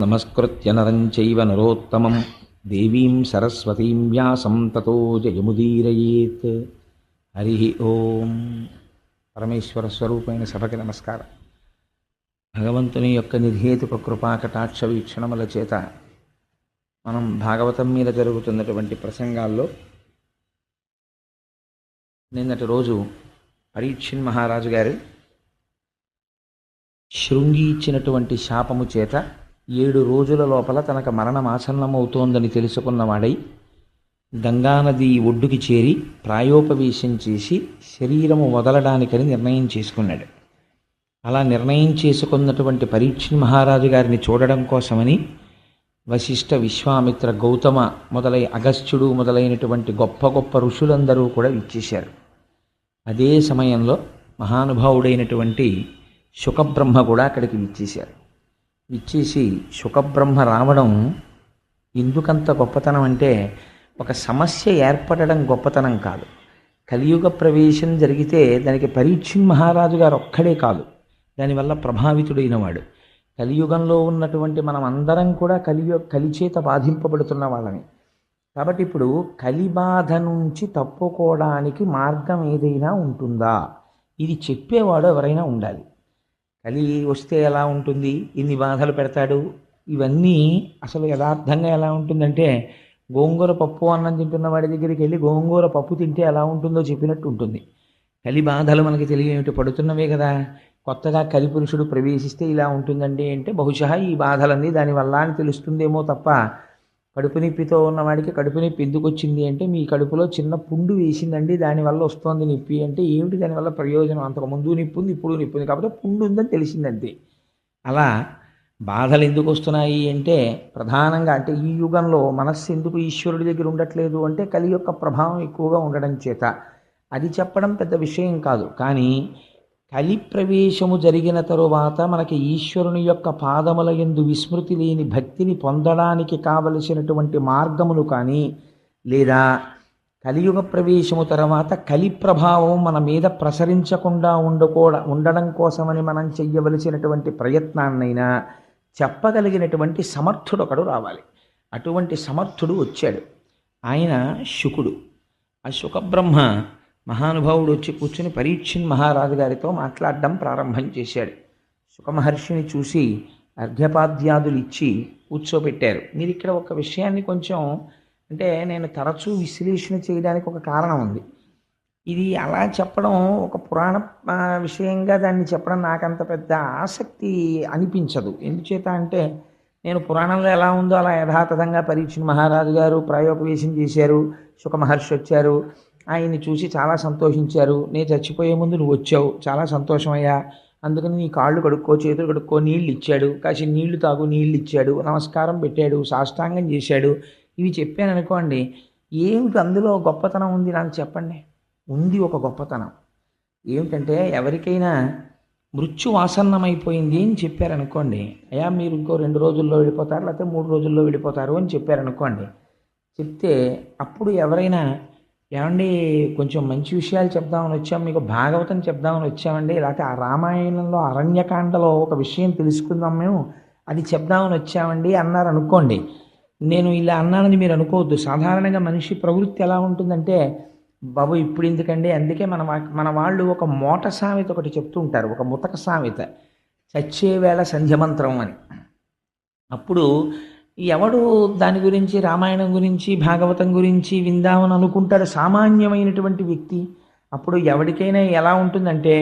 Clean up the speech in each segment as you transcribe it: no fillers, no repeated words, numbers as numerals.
నమస్కృత్య నరం చైవ నరోత్తమం దేవీం సరస్వతీం వ్యాసం తతో జయముదీరయేత్. హరి ఓం. పరమేశ్వర స్వరూపమైన సభకి నమస్కారం. భగవంతుని యొక్క నిర్హేతుక కృపాకటాక్ష వీక్షణముల చేత మనం భాగవతం మీద జరుగుతున్నటువంటి ప్రసంగాల్లో నిన్నటి రోజు పరీక్షిన్ మహారాజు గారు శృంగి ఇచ్చినటువంటి శాపము చేత 7 రోజుల లోపల తనకు మరణం ఆసన్నమవుతోందని తెలుసుకున్నవాడై గంగానది ఒడ్డుకి చేరి ప్రాయోపవేశం చేసి శరీరము వదలడానికని నిర్ణయం చేసుకున్నాడు. అలా నిర్ణయం చేసుకున్నటువంటి పరీక్షిన్ మహారాజు గారిని చూడడం కోసమని వశిష్ఠ, విశ్వామిత్ర, గౌతమ అగస్త్యుడు మొదలైనటువంటి గొప్ప గొప్ప ఋషులందరూ కూడా విచ్చేశారు. అదే సమయంలో మహానుభావుడైనటువంటి శుకబ్రహ్మ కూడా అక్కడికి విచ్చేశారు. విచ్చేసి శుకబ్రహ్మ రావడం ఎందుకంత గొప్పతనం అంటే, ఒక సమస్య ఏర్పడడం గొప్పతనం కాదు. కలియుగ ప్రవేశం జరిగితే దానికి పరీక్షిన్ మహారాజు గారు ఒక్కడే కాదు, దానివల్ల ప్రభావితుడైన వాడు. కలియుగంలో ఉన్నటువంటి మనం అందరం కూడా కలిచేత బాధింపబడుతున్న వాళ్ళని. కాబట్టి ఇప్పుడు కలిబాధ నుంచి తప్పుకోవడానికి మార్గం ఏదైనా ఉంటుందా, ఇది చెప్పేవాడు ఎవరైనా ఉండాలి. కలి వస్తే ఎలా ఉంటుంది, ఇన్ని బాధలు పెడతాడు, ఇవన్నీ అసలు యథార్థంగా ఎలా ఉంటుందంటే, గోంగూర పప్పు అన్నం తింటున్న వాడి దగ్గరికి వెళ్ళి గోంగూర పప్పు తింటే ఎలా ఉంటుందో చెప్పినట్టు ఉంటుంది. కలి బాధలు మనకి తెలియనివి పడుతున్నవే కదా. కొత్తగా కలిపురుషుడు ప్రవేశిస్తే ఇలా ఉంటుందండి అంటే బహుశా ఈ బాధలన్నీ దానివల్ల అని తెలుస్తుందేమో తప్ప, కడుపు నొప్పితో ఉన్నవాడికి కడుపు నొప్పి ఎందుకు వచ్చింది అంటే, మీ కడుపులో చిన్న పుండు వేసిందండి దానివల్ల వస్తోంది నొప్పి అంటే, ఏమిటి దానివల్ల ప్రయోజనం? అంతకుముందు నొప్పి ఉంది, ఇప్పుడు నొప్పి ఉంది, కాబట్టి పుండు ఉందని తెలిసిందంతే. అలా బాధలు ఎందుకు వస్తున్నాయి అంటే, ప్రధానంగా అంటే ఈ యుగంలో మనస్సు ఎందుకు ఈశ్వరుడి దగ్గర ఉండట్లేదు అంటే, కలి యొక్క ప్రభావం ఎక్కువగా ఉండడం చేత. అది చెప్పడం పెద్ద విషయం కాదు. కానీ కలి ప్రవేశము జరిగిన తరువాత మనకి ఈశ్వరుని యొక్క పాదముల యందు విస్మృతి లేని భక్తిని పొందడానికి కావలసినటువంటి మార్గములు కానీ, లేదా కలియుగ ప్రవేశము తర్వాత కలి ప్రభావం మన మీద ప్రసరించకుండా ఉండడం కోసమని మనం చెయ్యవలసినటువంటి ప్రయత్నాన్నైనా చెప్పగలిగినటువంటి సమర్థుడు ఒకడు రావాలి. అటువంటి సమర్థుడు వచ్చాడు. ఆయన శుకుడు. ఆ శుకబ్రహ్మ మహానుభావుడు వచ్చి కూర్చుని పరీక్షిన్ మహారాజు గారితో మాట్లాడడం ప్రారంభం చేశాడు. శుకమహర్షిని చూసి అర్ఘ్యపాద్యాదులు ఇచ్చి కూర్చోబెట్టారు. మీరు ఇక్కడ ఒక విషయాన్ని కొంచెం అంటే, నేను తరచూ విశ్లేషణ చేయడానికి ఒక కారణం ఉంది. ఇది అలా చెప్పడం ఒక పురాణ విషయంగా దాన్ని చెప్పడం నాకంత పెద్ద ఆసక్తి అనిపించదు. ఎందుచేత అంటే, నేను పురాణంలో ఎలా ఉందో అలా యథాతథంగా పరీక్షిన్ మహారాజు గారు ప్రాయోపవేశం చేశారు, శుకమహర్షి వచ్చారు, ఆయన్ని చూసి చాలా సంతోషించారు. నేను చచ్చిపోయే ముందు నువ్వు వచ్చావు, చాలా సంతోషమయ్యా, అందుకని నీ కాళ్ళు కడుక్కో, చేతులు కడుక్కో, నీళ్ళు ఇచ్చాడు, కాసి నీళ్లు తాగు, నీళ్ళు ఇచ్చాడు, నమస్కారం పెట్టాడు, సాష్టాంగం చేశాడు. ఇవి చెప్పాను అనుకోండి, ఏమిటి అందులో గొప్పతనం ఉంది నాకు చెప్పండి. ఉంది ఒక గొప్పతనం. ఏమిటంటే, ఎవరికైనా మృత్యు ఆసన్నమైపోయింది అని చెప్పారనుకోండి, అయ్యా మీరు ఇంకో 2 రోజుల్లో వెళ్ళిపోతారు, లేకపోతే 3 రోజుల్లో వెళ్ళిపోతారు అని చెప్పారనుకోండి. చెప్తే అప్పుడు ఎవరైనా, ఏమండి కొంచెం మంచి విషయాలు చెప్దామని వచ్చాం, మీకు భాగవతం చెప్దామని వచ్చామండి, లేకపోతే ఆ రామాయణంలో అరణ్యకాండలో ఒక విషయం తెలుసుకుందాం మేము, అది చెప్దామని వచ్చామండి అన్నారు అనుకోండి. నేను ఇలా అన్నానని మీరు అనుకోవద్దు. సాధారణంగా మనిషి ప్రవృత్తి ఎలా ఉంటుందంటే, బాబు ఇప్పుడు ఎందుకండి, అందుకే మన వాళ్ళు ఒక మోట సామెత ఒకటి చెప్తూ ఉంటారు, ఒక ముతక సామెత, చచ్చేవేళ సంధ్యమంత్రం అని. అప్పుడు ఎవడు దాని గురించి, రామాయణం గురించి, భాగవతం గురించి విందామని అనుకుంటాడు సామాన్యమైనటువంటి వ్యక్తి. అప్పుడు ఎవరికైనా ఎలా ఉంటుందంటే,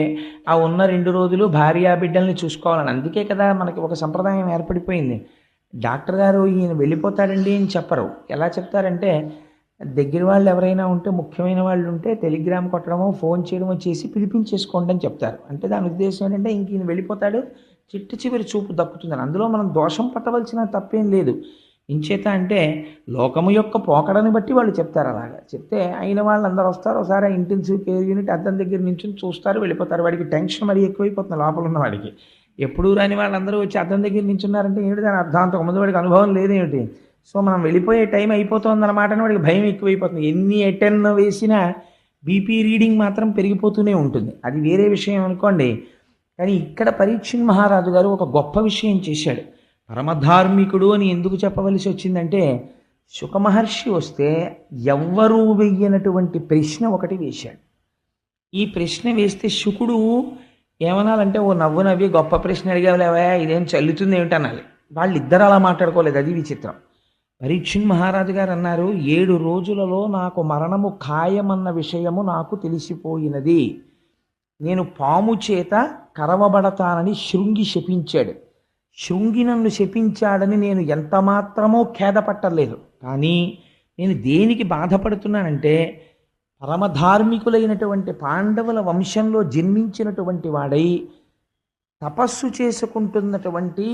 ఆ ఉన్న 2 రోజులు భార్యా బిడ్డల్ని చూసుకోవాలని. అందుకే కదా మనకి ఒక సంప్రదాయం ఏర్పడిపోయింది. డాక్టర్ గారు ఈయన వెళ్ళిపోతాడండి అని చెప్పరు. ఎలా చెప్తారంటే, దగ్గర వాళ్ళు ఎవరైనా ఉంటే, ముఖ్యమైన వాళ్ళు ఉంటే టెలిగ్రామ్ కొట్టడమో ఫోన్ చేయడమో చేసి పిలిపించేసుకోండి అని చెప్తారు. అంటే దాని ఉద్దేశం ఏంటంటే, ఇంక ఈయన వెళ్ళిపోతాడు, చిట్ట చివరి చూపు దక్కుతుందని. అందులో మనం దోషం పట్టవలసిన తప్పేం లేదు. ఇంచేత అంటే, లోకము యొక్క పోకడని బట్టి వాళ్ళు చెప్తారు. అలాగా చెప్తే అయిన వాళ్ళందరూ వస్తారు, ఒకసారి ఇంటెన్సివ్ కేర్ యూనిట్ అద్దం దగ్గర నుంచి చూస్తారు, వెళ్ళిపోతారు. వాడికి టెన్షన్ మరీ ఎక్కువైపోతుంది లోపల ఉన్న వాడికి. ఎప్పుడూ రాని వాళ్ళందరూ వచ్చి అద్దం దగ్గర నించున్నారంటే ఏమిటి దాని అర్థం? అంతకుముందు వాడికి అనుభవం లేదేమిటి? సో మనం వెళ్ళిపోయే టైం అయిపోతుంది అన్నమాట అని వాడికి భయం ఎక్కువైపోతుంది. ఎన్ని అటెన్ వేసినా బీపీ రీడింగ్ మాత్రం పెరిగిపోతూనే ఉంటుంది. అది వేరే విషయం అనుకోండి. కానీ ఇక్కడ పరీక్షిన్ మహారాజు గారు ఒక గొప్ప విషయం చేశాడు. పరమధార్మికుడు అని ఎందుకు చెప్పవలసి వచ్చిందంటే, శుకమహర్షి వస్తే ఎవ్వరూ వెయ్యనటువంటి ప్రశ్న ఒకటి వేశాడు. ఈ ప్రశ్న వేస్తే శుకుడు ఏమనాలంటే, ఓ నవ్వు నవ్వి గొప్ప ప్రశ్న అడిగావులేవా, ఇదేం చల్లుతుంది ఏమిటనాలి. వాళ్ళిద్దరు అలా మాట్లాడుకోలేదు, అది విచిత్రం. పరీక్షణ్ మహారాజు గారు అన్నారు, 7 రోజులలో నాకు మరణము ఖాయమన్న విషయము నాకు తెలిసిపోయినది. నేను పాము చేత కరవబడతానని శృంగి శపించాడు. శృంగి నన్ను శపించాడని నేను ఎంత మాత్రమో ఖేదపట్టలేదు. కానీ నేను దేనికి బాధపడుతున్నానంటే, పరమధార్మికులైనటువంటి పాండవుల వంశంలో జన్మించినటువంటి వాడై తపస్సు చేసుకుంటున్నటువంటి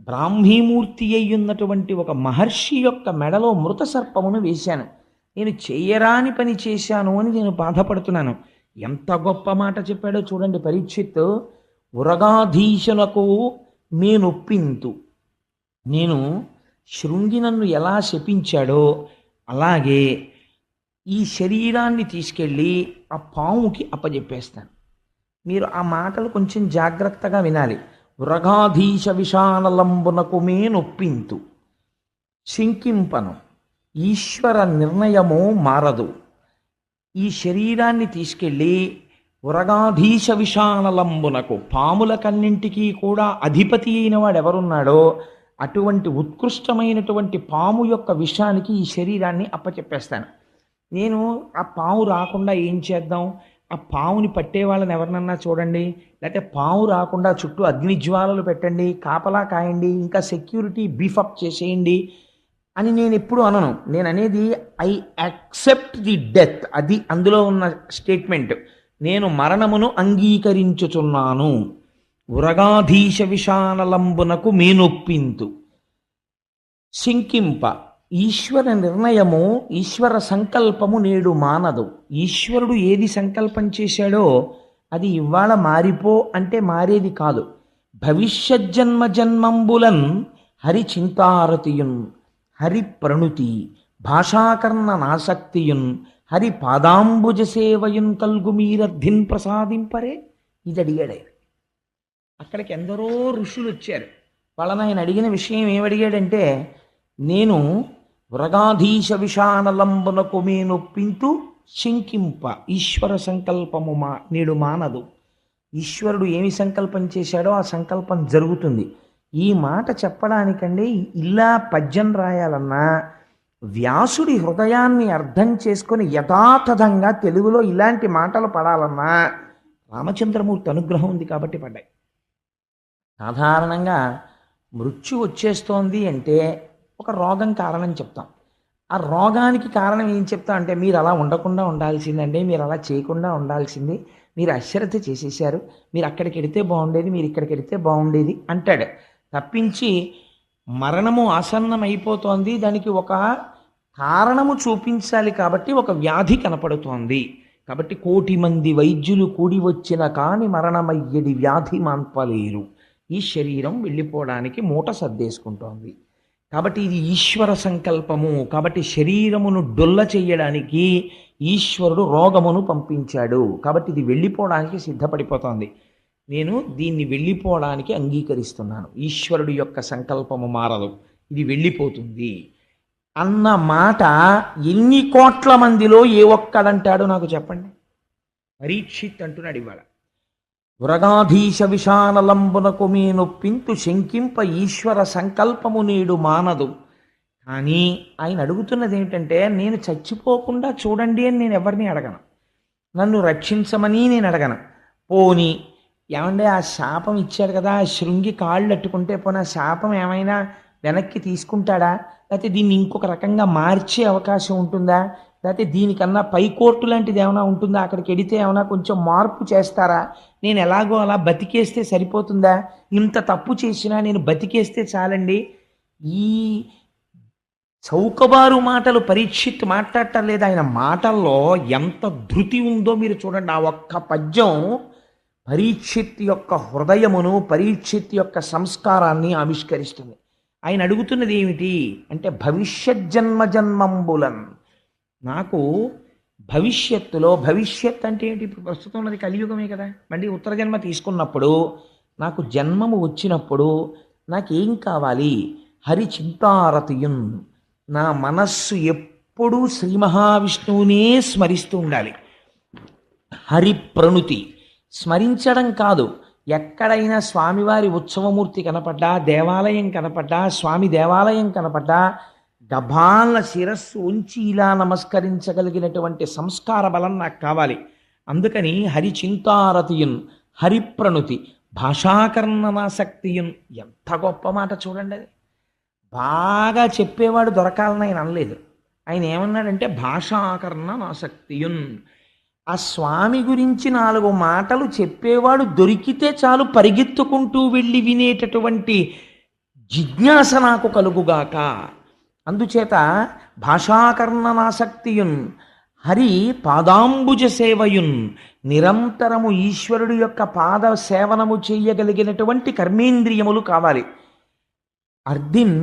బ్రాహ్మీమూర్తి అయ్యున్నటువంటి ఒక మహర్షి యొక్క మెడలో మృత సర్పమును వేశాను. నేను చేయరాని పని చేశాను అని నేను బాధపడుతున్నాను. ఎంత గొప్ప మాట చెప్పాడో చూడండి పరీక్షిత్. ఉరగాధీశులకు నేనొప్పింతు. నేను శృంగి నన్ను ఎలా శపించాడో అలాగే ఈ శరీరాన్ని తీసుకెళ్ళి ఆ పాముకి అప్పజెప్పేస్తాను. మీరు ఆ మాటలు కొంచెం జాగ్రత్తగా వినాలి. వృగాధీశ విషానలంబునకు మేనొప్పింతు, శంకింపను, ఈశ్వర నిర్ణయము మారదు. ఈ శరీరాన్ని తీసుకెళ్ళి వృగాధీశ విషానలంబునకు, పాములకన్నింటికీ కూడా అధిపతి అయిన వాడు ఎవరున్నాడో అటువంటి ఉత్కృష్టమైనటువంటి పాము యొక్క విషానికి ఈ శరీరాన్ని అప్పచెప్పేస్తాను. నేను ఆ పాము రాకుండా ఏం చేద్దాం, ఆ పాముని పట్టే వాళ్ళని ఎవరినన్నా చూడండి, లేకపోతే పాము రాకుండా చుట్టూ అగ్నిజ్వాలలు పెట్టండి, కాపలా కాయండి, ఇంకా సెక్యూరిటీ బీఫప్ చేసేయండి అని నేను ఎప్పుడు అనను. నేను అనేది ఐ యాక్సెప్ట్ ది డెత్. అది అందులో ఉన్న స్టేట్మెంట్. నేను మరణమును అంగీకరించుచున్నాను. ఉరగాధీశ విషానలంబునకు మేనొప్పింతు, శంకింప, ఈశ్వర నిర్ణయము, ఈశ్వర సంకల్పము నేడు మానదు. ఈశ్వరుడు ఏది సంకల్పం చేశాడో అది ఇవాళ మారిపో అంటే మారేది కాదు. భవిష్యజ్జన్మ జన్మంబులన్ హరి చింతారతియున్, హరి ప్రణుతి, భాషాకర్ణ నాసక్తియున్, హరి పాదాంబుజ సేవయున్ కల్గు మీరద్ధిన్ ప్రసాదింపరే. ఇది అడిగాడు ఆయన. అక్కడికి ఎందరో ఋషులు వచ్చారు. వాళ్ళని ఆయన అడిగిన విషయం ఏమడిగాడంటే, నేను వృగాధీశ విషానలంబునకు మేనొప్పింతు, శంకింప, ఈశ్వర సంకల్పము నేడు మానదు. ఈశ్వరుడు ఏమి సంకల్పం చేశాడో ఆ సంకల్పం జరుగుతుంది. ఈ మాట చెప్పడానికండి ఇలా పద్యం రాయాలన్నా, వ్యాసుడి హృదయాన్ని అర్థం చేసుకొని యథాతథంగా తెలుగులో ఇలాంటి మాటలు పడాలన్నా రామచంద్రమూర్తి అనుగ్రహం ఉంది కాబట్టి పడ్డాయి. సాధారణంగా మృత్యు వచ్చేస్తోంది అంటే ఒక రోగం కారణం చెప్తాం. ఆ రోగానికి కారణం ఏం చెప్తాం అంటే, మీరు అలా ఉండకుండా ఉండాల్సిందండి, మీరు అలా చేయకుండా ఉండాల్సింది, మీరు అశ్రద్ధ చేసేసారు, మీరు అక్కడికి వెడితే బాగుండేది, మీరు ఇక్కడికి వెడితే బాగుండేది అంటాడు. తప్పించి మరణము ఆసన్నం అయిపోతోంది, దానికి ఒక కారణము చూపించాలి కాబట్టి ఒక వ్యాధి కనపడుతోంది కాబట్టి 1,000,000 మంది వైద్యులు కూడి వచ్చిన కాని మరణమయ్యడి వ్యాధి మాన్పలేరు. ఈ శరీరం వెళ్ళిపోవడానికి మూట సర్దేసుకుంటోంది కాబట్టి ఇది ఈశ్వర సంకల్పము. కాబట్టి శరీరమును డొల్ల చేయడానికి ఈశ్వరుడు రోగమును పంపించాడు. కాబట్టి ఇది వెళ్ళిపోవడానికి సిద్ధపడిపోతోంది. నేను దీన్ని వెళ్ళిపోవడానికి అంగీకరిస్తున్నాను. ఈశ్వరుడు యొక్క సంకల్పము మారదు, ఇది వెళ్ళిపోతుంది అన్న మాట ఎన్ని కోట్ల మందిలో ఏ ఒక్కడంటాడో నాకు చెప్పండి. పరీక్షిత్ అంటున్నాడు ఇవాళ, వృగాధీశ విషానలంబునకు మేనొప్పింతు, శంకింప, ఈశ్వర సంకల్పము నేడు మానదు. కానీ ఆయన అడుగుతున్నది ఏమిటంటే, నేను చచ్చిపోకుండా చూడండి అని నేను ఎవరిని అడగను, నన్ను రక్షించమని నేను అడగను. పోని ఏమంటే ఆ శాపం ఇచ్చాడు కదా, ఆ శృంగి కాళ్ళు అట్టుకుంటే పోనీ ఆ శాపం ఏమైనా వెనక్కి తీసుకుంటాడా, లేకపోతే దీన్ని ఇంకొక రకంగా మార్చే అవకాశం ఉంటుందా, లేకపోతే దీనికన్నా పై కోర్టు లాంటిది ఏమైనా ఉంటుందా, అక్కడికి వెడితే ఏమైనా కొంచెం మార్పు చేస్తారా, నేను ఎలాగో అలా బతికేస్తే సరిపోతుందా, ఇంత తప్పు చేసినా నేను బతికేస్తే చాలండి. ఈ చౌకబారు మాటలు పరీక్షిత్ మాట్లాడటం లేదు. ఆయన మాటల్లో ఎంత ధృతి ఉందో మీరు చూడండి. ఆ ఒక్క పద్యం పరీక్షిత్ యొక్క హృదయమును, పరీక్షిత్ యొక్క సంస్కారాన్ని ఆవిష్కరిస్తుంది. ఆయన అడుగుతున్నది ఏమిటి అంటే, భవిష్యజ్జన్మ జన్మంబులన్, నాకు భవిష్యత్తులో, భవిష్యత్ అంటే ఏంటి, ఇప్పుడు ప్రస్తుతం ఉన్నది కలియుగమే కదా, మళ్ళీ ఉత్తర జన్మ తీసుకున్నప్పుడు నాకు జన్మము వచ్చినప్పుడు నాకేం కావాలి? హరి చింతారతియున్, నా మనస్సు ఎప్పుడూ శ్రీ మహావిష్ణువునే స్మరిస్తూ ఉండాలి. హరి ప్రణుతి, స్మరించడం కాదు, ఎక్కడైనా స్వామివారి ఉత్సవమూర్తి కనపడ్డా, దేవాలయం కనపడ్డా, స్వామి దేవాలయం కనపడ్డా గభాల శిరస్సు ఉంచి ఇలా నమస్కరించగలిగినటువంటి సంస్కార బలం నాకు కావాలి. అందుకని హరి చింతారతియున్, హరిప్రణుతి, భాషాకర్ణనాసక్తియున్. ఎంత గొప్ప మాట చూడండి అది. బాగా చెప్పేవాడు దొరకాలని ఆయన అనలేదు. ఆయన ఏమన్నాడంటే భాషాకర్ణనాసక్తియున్. ఆ స్వామి గురించి 4 మాటలు చెప్పేవాడు దొరికితే చాలు పరిగెత్తుకుంటూ వెళ్ళి వినేటటువంటి జిజ్ఞాస నాకు కలుగుగాక. అందుచేత భాషాకర్ణనాసక్తియున్, హరి పాదాంబుజ సేవయున్, నిరంతరము ఈశ్వరుడు యొక్క పాద సేవనము చేయగలిగినటువంటి కర్మేంద్రియములు కావాలి. అర్ధిన్,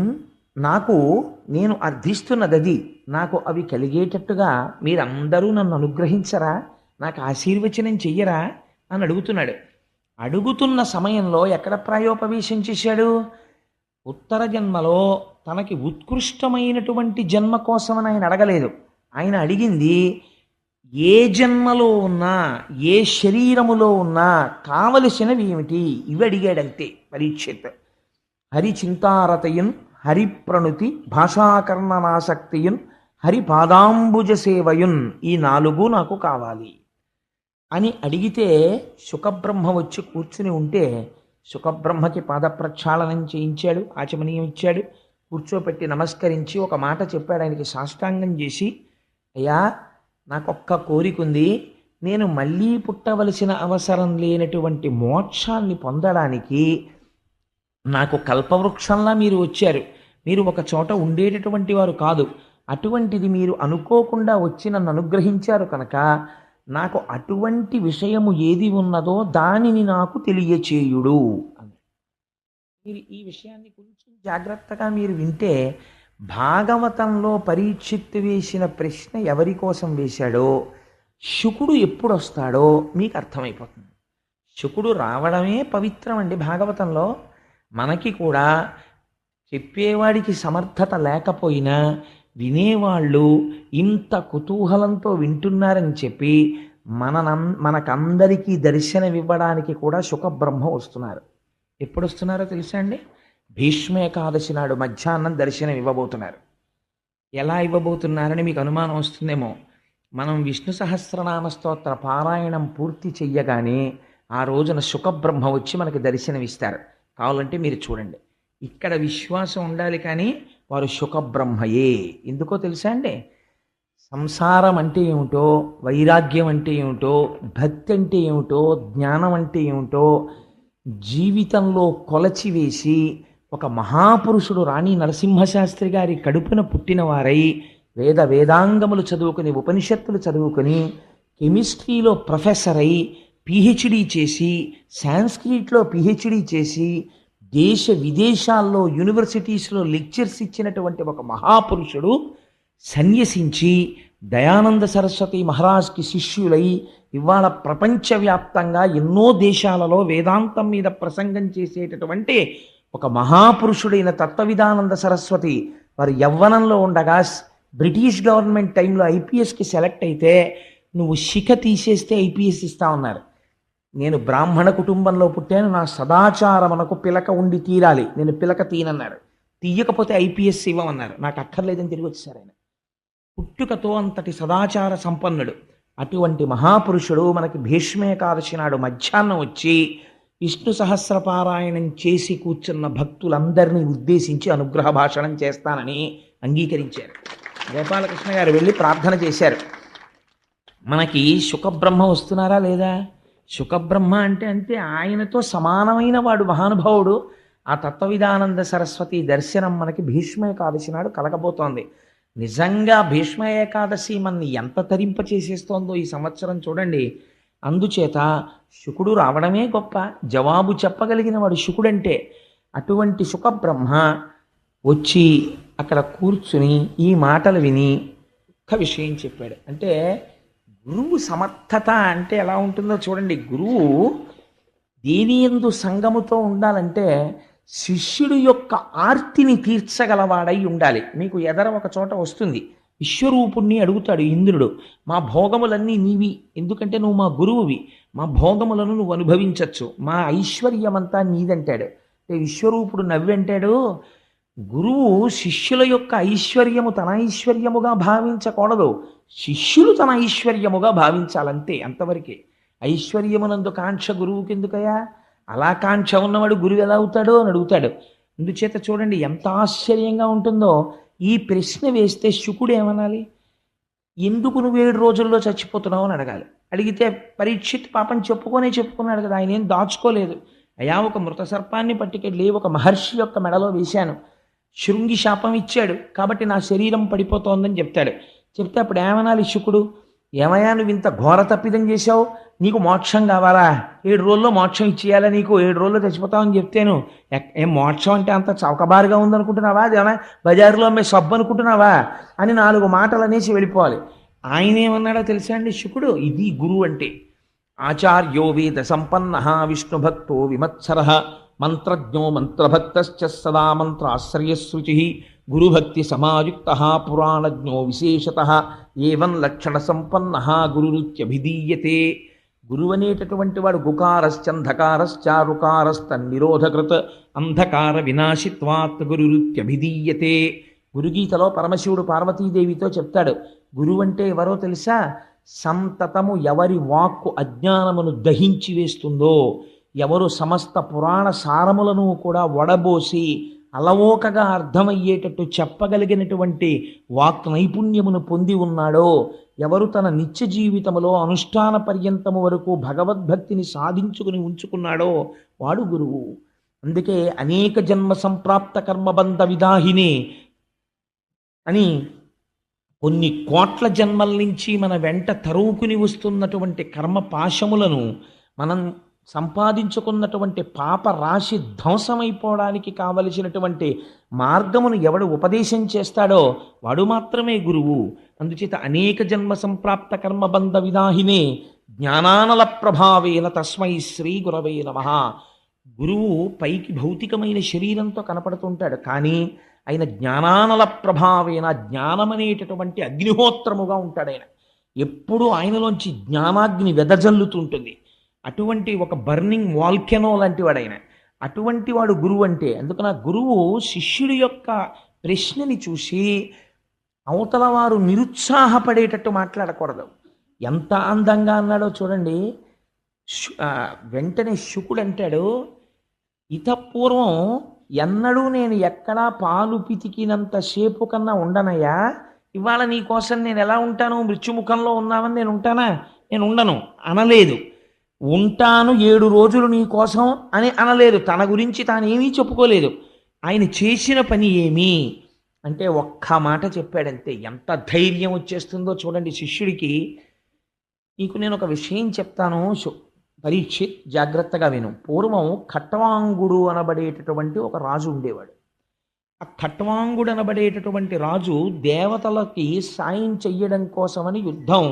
నేను అర్థిస్తున్నది నాకు అవి కలిగేటట్టుగా మీరందరూ నన్ను అనుగ్రహించరా, నాకు ఆశీర్వచనం చెయ్యరా అని అడుగుతున్నాడు. అడుగుతున్న సమయంలో ఎక్కడ ప్రాయోపవేశం చేశాడు? ఉత్తర జన్మలో తనకి ఉత్కృష్టమైనటువంటి జన్మ కోసమని ఆయన అడగలేదు. ఆయన అడిగింది ఏ జన్మలో ఉన్నా, ఏ శరీరములో ఉన్నా కావలసినవి ఏమిటి, ఇవి అడిగాడంతే పరీక్షిత్. హరి చింతారతయున్, హరి ప్రణుతి, భాషాకర్ణనాసక్తియున్, హరి పాదాంబుజ సేవయున్, ఈ 4 నాకు కావాలి అని అడిగితే శుకబ్రహ్మ వచ్చి కూర్చుని ఉంటే శుకబ్రహ్మకి పాద ప్రక్షాళనం చేయించాడు, ఆచమనీయం ఇచ్చాడు, కూర్చోపెట్టి నమస్కరించి ఒక మాట చెప్పాడు. ఆయనకి సాష్టాంగం చేసి, అయ్యా నాకొక్క కోరిక ఉంది, నేను మళ్ళీ పుట్టవలసిన అవసరం లేనటువంటి మోక్షాన్ని పొందడానికి నాకు కల్పవృక్షంలా మీరు వచ్చారు. మీరు ఒక చోట ఉండేటటువంటి వారు కాదు, అటువంటిది మీరు అనుకోకుండా వచ్చి నన్ను అనుగ్రహించారు కనుక నాకు అటువంటి విషయము ఏది ఉన్నదో దానిని నాకు తెలియచేయుడు అని. మీరు ఈ విషయాన్ని కొంచెం జాగ్రత్తగా మీరు వింటే భాగవతంలో పరీక్షిత్తు వేసిన ప్రశ్న ఎవరి కోసం వేశాడో, శుకుడు ఎప్పుడు వస్తాడో మీకు అర్థమైపోతుంది. శుకుడు రావడమే పవిత్రం అండి భాగవతంలో. మనకి కూడా చెప్పేవాడికి సమర్థత లేకపోయినా వినేవాళ్ళు ఇంత కుతూహలంతో వింటున్నారని చెప్పి మనకందరికీ దర్శనమివ్వడానికి కూడా శుకబ్రహ్మ వస్తున్నారు. ఎప్పుడు వస్తున్నారో తెలుసా అండి? భీష్మ ఏకాదశి నాడు మధ్యాహ్నం దర్శనం ఇవ్వబోతున్నారు. ఎలా ఇవ్వబోతున్నారని మీకు అనుమానం వస్తుందేమో. మనం విష్ణు సహస్రనామ స్తోత్ర పారాయణం పూర్తి చెయ్యగానే ఆ రోజున శుకబ్రహ్మ వచ్చి మనకి దర్శనమిస్తారు. కావాలంటే మీరు చూడండి. ఇక్కడ విశ్వాసం ఉండాలి, కానీ వారు శుకబ్రహ్మయే. ఎందుకో తెలుసా అండి? సంసారం అంటే ఏమిటో, వైరాగ్యం అంటే ఏమిటో, భక్తి అంటే ఏమిటో, జ్ఞానం అంటే ఏమిటో జీవితంలో కొలచివేసి ఒక మహాపురుషుడు రాణి నరసింహశాస్త్రి గారి కడుపున పుట్టిన వారై వేదాంగములు చదువుకుని, ఉపనిషత్తులు చదువుకుని, కెమిస్ట్రీలో ప్రొఫెసర్ అయి పిహెచ్డి చేసి, సాంస్క్రిట్లో పిహెచ్డి చేసి, దేశ విదేశాల్లో యూనివర్సిటీస్లో లెక్చర్స్ ఇచ్చినటువంటి ఒక మహాపురుషుడు సన్యసించి దయానంద సరస్వతి మహారాజ్కి శిష్యులై ఇవాళ ప్రపంచవ్యాప్తంగా ఎన్నో దేశాలలో వేదాంతం మీద ప్రసంగం చేసేటటువంటి ఒక మహాపురుషుడైన తత్వవిధానంద సరస్వతి వారు యవ్వనంలో ఉండగా బ్రిటిష్ గవర్నమెంట్ టైంలో ఐపీఎస్కి సెలెక్ట్ అయితే నువ్వు శిఖ తీసేస్తే ఐపీఎస్ ఇస్తా ఉన్నారు. నేను బ్రాహ్మణ కుటుంబంలో పుట్టాను, నా సదాచారమునకు పిలక ఉండి తీరాలి, నేను పిలక తీనన్నారు. తీయకపోతే ఐపీఎస్ ఇవ్వమన్నారు. నాకు అక్కర్లేదని తిరిగి వచ్చేసారు ఆయన. పుట్టుకతో అంతటి సదాచార సంపన్నుడు అటువంటి మహాపురుషుడు మనకి భీష్మేకాదశి నాడు మధ్యాహ్నం వచ్చి విష్ణు సహస్రపారాయణం చేసి కూర్చున్న భక్తులందరినీ ఉద్దేశించి అనుగ్రహ భాషణం చేస్తానని అంగీకరించారు. గోపాలకృష్ణ గారు వెళ్ళి ప్రార్థన చేశారు. మనకి శుకబ్రహ్మ వస్తున్నారా లేదా? శుకబ్రహ్మ అంటే అంతే, ఆయనతో సమానమైన వాడు మహానుభావుడు. ఆ తత్వవిధానంద సరస్వతి దర్శనం మనకి భీష్మ ఏకాదశి నాడు కలగబోతోంది. నిజంగా భీష్మ ఏకాదశి మనని ఎంత తరింప చేసేస్తోందో ఈ సంవత్సరం చూడండి. అందుచేత శుకుడు రావడమే గొప్ప, జవాబు చెప్పగలిగిన వాడు శుకుడంటే. అటువంటి శుకబ్రహ్మ వచ్చి అక్కడ కూర్చుని ఈ మాటలు విని ఒక్క విషయం చెప్పాడు. అంటే గురువు సమర్థత అంటే ఎలా ఉంటుందో చూడండి. గురువు దేని యందు సంగముతో ఉండాలంటే శిష్యుడు యొక్క ఆర్తిని తీర్చగలవాడై ఉండాలి. మీకు ఎదర ఒక చోట వస్తుంది, విశ్వరూపుణ్ణి అడుగుతాడు ఇంద్రుడు, మా భోగములన్నీ నీవి, ఎందుకంటే నువ్వు మా గురువువి, మా భోగములను నువ్వు అనుభవించవచ్చు, మా ఐశ్వర్యమంతా నీదంటాడు. విశ్వరూపుడు నవ్వంటాడు, గురువు శిష్యుల యొక్క ఐశ్వర్యము తన ఐశ్వర్యముగా భావించకూడదు, శిష్యులు తన ఐశ్వర్యముగా భావించాలంతే, అంతవరకే. ఐశ్వర్యమునందు కాంక్ష గురువుకి ఎందుకయా? అలా కాంక్ష ఉన్నవాడు గురువు ఎలా అవుతాడో అని అడుగుతాడు. అందుచేత చూడండి ఎంత ఆశ్చర్యంగా ఉంటుందో. ఈ ప్రశ్న వేస్తే శుకుడు ఏమనాలి? ఎందుకు నువ్వు 7 రోజుల్లో చచ్చిపోతున్నావు అని అడగాలి. అడిగితే పరీక్షిత్ పాపం చెప్పుకున్నాడు కదా, ఆయన ఏం దాచుకోలేదు. అయా, ఒక మృత సర్పాన్ని పట్టుకెళ్ళి ఒక మహర్షి యొక్క మెడలో వేశాను, శృంగి శాపం ఇచ్చాడు కాబట్టి నా శరీరం పడిపోతోందని చెప్తాడు. చెప్తే అప్పుడు ఏమనాలి శుకుడు? ఏమయ్యా, నువ్వు ఇంత ఘోర తప్పిదం చేశావు, నీకు మోక్షం కావాలా? 7 రోజుల్లో మోక్షం ఇచ్చేయాలా నీకు? 7 రోజుల్లో చచ్చిపోతావని చెప్తేను ఏం మోక్షం అంటే అంత చౌకబారుగా ఉందనుకుంటున్నావా? అదేమన్నా బజారులో అమ్మే సబ్బు అనుకుంటున్నావా అని 4 మాటలు అనేసి వెళ్ళిపోవాలి. ఆయన ఏమన్నాడో తెలుసా అండి శుకుడు? ఇది గురువు అంటే. ఆచార్యో వేద సంపన్న విష్ణుభక్తో విమత్సర మంత్రజ్ఞో మంత్రభక్తశ్చ సదా మంత్రాశ్రయశృచి గురుభక్తి సమాయుక్త పురాణజ్ఞో విశేషత ఏవం లక్షణ సంపన్న గురురుత్యభిధీయతే. గురువు అనేటటువంటి వాడు గుకారశ్చంధకారశ్చారుకారస్తన్నిరోధకృత్ అంధకార వినాశిత్వాత్ గురురుత్యభిధీయతే. గురుగీతలో పరమశివుడు పార్వతీదేవితో చెప్తాడు, గురువు అంటే ఎవరో తెలుసా? సంతతము ఎవరి వాక్కు అజ్ఞానమును దహించి వేస్తుందో, ఎవరు సమస్త పురాణ సారములను కూడా వడబోసి అలవోకగా అర్థమయ్యేటట్టు చెప్పగలిగినటువంటి వాక్ నైపుణ్యమును పొంది ఉన్నాడో, ఎవరు తన నిత్య జీవితములో అనుష్ఠాన పర్యంతము వరకు భగవద్భక్తిని సాధించుకుని ఉంచుకున్నాడో వాడు గురువు. అందుకే అనేక జన్మ సంప్రాప్త కర్మబంధ విదాహిని అని కొన్ని కోట్ల జన్మల నుంచి మన వెంట తరువుకుని వస్తున్నటువంటి కర్మ పాశములను మనం సంపాదించుకున్నటువంటి పాప రాశి ధ్వంసమైపోవడానికి కావలసినటువంటి మార్గమును ఎవడు ఉపదేశం చేస్తాడో వాడు మాత్రమే గురువు. అందుచేత అనేక జన్మ సంప్రాప్త కర్మబంధ విదాహినే జ్ఞానానల ప్రభావేన తస్మై శ్రీ గురవే నమః. గురువు పైకి భౌతికమైన శరీరంతో కనపడుతుంటాడు, కానీ ఆయన జ్ఞానానల ప్రభావేన జ్ఞానమనేటటువంటి అగ్నిహోత్రముగా ఉంటాడు. ఆయన ఎప్పుడూ ఆయనలోంచి జ్ఞానాగ్ని వెదజల్లుతుంటుంది. అటువంటి ఒక బర్నింగ్ వాల్కెనో లాంటి వాడు ఆయన. అటువంటి వాడు గురువు అంటే. అందుకని గురువు శిష్యుడి యొక్క ప్రశ్నని చూసి అవతల వారు నిరుత్సాహపడేటట్టు మాట్లాడకూడదు. ఎంత అందంగా అన్నాడో చూడండి. వెంటనే శుకుడు అంటాడు, ఇతపూర్వం ఎన్నడూ నేను ఎక్కడా పాలు పితికినంత సేపు కన్నా ఉండనయ్యా, ఇవాళ నీ కోసం నేను ఎలా ఉంటాను? మృత్యుముఖంలో ఉన్నామని నేను ఉంటానా? నేను ఉండను అనలేదు. ఉంటాను 7 రోజులు నీ కోసం అని అనలేదు. తన గురించి తానేమీ చెప్పుకోలేదు. ఆయన చేసిన పని ఏమి అంటే ఒక్క మాట చెప్పాడంతే. ఎంత ధైర్యం వచ్చేస్తుందో చూడండి శిష్యుడికి. నీకు నేను ఒక విషయం చెప్తాను పరీక్షిత్, జాగ్రత్తగా విను. పూర్వం ఖట్వాంగుడు అనబడేటటువంటి ఒక రాజు ఉండేవాడు. ఆ ఖట్వాంగుడు అనబడేటటువంటి రాజు దేవతలకి సాయం చెయ్యడం కోసమని యుద్ధం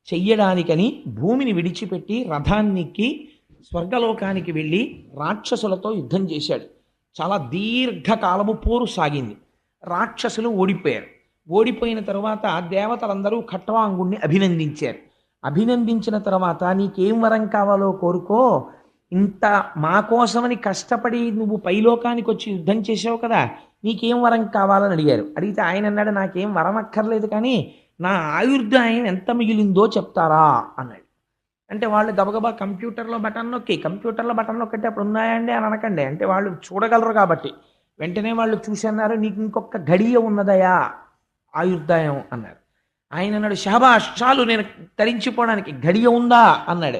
చెయ్యడానికని భూమిని విడిచిపెట్టి రథానికి స్వర్గలోకానికి వెళ్ళి రాక్షసులతో యుద్ధం చేశాడు. చాలా దీర్ఘకాలము పోరు సాగింది. రాక్షసులు ఓడిపోయారు. ఓడిపోయిన తర్వాత దేవతలందరూ ఖట్వాంగుణ్ణి అభినందించారు. అభినందించిన తర్వాత నీకేం వరం కావాలో కోరుకో, ఇంత మా కోసమని కష్టపడి నువ్వు పైలోకానికి వచ్చి యుద్ధం చేసావు కదా, నీకేం వరం కావాలని అడిగారు. అడిగితే ఆయన అన్నాడు, నాకేం వరం అక్కర్లేదు, కానీ నా ఆయుర్దాయం ఎంత మిగిలిందో చెప్తారా అన్నాడు. అంటే వాళ్ళు గబగబా కంప్యూటర్లో బటన్ నొక్కితే అప్పుడు ఉన్నాయండి అని అనకండి, అంటే వాళ్ళు చూడగలరు కాబట్టి వెంటనే వాళ్ళు చూసి అన్నారు, నీకు ఇంకొక గడియ ఉన్నదయా ఆయుర్దాయం అన్నారు. ఆయన అన్నాడు, షహబాష్, చాలు నేను తరించిపోవడానికి గడియ ఉందా అన్నాడు.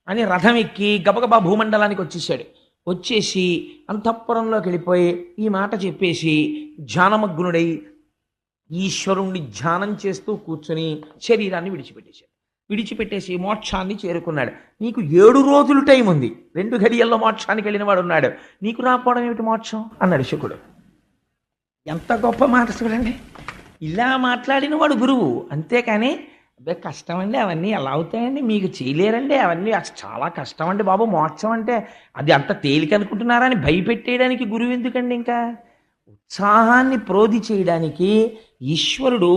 అని రథం ఎక్కి గబగబా భూమండలానికి వచ్చేసాడు. వచ్చేసి అంతఃపురంలోకి వెళ్ళిపోయి ఈ మాట చెప్పేసి ధ్యానమగ్నుడై ఈశ్వరుణ్ణి ధ్యానం చేస్తూ కూర్చొని శరీరాన్ని విడిచిపెట్టేసి మోక్షాన్ని చేరుకున్నాడు. నీకు 7 రోజులు టైం ఉంది, 2 గడియల్లో మోక్షానికి వెళ్ళిన వాడు ఉన్నాడు, నీకు రాకపోవడం ఏమిటి మోక్షం అన్నాడు శుకుడు. ఎంత గొప్ప మాట చూడండి. ఇలా మాట్లాడిన వాడు గురువు. అంతేకాని అదే కష్టం అండి, అవన్నీ ఎలా అవుతాయండి, మీకు చేయలేరండి అవన్నీ, అసలు చాలా కష్టం అండి బాబు మోక్షం అంటే. అది అంత తేలిక అనుకుంటున్నారా అని భయపెట్టేయడానికి గురువు ఎందుకండి ఇంకా. ఉత్సాహాన్ని ప్రోధి చేయడానికి ఈశ్వరుడు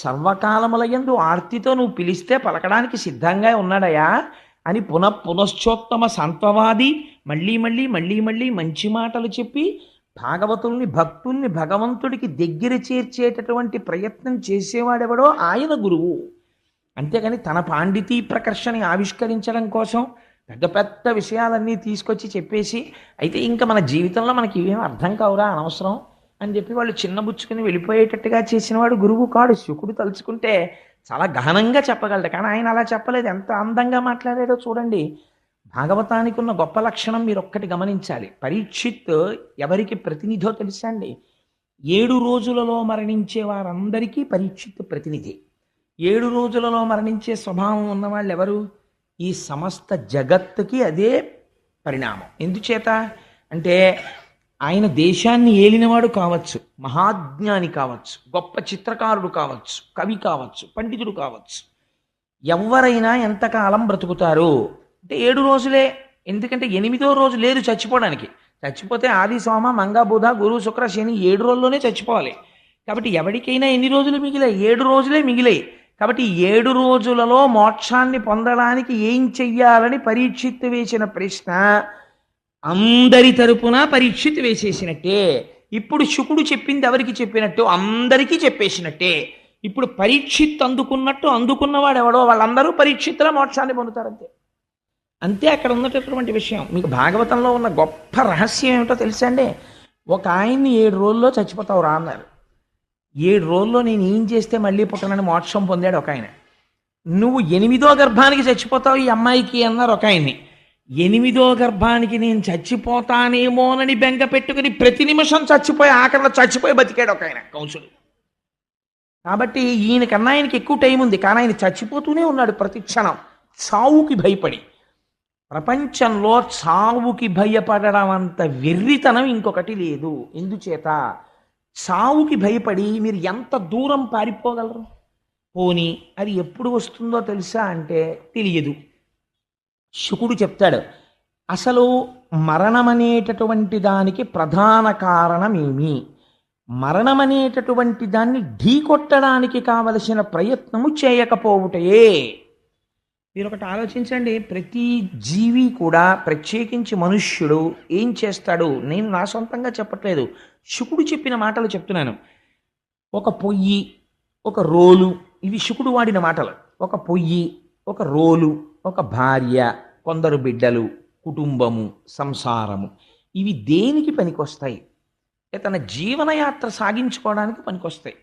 సర్వకాలములయందు ఆర్తితో నువ్వు పిలిస్తే పలకడానికి సిద్ధంగా ఉన్నాడయా అని పునశ్చోత్తమ సంత్వవాది మళ్ళీ మళ్ళీ మళ్ళీ మళ్ళీ మంచి మాటలు చెప్పి భాగవతుల్ని భక్తుల్ని భగవంతుడికి దగ్గర చేర్చేటటువంటి ప్రయత్నం చేసేవాడెవడో ఆయన గురువు. అంతేగాని తన పాండితీ ప్రకర్షని ఆవిష్కరించడం కోసం పెద్ద పెద్ద విషయాలన్నీ తీసుకొచ్చి చెప్పేసి అయితే ఇంకా మన జీవితంలో మనకి ఇవేం అర్థం కావురా అనవసరం అని చెప్పి వాళ్ళు చిన్నబుచ్చుకుని వెళ్ళిపోయేటట్టుగా చేసినవాడు గురువు కాడు. శుకుడు తలుచుకుంటే చాలా గహనంగా చెప్పగలడు, కానీ ఆయన అలా చెప్పలేదు. ఎంత అందంగా మాట్లాడాడో చూడండి. భాగవతానికి ఉన్న గొప్ప లక్షణం మీరు ఒక్కటి గమనించాలి. పరీక్షిత్ ఎవరికి ప్రతినిధో తెలుసా అండి? 7 రోజులలో మరణించే వారందరికీ పరీక్షిత్ ప్రతినిధి. 7 రోజులలో మరణించే స్వభావం ఉన్నవాళ్ళు ఎవరు? ఈ సమస్త జగత్తుకి అదే పరిణామం. ఎందుచేత అంటే ఆయన దేశాన్ని ఏలినవాడు కావచ్చు, మహాజ్ఞాని కావచ్చు, గొప్ప చిత్రకారుడు కావచ్చు, కవి కావచ్చు, పండితుడు కావచ్చు. ఎవరైనా ఎంతకాలం బ్రతుకుతారు అంటే 7 రోజులే. ఎందుకంటే 8వ రోజు లేదు చచ్చిపోవడానికి. చచ్చిపోతే ఆది సోమ మంగ బుధ గురు శుక్ర శని 7 రోజుల్లోనే చచ్చిపోవాలి. కాబట్టి ఎవరికైనా ఎన్ని రోజులు మిగిలాయి? 7 రోజులే మిగిలాయి. కాబట్టి 7 రోజులలో మోక్షాన్ని పొందడానికి ఏం చెయ్యాలని పరీక్షిత్తు వేసిన ప్రశ్న అందరి తరపున పరీక్షిత్తు వేసేసినట్టే. ఇప్పుడు శుకుడు చెప్పింది ఎవరికి చెప్పినట్టు? అందరికీ చెప్పేసినట్టే. ఇప్పుడు పరీక్షిత్ అందుకున్నట్టు అందుకున్నవాడు ఎవడో వాళ్ళందరూ పరీక్షిత్తులో మోక్షాన్ని పొందుతారంతే. అంతే అక్కడ ఉన్నటువంటి విషయం. మీకు భాగవతంలో ఉన్న గొప్ప రహస్యం ఏమిటో తెలుసా అండి? ఒక ఆయన్ని 7 రోజుల్లో చచ్చిపోతావు రా అన్నారు. 7 రోజుల్లో నేను ఏం చేస్తే మళ్ళీ పుట్టనని మోక్షం పొందాడు ఒక ఆయన. నువ్వు 8వ గర్భానికి చచ్చిపోతావు ఈ అమ్మాయికి అన్నారు ఒక ఆయన్ని. 8వ గర్భానికి నేను చచ్చిపోతానేమోనని బెంగ పెట్టుకుని ప్రతి నిమిషం చచ్చిపోయి ఆఖరిలో చచ్చిపోయి బతికాడు ఒక ఆయన కంసుడు. కాబట్టి ఈయనకన్నా ఆయనకి ఎక్కువ టైం ఉంది, కానీ ఆయన చచ్చిపోతూనే ఉన్నాడు ప్రతి క్షణం చావుకి భయపడి. ప్రపంచంలో చావుకి భయపడడం అంత వెర్రితనం ఇంకొకటి లేదు. ఎందుచేత చావుకి భయపడి మీరు ఎంత దూరం పారిపోగలరు? పోనీ అది ఎప్పుడు వస్తుందో తెలుసా అంటే తెలియదు. శుకుడు చెప్తాడు, అసలు మరణమనేటటువంటి దానికి ప్రధాన కారణమేమి? మరణమనేటటువంటి దాన్ని ఢీకొట్టడానికి కావలసిన ప్రయత్నము చేయకపోవుటయే. మీరు ఒకటి ఆలోచించండి. ప్రతి జీవి కూడా, ప్రత్యేకించి మనుష్యుడు ఏం చేస్తాడు? నేను నా సొంతంగా చెప్పట్లేదు, శుకుడు చెప్పిన మాటలు చెప్తున్నాను. ఒక పొయ్యి, ఒక రోలు, ఇవి శుకుడు వాడిన మాటలు. ఒక పొయ్యి, ఒక రోలు, ఒక భార్య, కొందరు బిడ్డలు, కుటుంబము, సంసారము, ఇవి దేనికి పనికొస్తాయి? తన జీవనయాత్ర సాగించుకోవడానికి పనికొస్తాయి.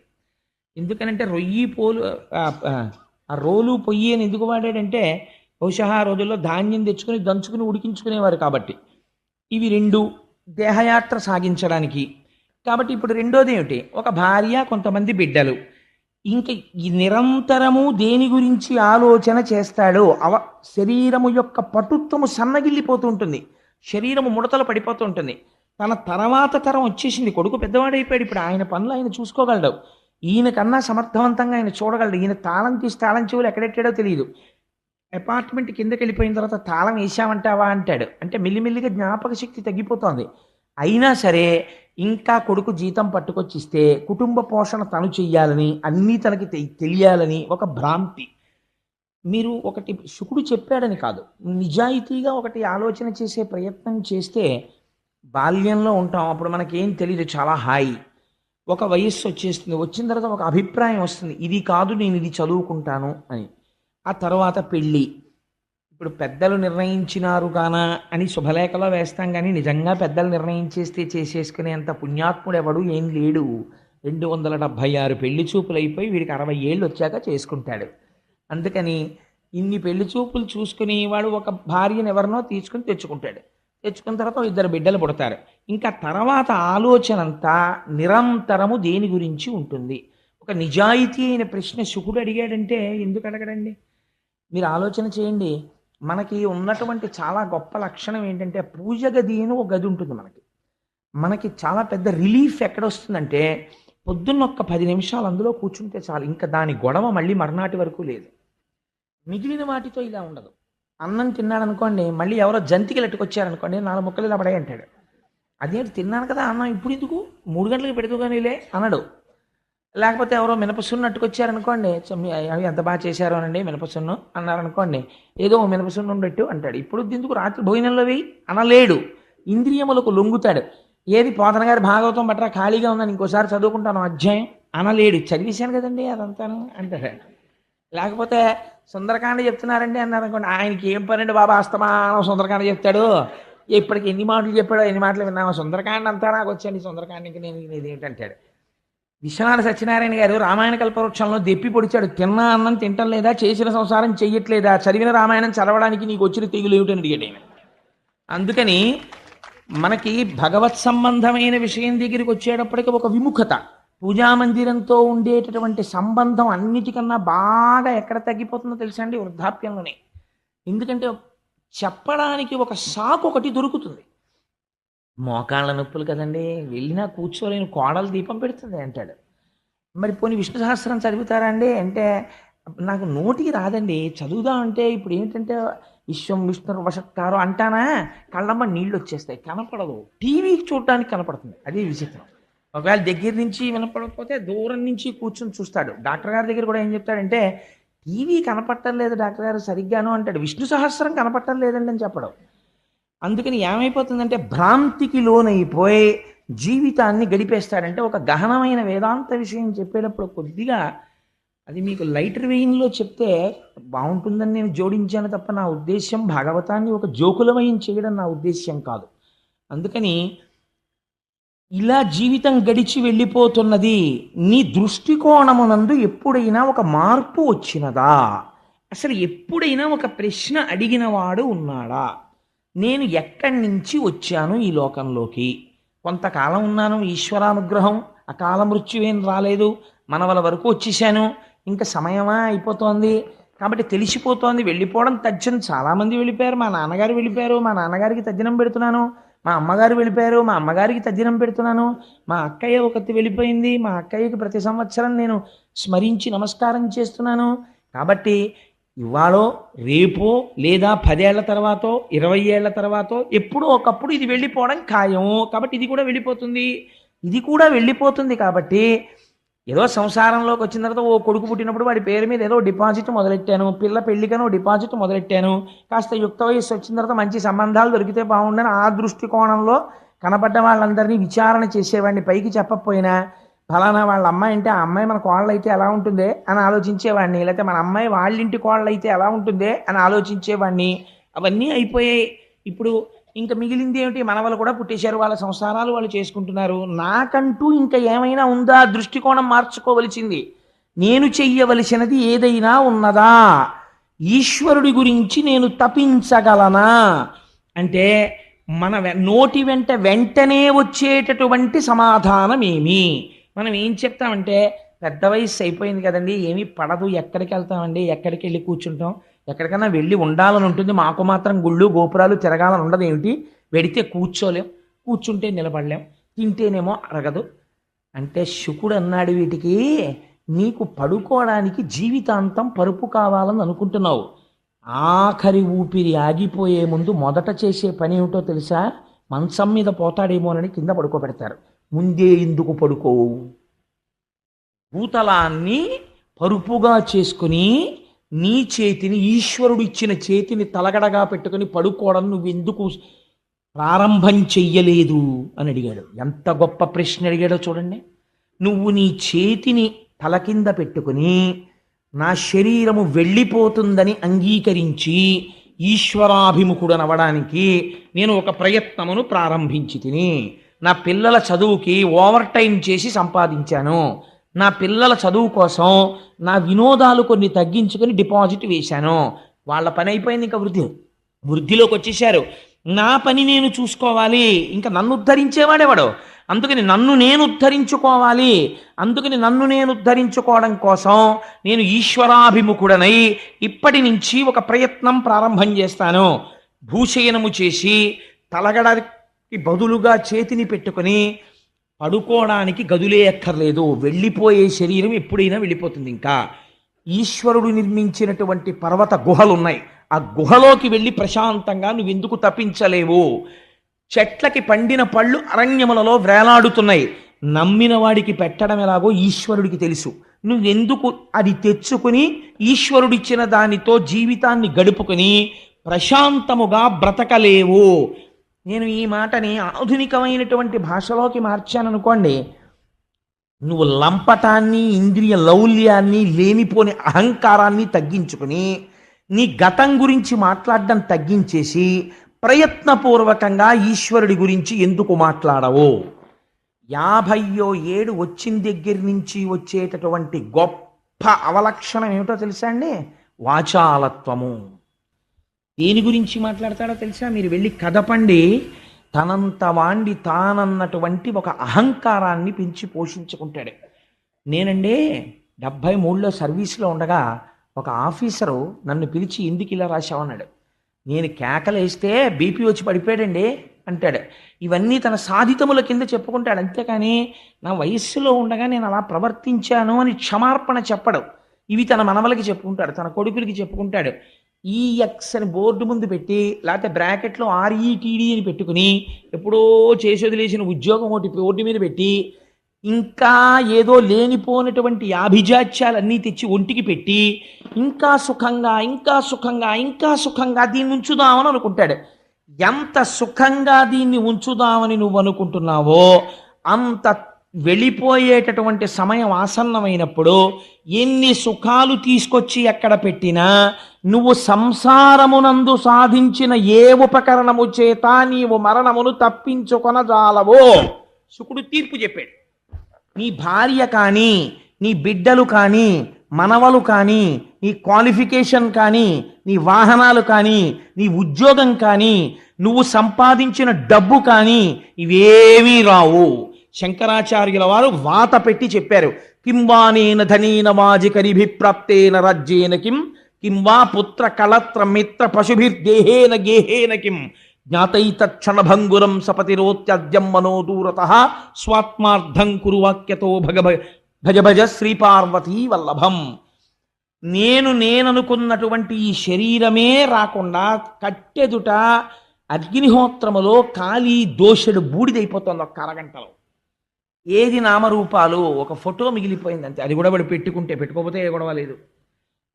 ఎందుకనంటే రొయ్యి పోలు ఆ రోలు పొయ్యి అని ఎందుకు వాడాడంటే బహుశా ఆ రోజుల్లో ధాన్యం తెచ్చుకుని దంచుకుని ఉడికించుకునేవారు కాబట్టి. ఇవి 2 దేహయాత్ర సాగించడానికి. కాబట్టి ఇప్పుడు రెండోది ఏమిటి? ఒక భార్య, కొంతమంది బిడ్డలు. ఇంక ఈ నిరంతరము దేని గురించి ఆలోచన చేస్తాడో శరీరము యొక్క పటుత్వము సన్నగిల్లిపోతూ ఉంటుంది, శరీరము ముడతలు పడిపోతూ ఉంటుంది. తన తర్వాత తరం వచ్చేసింది, కొడుకు పెద్దవాడైపోయాడు, ఇప్పుడు ఆయన పనులు ఆయన చూసుకోగలడు. ఈయన కన్నా సమర్థవంతంగా ఆయన చూడగలడు. ఈయన తాళం తీసి తాళం చెవులు ఎక్కడెట్టాడో తెలియదు. అపార్ట్మెంట్ కిందకి వెళ్ళిపోయిన తర్వాత తాళం వేసామంటావా అంటాడు. అంటే మెల్లిమెల్లిగా జ్ఞాపక శక్తి తగ్గిపోతుంది. అయినా సరే ఇంకా కొడుకు జీతం పట్టుకొచ్చిస్తే కుటుంబ పోషణ తను చెయ్యాలని, అన్నీ తనకి తెలియాలని ఒక భ్రాంతి. మీరు ఒకటి శుకుడు చెప్పాడని కాదు, నిజాయితీగా ఒకటి ఆలోచన చేసే ప్రయత్నం చేస్తే బాల్యంలో ఉంటాం, అప్పుడు మనకేం తెలియదు, చాలా హాయి. ఒక వయస్సు వచ్చేస్తుంది, వచ్చిన తర్వాత ఒక అభిప్రాయం వస్తుంది, ఇది కాదు నేను ఇది చదువుకుంటాను అని. ఆ తర్వాత పెళ్ళి. ఇప్పుడు పెద్దలు నిర్ణయించినారు కానా అని శుభలేఖలో వేస్తాం, కానీ నిజంగా పెద్దలు నిర్ణయించేస్తే చేసేసుకునేంత పుణ్యాత్ముడు ఎవడు ఏం లేడు. 276 పెళ్లి చూపులు అయిపోయి వీడికి 60 ఏళ్ళు వచ్చాక చేసుకుంటాడు. అందుకని ఇన్ని పెళ్లి చూపులు చూసుకుని వాడు ఒక భార్యను ఎవరినో తీసుకుని తెచ్చుకుంటాడు. తెచ్చుకున్న తర్వాత 2 బిడ్డలు పుడతారు. ఇంకా తర్వాత ఆలోచన అంతా నిరంతరము దేని గురించి ఉంటుంది? ఒక నిజాయితీ అయిన ప్రశ్న శుకుడు అడిగాడంటే ఎందుకు అడగడండి? మీరు ఆలోచన చేయండి. మనకి ఉన్నటువంటి చాలా గొప్ప లక్షణం ఏంటంటే పూజ గది అని ఒక గది ఉంటుంది మనకి. మనకి చాలా పెద్ద రిలీఫ్ ఎక్కడ వస్తుందంటే పొద్దున్న ఒక్క 10 నిమిషాలు అందులో కూర్చుంటే చాలు, ఇంకా దాని గొడవ మళ్ళీ మర్నాటి వరకు లేదు. మిగిలిన వాటితో ఇలా ఉండదు. అన్నం తిన్నాడు అనుకోండి, మళ్ళీ ఎవరో జంతికలు ఎట్టుకొచ్చారనుకోండి, 4 ముక్కలు ఇలా పడే అంటాడు. అదేంటి తిన్నాను కదా అన్నం ఇప్పుడు ఎందుకు 3 గంటలకు పెడుతూ కానీలే అనడు. లేకపోతే ఎవరో మినపసున్ను అట్టుకొచ్చారనుకోండి, అవి ఎంత బాగా చేశారో అనండి మినపసున్ను అన్నారనుకోండి, ఏదో మినపసున్ను పెట్టు అంటాడు. ఇప్పుడు ఎందుకు రాత్రి భోజనంలో వేయి అనలేడు. ఇంద్రియములకు లొంగుతాడు. ఏది పోతన గారి భాగవతం బట్రా ఖాళీగా ఉందని ఇంకోసారి చదువుకుంటాను అధ్యాయం అనలేడు. చదివేశాను కదండి అదంతాను అంటాడు. లేకపోతే సుందరకాండ చెప్తున్నారండి అన్నారనుకోండి, ఆయనకి ఏం పనండి బాబా, అస్తమానం సుందరకాండ చెప్తాడు, ఇప్పటికి ఎన్ని మాటలు చెప్పాడో, ఎన్ని మాటలు విన్నామో, సుందరకాండ అంతా నాకు వచ్చాను, సుందరకాండకి నేను ఇది ఏంటంటాడు. విశ్వనాథ సత్యనారాయణ గారు రామాయణ కల్పవృక్షంలో దెప్పి పొడిచాడు. తిన్నా అన్నం తింటం లేదా, చేసిన సంసారం చెయ్యట్లేదా, చదివిన రామాయణం చదవడానికి నీకు వచ్చిన తెగులు ఏమిటని అడిగాడు ఆయన. అందుకని మనకి భగవత్ సంబంధమైన విషయం దగ్గరికి వచ్చేటప్పటికి ఒక విముఖత, పూజామందిరంతో ఉండేటటువంటి సంబంధం అన్నిటికన్నా బాగా ఎక్కడ తగ్గిపోతుందో తెలుసా అండి? వృద్ధాప్యంలోనే. ఎందుకంటే చెప్పడానికి ఒక సాకు ఒకటి దొరుకుతుంది. మోకాళ్ళ నొప్పులు కదండి, వెళ్ళినా కూర్చోలేని కోడలు దీపం పెడుతుంది అంటాడు. మరి పోనీ విష్ణు సహస్రం చదువుతారా అండి అంటే, నాకు నోటికి రాదండి, చదువుదాం అంటే ఇప్పుడు ఏంటంటే విశ్వం విష్ణు వషత్కారం అంటానా కళ్ళమ్మ నీళ్ళు వచ్చేస్తాయి, కనపడదు. టీవీకి చూడడానికి కనపడుతుంది, అదే విచిత్రం. ఒకవేళ దగ్గర నుంచి వినపడకపోతే దూరం నుంచి కూర్చొని చూస్తాడు. డాక్టర్ గారి దగ్గర కూడా ఏం చెప్తాడంటే, టీవీ కనపడటం లేదు డాక్టర్ గారు సరిగ్గాను అంటాడు, విష్ణు సహస్రం కనపడటం లేదండి అని చెప్పడం. అందుకని ఏమైపోతుందంటే భ్రాంతికి లోనైపోయి జీవితాన్ని గడిపేస్తాడంటే. ఒక గహనమైన వేదాంత విషయం చెప్పేటప్పుడు కొద్దిగా అది మీకు లైటర్ వెయిన్లో చెప్తే బాగుంటుందని నేను జోడించాను తప్ప, నా ఉద్దేశ్యం భాగవతాన్ని ఒక జోకులమయం చేయడం నా ఉద్దేశ్యం కాదు. అందుకని ఇలా జీవితం గడిచి వెళ్ళిపోతున్నది, నీ దృష్టికోణమునందు ఎప్పుడైనా ఒక మార్పు వచ్చినదా? అసలు ఎప్పుడైనా ఒక ప్రశ్న అడిగినవాడు ఉన్నాడా? నేను ఎక్కడి నుంచి వచ్చాను ఈ లోకంలోకి? కొంతకాలం ఉన్నాను, ఈశ్వరానుగ్రహం, అకాల మృత్యువేం రాలేదు, మనవల వరకు వచ్చేసాను, ఇంకా సమయమా అయిపోతోంది కాబట్టి తెలిసిపోతోంది, వెళ్ళిపోవడం తథ్యం. చాలామంది వెళ్ళిపోయారు, మా నాన్నగారు వెళ్ళిపోయారు, మా నాన్నగారికి తద్దినం పెడుతున్నాను, మా అమ్మగారు వెళ్ళిపోయారు, మా అమ్మగారికి తద్దినం పెడుతున్నాను, మా అక్కయ్య ఒకటి వెళ్ళిపోయింది, మా అక్కయ్యకి ప్రతి సంవత్సరం నేను స్మరించి నమస్కారం చేస్తున్నాను. కాబట్టి ఇవాళో రేపో లేదా 10 ఏళ్ల తర్వాతో 20 ఏళ్ల తర్వాతో ఎప్పుడో ఒకప్పుడు ఇది వెళ్ళిపోవడం ఖాయం. కాబట్టి ఇది కూడా వెళ్ళిపోతుంది, ఇది కూడా వెళ్ళిపోతుంది. కాబట్టి ఏదో సంసారంలోకి వచ్చిన తర్వాత ఓ కొడుకు పుట్టినప్పుడు వాడి పేరు మీద ఏదో డిపాజిట్ మొదలెట్టాను, పిల్ల పెళ్లికనో డిపాజిట్ మొదలెట్టాను, కాస్త యుక్త వయస్సు వచ్చిన తర్వాత మంచి సంబంధాలు దొరికితే బాగుండని ఆ దృష్టికోణంలో కనపడ్డ వాళ్ళందరినీ విచారణ చేసేవాడిని. పైకి చెప్పకపోయినా ఫలానా వాళ్ళ అమ్మాయి అంటే ఆ అమ్మాయి మన కోళ్ళు అయితే ఎలా ఉంటుందే అని ఆలోచించేవాడిని, లేకపోతే మన అమ్మాయి వాళ్ళింటి కోళ్ళు అయితే ఎలా ఉంటుందే అని ఆలోచించేవాడిని. అవన్నీ అయిపోయాయి. ఇప్పుడు ఇంకా మిగిలింది ఏమిటి? మనవలు కూడా పుట్టేశారు, వాళ్ళ సంసారాలు వాళ్ళు చేసుకుంటున్నారు. నాకంటూ ఇంకా ఏమైనా ఉందా? దృష్టికోణం మార్చుకోవలసింది. నేను చెయ్యవలసినది ఏదైనా ఉన్నదా? ఈశ్వరుడి గురించి నేను తపించగలనా? అంటే మన నోటి వెంటనే వచ్చేటటువంటి సమాధానం ఏమి? మనం ఏం చెప్తామంటే, పెద్ద వయసు అయిపోయింది కదండి, ఏమీ పడదు, ఎక్కడికి వెళ్తామండి, ఎక్కడికి వెళ్ళి కూర్చుంటాం, ఎక్కడికైనా వెళ్ళి ఉండాలని ఉంటుంది, మాకు మాత్రం గుళ్ళు గోపురాలు తిరగాలని ఉండదు ఏమిటి, వెడితే కూర్చోలేం, కూర్చుంటే నిలబడలేం, తింటేనేమో అరగదు అంటే శుకుడు అన్నాడు, వీటికి నీకు పడుకోవడానికి జీవితాంతం పరుపు కావాలని అనుకుంటున్నావు. ఆఖరి ఊపిరి ఆగిపోయే ముందు మొదట చేసే పని ఏమిటో తెలుసా? మంచం మీద పోతాడేమోనని కింద పడుకోబెడతారు. ముందే ఎందుకు పడుకోవు? భూతలాన్ని పరుపుగా చేసుకుని నీ చేతిని, ఈశ్వరుడు ఇచ్చిన చేతిని తలగడగా పెట్టుకుని పడుకోవడం నువ్వెందుకు ప్రారంభం చెయ్యలేదు అని అడిగాడు. ఎంత గొప్ప ప్రశ్న అడిగాడో చూడండి. నువ్వు నీ చేతిని తల కింద పెట్టుకుని నా శరీరము వెళ్ళిపోతుందని అంగీకరించి ఈశ్వరాభిముఖుడనవడానికి నేను ఒక ప్రయత్నమును ప్రారంభించి తిని, నా పిల్లల చదువుకి ఓవర్ టైం చేసి సంపాదించాను, నా పిల్లల చదువు కోసం నా వినోదాలు కొన్ని తగ్గించుకొని డిపాజిట్ వేశాను, వాళ్ళ పని అయిపోయింది, ఇంకా వృద్ధిలోకి వచ్చేసారు, నా పని నేను చూసుకోవాలి, ఇంకా నన్ను ఉద్ధరించేవాడేవాడు, అందుకని నన్ను నేను ఉద్ధరించుకోవాలి, అందుకని నన్ను నేను ఉద్ధరించుకోవడం కోసం నేను ఈశ్వరాభిముఖుడనై ఇప్పటి నుంచి ఒక ప్రయత్నం ప్రారంభం చేస్తాను. భూశయనము చేసి తలగడకి బదులుగా చేతిని పెట్టుకుని పడుకోవడానికి గదులే అక్కర్లేదు, వెళ్ళిపోయే శరీరం ఎప్పుడైనా వెళ్ళిపోతుంది. ఇంకా ఈశ్వరుడు నిర్మించినటువంటి పర్వత గుహలు ఉన్నాయి, ఆ గుహలోకి వెళ్ళి ప్రశాంతంగా నువ్వెందుకు తప్పించలేవు? చెట్లకి పండిన పళ్ళు అరణ్యములలో వేలాడుతున్నాయి, నమ్మిన వాడికి పెట్టడం ఎలాగో ఈశ్వరుడికి తెలుసు. నువ్వెందుకు అది తెచ్చుకుని ఈశ్వరుడిచ్చిన దానితో జీవితాన్ని గడుపుకుని ప్రశాంతముగా బ్రతకలేవు? నేను ఈ మాటని ఆధునికమైనటువంటి భాషలోకి మార్చాననుకోండి, నువ్వు లంపటాన్ని, ఇంద్రియ లౌల్యాన్ని, లేనిపోని అహంకారాన్ని తగ్గించుకుని నీ గతం గురించి మాట్లాడడం తగ్గించేసి ప్రయత్నపూర్వకంగా ఈశ్వరుడి గురించి ఎందుకు మాట్లాడవు? 57 వచ్చిన దగ్గర నుంచి వచ్చేటటువంటి గొప్ప అవలక్షణం ఏమిటో తెలుసా అండి? వాచాలత్వము. దేని గురించి మాట్లాడతాడో తెలుసా? మీరు వెళ్ళి కదపండి. తనంత వాండి తానన్నటువంటి ఒక అహంకారాన్ని పెంచి పోషించుకుంటాడు. నేనండి 73లో సర్వీస్లో ఉండగా ఒక ఆఫీసరు నన్ను పిలిచి ఎందుకు ఇలా రాశావన్నాడు. నేను కేకలేస్తే బీపీ వచ్చి పడిపోయాడండి అంటాడు. ఇవన్నీ తన సాధితముల కింద చెప్పుకుంటాడు, అంతేకాని నా వయస్సులో ఉండగా నేను అలా ప్రవర్తించాను అని క్షమార్పణ చెప్పడు. ఇవి తన మనవలకి చెప్పుకుంటాడు, తన కొడుకులకి చెప్పుకుంటాడు. ఈఎక్స్ అని బోర్డు ముందు పెట్టి, లేకపోతే బ్రాకెట్లో ఆర్ఈటీడీ అని పెట్టుకుని ఎప్పుడో చేసి వదిలేసిన ఉద్యోగం ఒకటి బోర్డు మీద పెట్టి, ఇంకా ఏదో లేనిపోయినటువంటి ఆభిజాత్యాలన్నీ తెచ్చి ఒంటికి పెట్టి ఇంకా సుఖంగా ఇంకా సుఖంగా ఇంకా సుఖంగా దీన్ని ఉంచుదామని అనుకుంటాడు. ఎంత సుఖంగా దీన్ని ఉంచుదామని నువ్వు అనుకుంటున్నావో అంత వెళ్ళిపోయేటటువంటి సమయం ఆసన్నమైనప్పుడు ఎన్ని సుఖాలు తీసుకొచ్చి ఎక్కడ పెట్టినా నువ్వు సంసారమునందు సాధించిన ఏ ఉపకరణము చేత నీవు మరణమును తప్పించుకొనజాలవో శుకుడు తీర్పు చెప్పాడు. నీ భార్య కానీ, నీ బిడ్డలు కానీ, మనవలు కానీ, నీ క్వాలిఫికేషన్ కానీ, నీ వాహనాలు కానీ, నీ ఉద్యోగం కానీ, నువ్వు సంపాదించిన డబ్బు కానీ ఇవేమీ రావు. శంకరాచార్యుల వారు వాత పెట్టి చెప్పారు, కింవానేన ధనేన వాజికరిభిప్రాప్తేన రాజ్యేన కింవా పుత్ర కళత్ర మిత్ర పశుభిర్దేహేన గేహేన కిం జ్ఞాతైతక్షణభంగురం సపతిరోత్యద్యం మనోదూరతః స్వాత్మార్థం కురు వాక్యతో భజ భజ శ్రీపార్వతీ వల్లభం. నేననుకున్నటువంటి ఈ శరీరమే రాకుండా కట్టెదుట అగ్నిహోత్రములో కాలి దోషుడు బూడిదైపోతుంది ఒక్క అరగంటలో. ఏది నామరూపాలు? ఒక ఫోటో మిగిలిపోయింది అంతే, అది కూడా వాడు పెట్టుకోకపోతే ఏ గొడవ లేదు.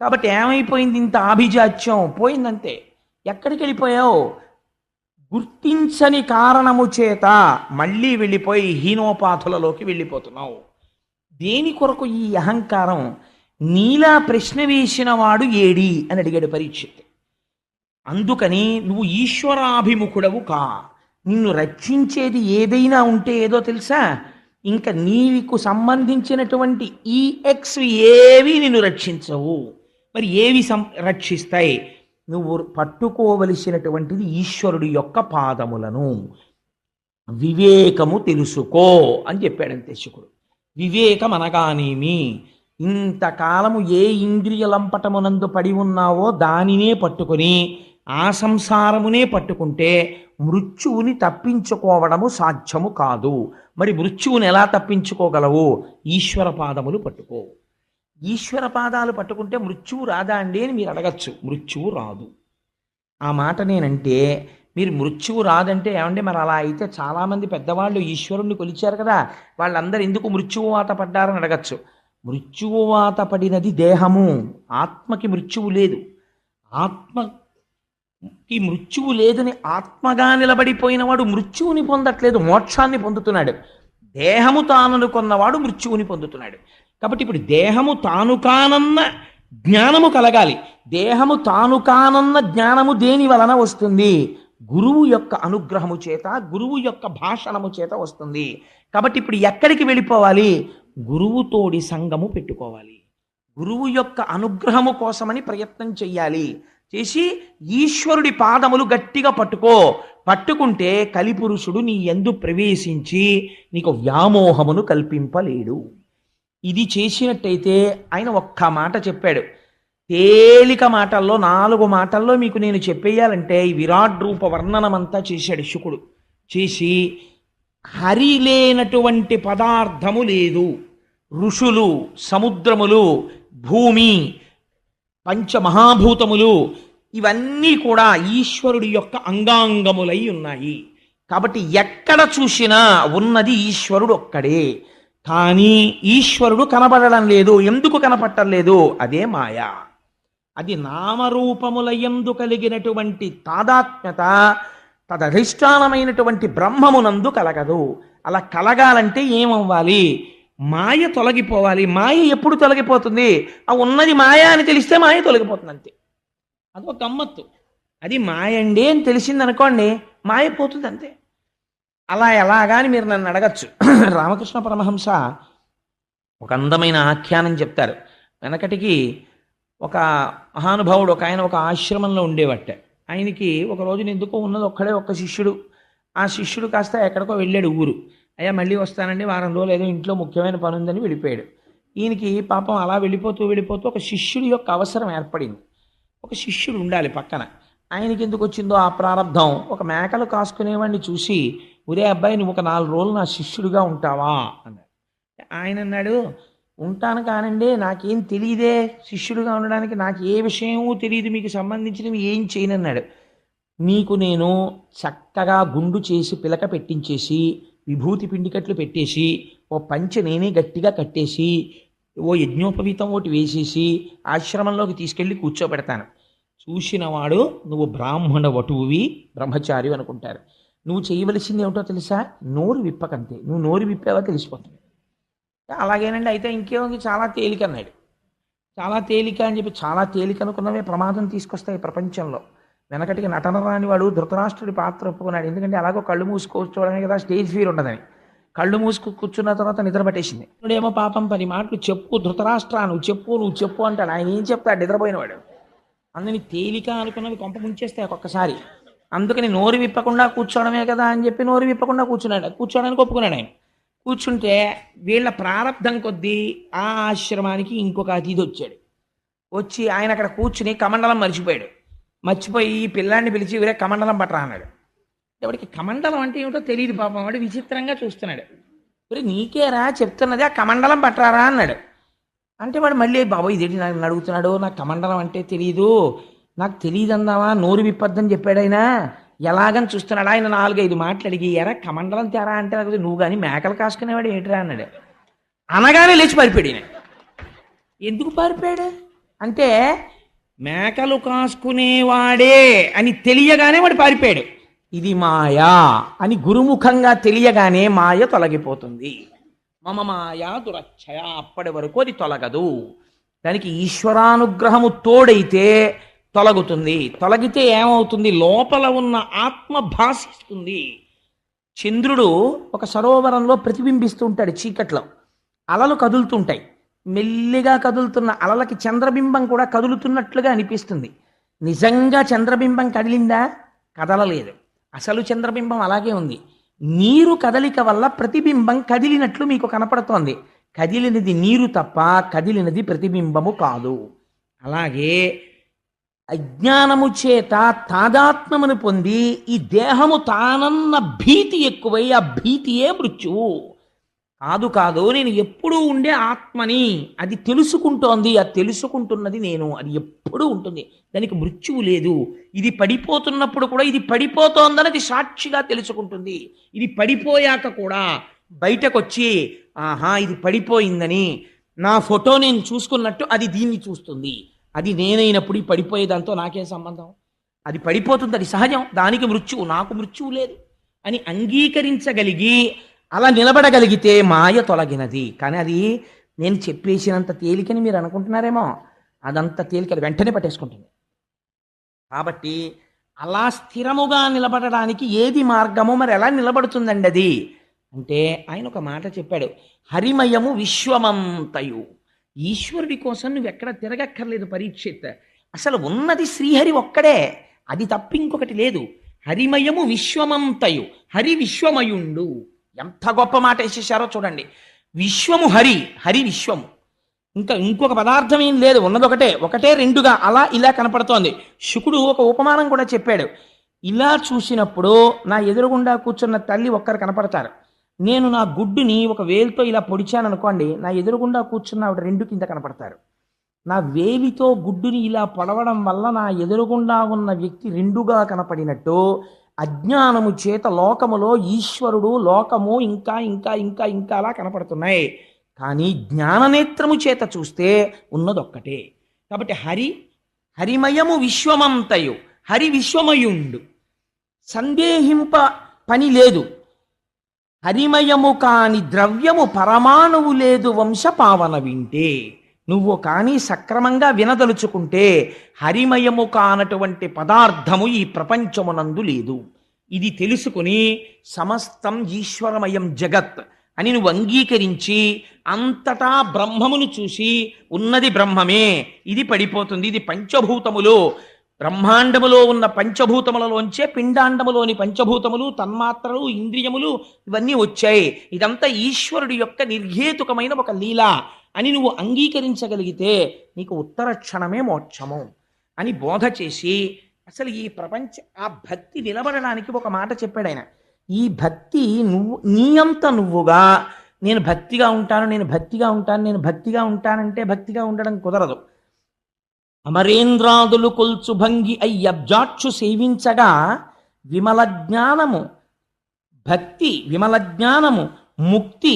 కాబట్టి ఏమైపోయింది? ఇంత ఆభిజాత్యం పోయిందంతే. ఎక్కడికి వెళ్ళిపోయావు? గుర్తించని కారణము చేత మళ్ళీ వెళ్ళిపోయి హీనోపాధులలోకి వెళ్ళిపోతున్నావు. దేని కొరకు ఈ అహంకారం? నీలా ప్రశ్న వేసిన వాడు ఏడి అని అడిగాడు పరీక్షిత్. అందుకని నువ్వు ఈశ్వరాభిముఖుడవు కా. నిన్ను రక్షించేది ఏదైనా ఉంటే ఏదో తెలుసా? ఇంకా నీకు సంబంధించినటువంటి ఈ ఎక్స్ ఏవి నిన్ను రక్షించవు. మరి ఏవి రక్షిస్తాయి? నువ్వు పట్టుకోవలసినటువంటిది ఈశ్వరుడి యొక్క పాదములను. వివేకము తెలుసుకో అని చెప్పాడంతే శుకుడు. వివేకం అనగానేమి? ఇంతకాలము ఏ ఇంద్రియ లంపటమునందు పడి ఉన్నావో దానినే పట్టుకొని ఆ సంసారమునే పట్టుకుంటే మృత్యువుని తప్పించుకోవడము సాధ్యము కాదు. మరి మృత్యువుని ఎలా తప్పించుకోగలవు? ఈశ్వర పాదములు పట్టుకో. ఈశ్వర పాదాలు పట్టుకుంటే మృత్యువు రాదా అండి అని మీరు అడగచ్చు. మృత్యువు రాదు. ఆ మాట నేనంటే మీరు మృత్యువు రాదంటే ఏమంటే మరి అలా అయితే చాలామంది పెద్దవాళ్ళు ఈశ్వరుణ్ణి కొలిచారు కదా, వాళ్ళందరూ ఎందుకు మృత్యువాత పడ్డారని అడగచ్చు. మృత్యువాత పడినది దేహము, ఆత్మకి మృత్యువు లేదు. ఆత్మకి మృత్యువు లేదని ఆత్మగా నిలబడిపోయిన వాడు మృత్యువుని పొందట్లేదు, మోక్షాన్ని పొందుతున్నాడు. దేహము తాననుకున్నవాడు మృత్యువుని పొందుతున్నాడు. కాబట్టి ఇప్పుడు దేహము తాను కానన్న జ్ఞానము కలగాలి. దేహము తాను కానన్న జ్ఞానము దేని వలన వస్తుంది? గురువు యొక్క అనుగ్రహము చేత, గురువు యొక్క భాషణము చేత వస్తుంది. కాబట్టి ఇప్పుడు ఎక్కడికి వెళ్ళిపోవాలి? గురువుతోడి సంగము పెట్టుకోవాలి. గురువు యొక్క అనుగ్రహము కోసమని ప్రయత్నం చెయ్యాలి. చేసి ఈశ్వరుడి పాదములు గట్టిగా పట్టుకుంటే కలిపురుషుడు నీ యందు ప్రవేశించి నీకు వ్యామోహమును కల్పింపలేడు. ఇది చేసినట్టయితే ఆయన ఒక్క మాట చెప్పాడు. తేలిక మాటల్లో 4 మాటల్లో మీకు నేను చెప్పేయాలంటే ఈ విరాట్ రూప వర్ణనమంతా చేశాడు శుకుడు. చేసి హరి లేనటువంటి పదార్థము లేదు. ఋషులు, సముద్రములు, భూమి, పంచమహాభూతములు ఇవన్నీ కూడా ఈశ్వరుడి యొక్క అంగాంగములై ఉన్నాయి. కాబట్టి ఎక్కడ చూసినా ఉన్నది ఈశ్వరుడు ఒక్కడే. కానీ ఈశ్వరుడు కనబడడం లేదు. ఎందుకు కనపడటం లేదు? అదే మాయ. అది నామరూపముల యందు కలిగినటువంటి తాదాత్మ్యత తదధిష్టానమైనటువంటి బ్రహ్మమునందు కలగదు. అలా కలగాలంటే ఏమవ్వాలి? మాయ తొలగిపోవాలి. మాయ ఎప్పుడు తొలగిపోతుంది? ఆ ఉన్నది మాయ అని తెలిస్తే మాయ తొలగిపోతుంది, అంతే. అదొక గమ్మత్తు. అది మాయ అండి అని తెలిసిందనుకోండి, మాయ పోతుంది, అంతే. అలా ఎలాగాని మీరు నన్ను అడగచ్చు. రామకృష్ణ పరమహంస ఒక అందమైన ఆఖ్యానం చెప్తారు. వెనకటికి ఒక మహానుభావుడు ఒక ఆయన ఒక ఆశ్రమంలో ఉండేవట్ట. ఆయనకి ఒక రోజున ఎందుకో ఉన్నది ఒక్కడే ఒక్క శిష్యుడు. ఆ శిష్యుడు కాస్త ఎక్కడికో వెళ్ళాడు ఊరు. అయ్యా మళ్ళీ వస్తానండి, వారం రోజులు ఏదో ఇంట్లో ముఖ్యమైన పని ఉందని వెళ్ళిపోయాడు. ఈయనకి పాపం అలా వెళ్ళిపోతూ వెళ్ళిపోతూ ఒక శిష్యుడి యొక్క అవసరం ఏర్పడింది. ఒక శిష్యుడు ఉండాలి పక్కన. ఆయనకి ఎందుకు వచ్చిందో ఆ ప్రారంధం, ఒక మేకలు కాసుకునేవాడిని చూసి, ఒరే అబ్బాయి నువ్వు ఒక 4 రోజులు నా శిష్యుడిగా ఉంటావా అన్నాడు. ఆయన అన్నాడు, ఉంటాను కానండి, నాకేం తెలియదే శిష్యుడిగా ఉండడానికి, నాకు ఏ విషయమూ తెలియదు, మీకు సంబంధించినవి ఏం చేయనన్నాడు. నీకు నేను చక్కగా గుండు చేసి పిలక పెట్టించేసి విభూతి పిండికట్లు పెట్టేసి ఓ పంచె నేనే గట్టిగా కట్టేసి ఓ యజ్ఞోపవీతం ఒకటి వేసేసి ఆశ్రమంలోకి తీసుకెళ్ళి కూర్చోబెడతాను. చూసినవాడు నువ్వు బ్రాహ్మణ వటువువి, బ్రహ్మచారి అనుకుంటారు. నువ్వు చేయవలసింది ఏమిటో తెలుసా? నోరు విప్పకంతే. నువ్వు నోరు విప్పావో తెలిసిపోతుంది. అలాగేనండి, అయితే ఇంకేముంది, చాలా తేలిక అన్నాడు. చాలా తేలిక అని చెప్పి చాలా తేలిక అనుకున్నవే ప్రమాదం తీసుకొస్తాయి ప్రపంచంలో. వెనకటికి నటన రాని వాడు ధృతరాష్ట్రుడి పాత్ర ఒప్పుకున్నాడు. ఎందుకంటే అలాగో కళ్ళు మూసుకోవడమే కదా, స్టేజ్ ఫీర్ ఉండదని. కళ్ళు మూసుకు కూర్చున్న తర్వాత నిద్ర పట్టేసింది. ఇప్పుడేమో పాపం 10 మాటలు చెప్పు ధృతరాష్ట్ర, నువ్వు చెప్పు అంటాడు. ఆయన ఏం చెప్తాడు? నిద్రపోయినవాడు. అందుని తేలిక అనుకున్నవి కొంప ముంచేస్తాయి ఒక్కొక్కసారి. అందుకని నోరు విప్పకుండా కూర్చోవడమే కదా అని చెప్పి నోరు విప్పకుండా కూర్చోడానికి ఒప్పుకున్నాడు ఆయన. కూర్చుంటే వీళ్ళ ప్రారంధం కొద్దీ ఆ ఆశ్రమానికి ఇంకొక అతిథి వచ్చాడు. వచ్చి ఆయన అక్కడ కూర్చుని కమండలం మర్చిపోయి ఈ పిల్లాన్ని పిలిచి వీరే కమండలం పట్టరా అన్నాడు. ఎవరికి కమండలం అంటే ఏమిటో తెలియదు పాపం. వాడు విచిత్రంగా చూస్తున్నాడు. మరి నీకేరా చెప్తున్నది, ఆ కమండలం పట్టరారా అన్నాడు. అంటే వాడు మళ్ళీ బాబు ఇదేంటి నాకు అడుగుతున్నాడు, నాకు కమండలం అంటే తెలియదు, నాకు తెలియదు అందావా, నోరు విప్పద్దని చెప్పాడు ఆయన. ఎలాగని చూస్తున్నాడు. ఆయన 4-5 మాటలు అడిగి, ఎరా కమండలం తేరా అంటే నాకు నువ్వు కానీ మేకలు కాసుకునేవాడు ఏంటిరా అన్నాడు. అనగానే లేచి పారిపోయాడు ఈయన. ఎందుకు పారిపోయాడు అంటే మేకలు కాసుకునేవాడే అని తెలియగానే వాడు పారిపోయాడు. ఇది మాయా అని గురుముఖంగా తెలియగానే మాయ తొలగిపోతుంది. మమ మాయా దురచ్చయ, అప్పటి వరకు అది తొలగదు. దానికి ఈశ్వరానుగ్రహము తోడైతే తొలగుతుంది. తొలగితే ఏమవుతుంది? లోపల ఉన్న ఆత్మ భాషిస్తుంది. చంద్రుడు ఒక సరోవరంలో ప్రతిబింబిస్తూ ఉంటాడు చీకట్లో. అలలు కదులుతుంటాయి. మెల్లిగా కదులుతున్న అలలకి చంద్రబింబం కూడా కదులుతున్నట్లుగా అనిపిస్తుంది. నిజంగా చంద్రబింబం కదిలిందా? కదలలేదు. అసలు చంద్రబింబం అలాగే ఉంది. నీరు కదలిక వల్ల ప్రతిబింబం కదిలినట్లు మీకు కనపడుతోంది. కదిలినది నీరు తప్ప కదిలినది ప్రతిబింబము కాదు. అలాగే అజ్ఞానము చేత తాదాత్మ్యమును పొంది ఈ దేహము తానన్న భీతి ఎక్కువై ఆ భీతియే మృత్యువు. కాదు నేను ఎప్పుడూ ఉండే ఆత్మని, అది తెలుసుకుంటోంది, అది తెలుసుకుంటున్నది నేను, అది ఎప్పుడూ ఉంటుంది, దానికి మృత్యువు లేదు. ఇది పడిపోతున్నప్పుడు కూడా ఇది పడిపోతోందని అది సాక్షిగా తెలుసుకుంటుంది. ఇది పడిపోయాక కూడా బయటకు వచ్చి ఆహా ఇది పడిపోయిందని నా ఫోటో నేను చూసుకున్నట్టు అది దీన్ని చూస్తుంది. అది నేనైనప్పుడు ఈ పడిపోయేదాంతో నాకేం సంబంధం? అది పడిపోతుంది, అది సహజం, దానికి మృత్యువు, నాకు మృత్యువు లేదు అని అంగీకరించగలిగి అలా నిలబడగలిగితే మాయ తొలగినది. కానీ అది నేను చెప్పేసినంత తేలికని మీరు అనుకుంటున్నారేమో, అదంత తేలిక వెంటనే పట్టేసుకుంటుంది. కాబట్టి అలా స్థిరముగా నిలబడడానికి ఏది మార్గమో, మరి ఎలా నిలబడుతుందండి అది అంటే ఆయన ఒక మాట చెప్పాడు, హరిమయము విశ్వమంతయు. ఈశ్వరుడి కోసం నువ్వు ఎక్కడ తిరగక్కర్లేదు పరీక్షిత్. అసలు ఉన్నది శ్రీహరి ఒక్కడే, అది తప్ప ఇంకొకటి లేదు. హరిమయము విశ్వమంతయు, హరి విశ్వమయుండు. ఎంత గొప్ప మాట వేసేసారో చూడండి. విశ్వము హరి, హరి విశ్వము. ఇంకొక పదార్థం ఏం లేదు, ఉన్నది ఒకటే రెండుగా అలా ఇలా కనపడుతోంది. శుకుడు ఒక ఉపమానం కూడా చెప్పాడు. ఇలా చూసినప్పుడు నా ఎదురుగుండా కూర్చున్న తల్లి ఒక్కరు కనపడతారు, నేను నా గుడ్డుని ఒక వేలుతో ఇలా పొడిచాను అనుకోండి, నా ఎదురుగుండా కూర్చున్న ఆవిడ రెండు కింద కనపడతారు. నా వేలితో గుడ్డుని ఇలా పొడవడం వల్ల నా ఎదురుగుండా ఉన్న వ్యక్తి రెండుగా కనపడినట్టు అజ్ఞానము చేత లోకములో ఈశ్వరుడు, లోకము ఇంకా ఇంకా ఇంకా ఇంకా అలా కనపడుతున్నాయి. కానీ జ్ఞాననేత్రము చేత చూస్తే ఉన్నదొక్కటే. కాబట్టి హరిమయము విశ్వమంతయు, హరి విశ్వమయుండు, సందేహింప పని లేదు. హరిమయము కాని ద్రవ్యము పరమాణువు లేదు వంశపావన వింటే. నువ్వు కానీ సక్రమంగా వినదలుచుకుంటే హరిమయము కానటువంటి పదార్థము ఈ ప్రపంచమునందు లేదు. ఇది తెలుసుకుని సమస్తం ఈశ్వరమయం జగత్ అని నువ్వు అంగీకరించి అంతటా బ్రహ్మమును చూసి ఉన్నది బ్రహ్మమే, ఇది పడిపోతుంది, ఇది పంచభూతములు, బ్రహ్మాండములో ఉన్న పంచభూతములలోంచే పిండాండములోని పంచభూతములు, తన్మాత్రలు, ఇంద్రియములు ఇవన్నీ వచ్చాయి. ఇదంతా ఈశ్వరుడి యొక్క నిర్హేతుకమైన ఒక లీల అని నువ్వు అంగీకరించగలిగితే నీకు ఉత్తర క్షణమే మోక్షము అని బోధ చేసి, అసలు ఈ ఆ భక్తి నిలబడడానికి ఒక మాట చెప్పాడు ఆయన. ఈ భక్తి నువ్వు నీ అంత నువ్వుగా నేను భక్తిగా ఉంటాను, నేను భక్తిగా ఉంటాను, నేను భక్తిగా ఉంటానంటే భక్తిగా ఉండడం కుదరదు. అమరేంద్రాదులు కొల్చు భంగి అయ్యబ్జాక్షు సేవించగా విమల జ్ఞానము భక్తి, విమల జ్ఞానము ముక్తి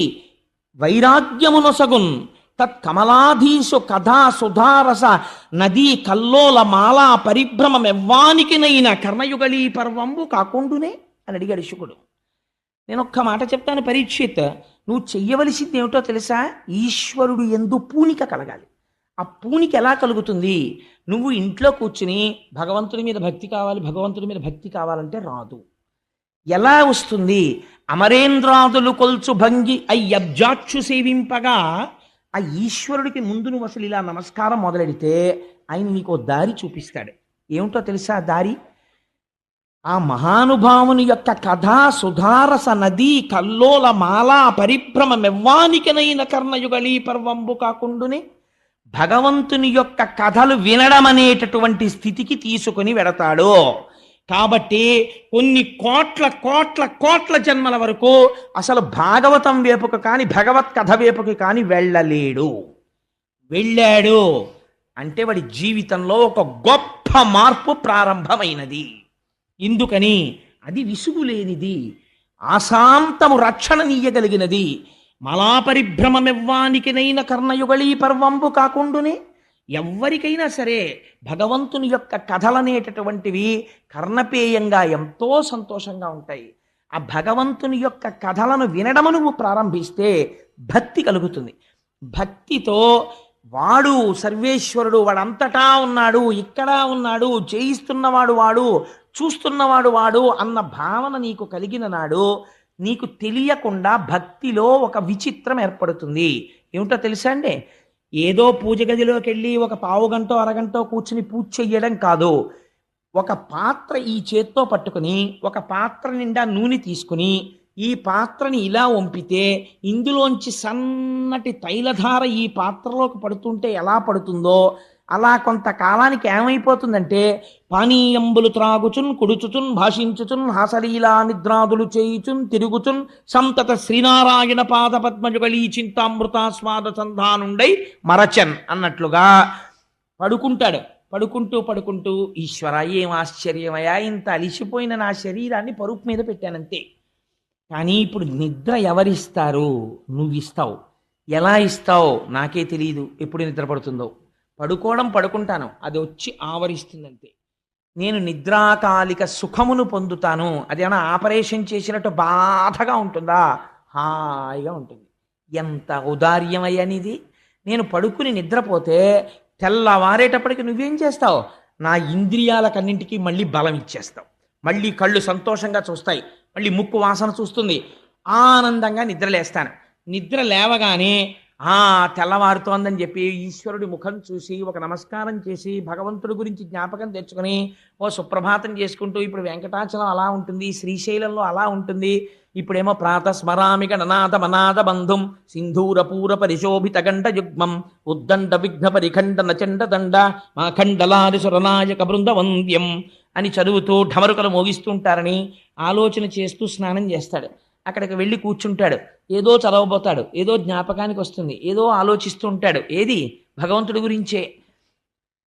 వైరాగ్యమునొసగున్ తత్కమలాధీసు కథా సుధారస నదీ కల్లోల మాలా పరిభ్రమమెవ్వానికినైన కర్ణయుగళీ పర్వంబు కాకుండునే అని అడిగాడు శుకుడు. నేను ఒక్క మాట చెప్తాను పరీక్షిత్, నువ్వు చెయ్యవలసింది ఏమిటో తెలుసా? ఈశ్వరుడు యందు పూనిక కలగాలి. ఆ పూనిక ఎలా కలుగుతుంది? నువ్వు ఇంట్లో కూర్చుని భగవంతుడి మీద భక్తి కావాలి, భగవంతుడి మీద భక్తి కావాలంటే రాదు. ఎలా వస్తుంది? అమరేంద్రాదులు కొల్చు భంగి అయ్యబ్జాక్షు సేవింపగా ఆ ఈశ్వరుడికి ముందు నువ్వు అసలు ఇలా నమస్కారం మొదలెడితే ఆయన నీకు దారి చూపిస్తాడు. ఏమిటో తెలుసా దారి? ఆ మహానుభావుని యొక్క కథా సుధారస నదీ కల్లోల మాలా పరిభ్రమమెవ్వానికనైన కర్ణయుగళీ పర్వంబు కాకుండునే భగవంతుని యొక్క కథలు వినడం అనేటటువంటి స్థితికి తీసుకుని వెడతాడు. కాబట్టి కొన్ని కోట్ల కోట్ల కోట్ల జన్మల వరకు అసలు భాగవతం వైపుకు కానీ భగవత్ కథ వైపుకి కానీ వెళ్ళలేడు. వెళ్ళాడు అంటే వాడి జీవితంలో ఒక గొప్ప మార్పు ప్రారంభమైనది. ఎందుకని? అది విసుగులేనిది, ఆశాంతము రక్షణనీయగలిగినది. మలాపరిభ్రమమెవ్వానికినైన కర్ణయుగళీ పర్వంబు కాకుండునే. ఎవ్వరికైనా సరే భగవంతుని యొక్క కథలనేటటువంటివి కర్ణపేయంగా ఎంతో సంతోషంగా ఉంటాయి. ఆ భగవంతుని యొక్క కథలను వినడము నువ్వు ప్రారంభిస్తే భక్తి కలుగుతుంది. భక్తితో వాడు సర్వేశ్వరుడు, వాడంతటా ఉన్నాడు, ఇక్కడ ఉన్నాడు, చేయిస్తున్నవాడు వాడు, చూస్తున్నవాడు వాడు అన్న భావన నీకు కలిగిన నాడు నీకు తెలియకుండా భక్తిలో ఒక విచిత్రం ఏర్పడుతుంది. ఏమిటో తెలుసా అండి? ఏదో పూజ గదిలోకి వెళ్ళి ఒక పావు గంటో అరగంటో కూర్చుని పూజ చెయ్యడం కాదు. ఒక పాత్ర ఈ చేత్తో పట్టుకుని ఒక పాత్ర నిండా నూనె తీసుకుని ఈ పాత్రని ఇలా వంపితే ఇందులోంచి సన్నటి తైలధార ఈ పాత్రలోకి పడుతుంటే ఎలా పడుతుందో అలా కొంతకాలానికి ఏమైపోతుందంటే పానీయంబులు త్రాగుచున్ కుడుచుచున్ భాషించుచున్ హాసలీలా నిద్రాదులు చేయుచున్ తిరుగుచున్ సంతత శ్రీనారాయణ పాద పద్మజుగళీ చింతామృతాస్వాద సంధానుండై మరచన్ అన్నట్లుగా పడుకుంటాడు. పడుకుంటూ పడుకుంటూ ఈశ్వర ఏం ఆశ్చర్యమయా, ఇంత అలిసిపోయిన నా శరీరాన్ని పరుపు మీద పెట్టానంతే. కానీ ఇప్పుడు నిద్ర ఎవరిస్తారు? నువ్వు ఇస్తావు. ఎలా ఇస్తావు నాకే తెలియదు. ఎప్పుడు నిద్ర పడుతుందో పడుకుంటాను, అది వచ్చి ఆవరిస్తుందంతే. నేను నిద్రాకాలిక సుఖమును పొందుతాను. అదేమన్నా ఆపరేషన్ చేసినట్టు బాధగా ఉంటుందా? హాయిగా ఉంటుంది. ఎంత ఔదార్యమయ్యనిది. నేను పడుకుని నిద్రపోతే తెల్లవారేటప్పటికి నువ్వేం చేస్తావు? నా ఇంద్రియాలకన్నింటికి మళ్ళీ బలం ఇచ్చేస్తావు. మళ్ళీ కళ్ళు సంతోషంగా చూస్తాయి, మళ్ళీ ముక్కు వాసన చూస్తుంది, ఆనందంగా నిద్రలేస్తాను. నిద్ర లేవగానే తెల్లవారుతోందని చెప్పి ఈశ్వరుడి ముఖం చూసి ఒక నమస్కారం చేసి భగవంతుడి గురించి జ్ఞాపకం తెచ్చుకొని ఓ సుప్రభాతం చేసుకుంటూ, ఇప్పుడు వెంకటాచలం అలా ఉంటుంది, శ్రీశైలంలో అలా ఉంటుంది, ఇప్పుడేమో ప్రాతస్మరామి గణనాథ మనాథ బంధుం సింధూరపూర పరిశోభిత గండ యుగ్మం ఉద్దండ విఘ్న పరిఖండ నచండ దండ మా ఖండలాది సురనాయక బృంద వంద్యం అని చదువుతూ ఢమరుకలు మోగిస్తుంటారని ఆలోచన చేస్తూ స్నానం చేస్తాడు. అక్కడికి వెళ్ళి కూర్చుంటాడు, ఏదో చదవబోతాడు, ఏదో జ్ఞాపకానికి వస్తుంది, ఏదో ఆలోచిస్తూ ఉంటాడు, ఏది భగవంతుడి గురించే.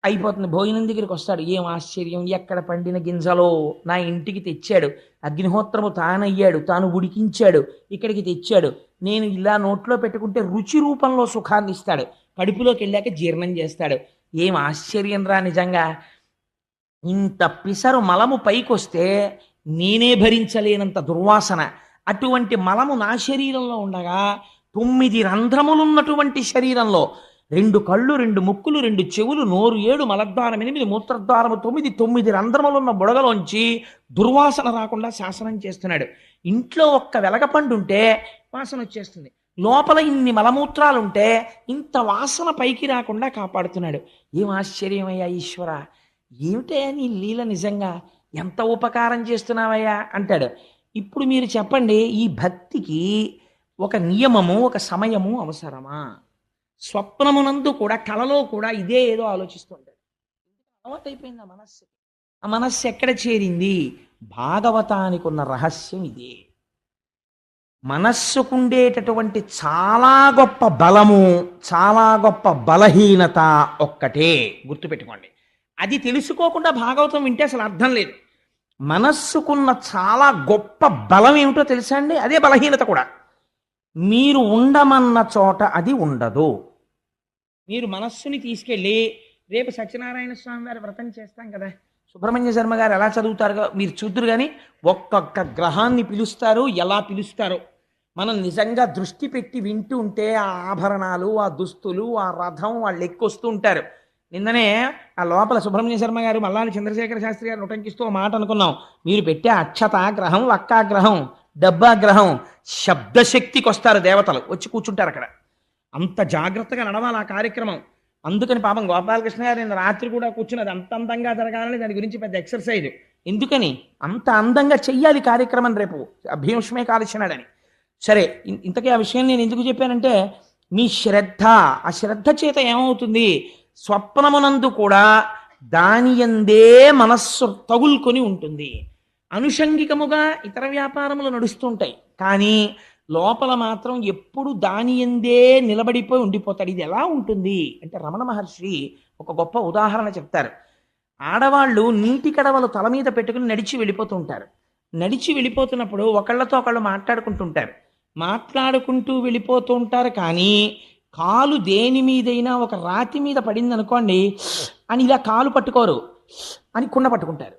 అయిపోతుంది. భోజనం దగ్గరికి వస్తాడు, ఏం ఆశ్చర్యం, ఎక్కడ పండిన గింజలో నా ఇంటికి తెచ్చాడు, అగ్నిహోత్రము తానయ్యాడు, తాను ఉడికించాడు, ఇక్కడికి తెచ్చాడు, నేను ఇలా నోట్లో పెట్టుకుంటే రుచి రూపంలో సుఖాన్ని ఇస్తాడు, కడుపులోకి వెళ్ళాక జీర్ణం చేస్తాడు. ఏం ఆశ్చర్యం రా నిజంగా. ఇంత పిసరు మలము పైకొస్తే నేనే భరించలేనంత దుర్వాసన. అటువంటి మలము నా శరీరంలో ఉండగా 9 రంధ్రములున్నటువంటి శరీరంలో 2 కళ్ళు, 2 ముక్కులు, 2 చెవులు, నోరు 7, మలద్వారం 8, మూత్రద్వారము 9 రంధ్రములున్న బుడగలోంచి దుర్వాసన రాకుండా శాసనం చేస్తున్నాడు. ఇంట్లో ఒక్క వెలగపండు ఉంటే వాసన వచ్చేస్తుంది, లోపల ఇన్ని మలమూత్రాలుంటే ఇంత వాసన పైకి రాకుండా కాపాడుతున్నాడు. ఏం ఆశ్చర్యమయ్యా ఈశ్వర, ఏమిటయ్యా నీ లీల, నిజంగా ఎంత ఉపకారం చేస్తున్నావయ్యా అంటాడు. ఇప్పుడు మీరు చెప్పండి, ఈ భక్తికి ఒక నియమము, ఒక సమయము అవసరమా? స్వప్నమునందు కూడా, కలలో కూడా ఇదే ఏదో ఆలోచిస్తుంటాడు. అలవాటైపోయింది ఆ మనస్సు. ఆ మనస్సు ఎక్కడ చేరింది? భాగవతానికి ఉన్న రహస్యం ఇదే. మనస్సుకుండేటటువంటి చాలా గొప్ప బలము, చాలా గొప్ప బలహీనత ఒక్కటే గుర్తుపెట్టుకోండి. అది తెలుసుకోకుండా భాగవతం వింటే అసలు అర్థం లేదు. మనస్సుకున్న చాలా గొప్ప బలం ఏమిటో తెలుసా అండి? అదే బలహీనత కూడా. మీరు ఉండమన్న చోట అది ఉండదు. మీరు మనస్సుని తీసుకెళ్ళి, రేపు సత్యనారాయణ స్వామి వారి వ్రతం చేస్తాం కదా, సుబ్రహ్మణ్య శర్మ గారు ఎలా చదువుతారో మీరు చూద్దరు, కానీ ఒక్కొక్క గ్రహాన్ని పిలుస్తారు, ఎలా పిలుస్తారో మనం నిజంగా దృష్టి పెట్టి వింటూ ఉంటే ఆ ఆభరణాలు, ఆ దుస్తులు, ఆ రథం, వాళ్ళు ఎక్కొస్తూ ఉంటారు. నిన్ననే ఆ లోపల సుబ్రహ్మణ్య శర్మ గారు మల్లాని చంద్రశేఖర శాస్త్రి గారు ఉటంకిస్తూ ఒక మాట అనుకున్నాం. మీరు పెట్టే అక్షతాగ్రహం, వక్కాగ్రహం, డబ్బాగ్రహం, శబ్దశక్తికి వస్తారు దేవతలు, వచ్చి కూర్చుంటారు అక్కడ. అంత జాగ్రత్తగా నడవాలి ఆ కార్యక్రమం. అందుకని పాపం గోపాలకృష్ణ గారు నిన్న రాత్రి కూడా కూర్చుని అది అంత అందంగా జరగాలని దాని గురించి పెద్ద ఎక్సర్సైజ్. ఎందుకని అంత అందంగా చెయ్యాలి కార్యక్రమం రేపు భీష్మే కాల్చినాడని. సరే, ఇంతకీ ఆ విషయం నేను ఎందుకు చెప్పానంటే, మీ శ్రద్ధ, ఆ శ్రద్ధ చేత ఏమవుతుంది, స్వప్నమునందు కూడా దాని యందే మనస్సు తగులుకొని ఉంటుంది. అనుషంగికముగా ఇతర వ్యాపారములు నడుస్తుంటాయి, కానీ లోపల మాత్రం ఎప్పుడు దాని యందే నిలబడిపోయి ఉండిపోతాడు. ఇది ఎలా ఉంటుంది అంటే, రమణ మహర్షి ఒక గొప్ప ఉదాహరణ చెప్తారు. ఆడవాళ్ళు నీటి కడవలు తల మీద పెట్టుకుని నడిచి వెళ్ళిపోతూ ఉంటారు. నడిచి వెళ్ళిపోతున్నప్పుడు ఒకళ్ళతో ఒకళ్ళు మాట్లాడుకుంటూ వెళ్ళిపోతూ ఉంటారు, కానీ కాలు దేని మీదైనా ఒక రాతి మీద పడింది అనుకోండి అని ఇలా కాలు పట్టుకోరు, అని కుండ పట్టుకుంటారు.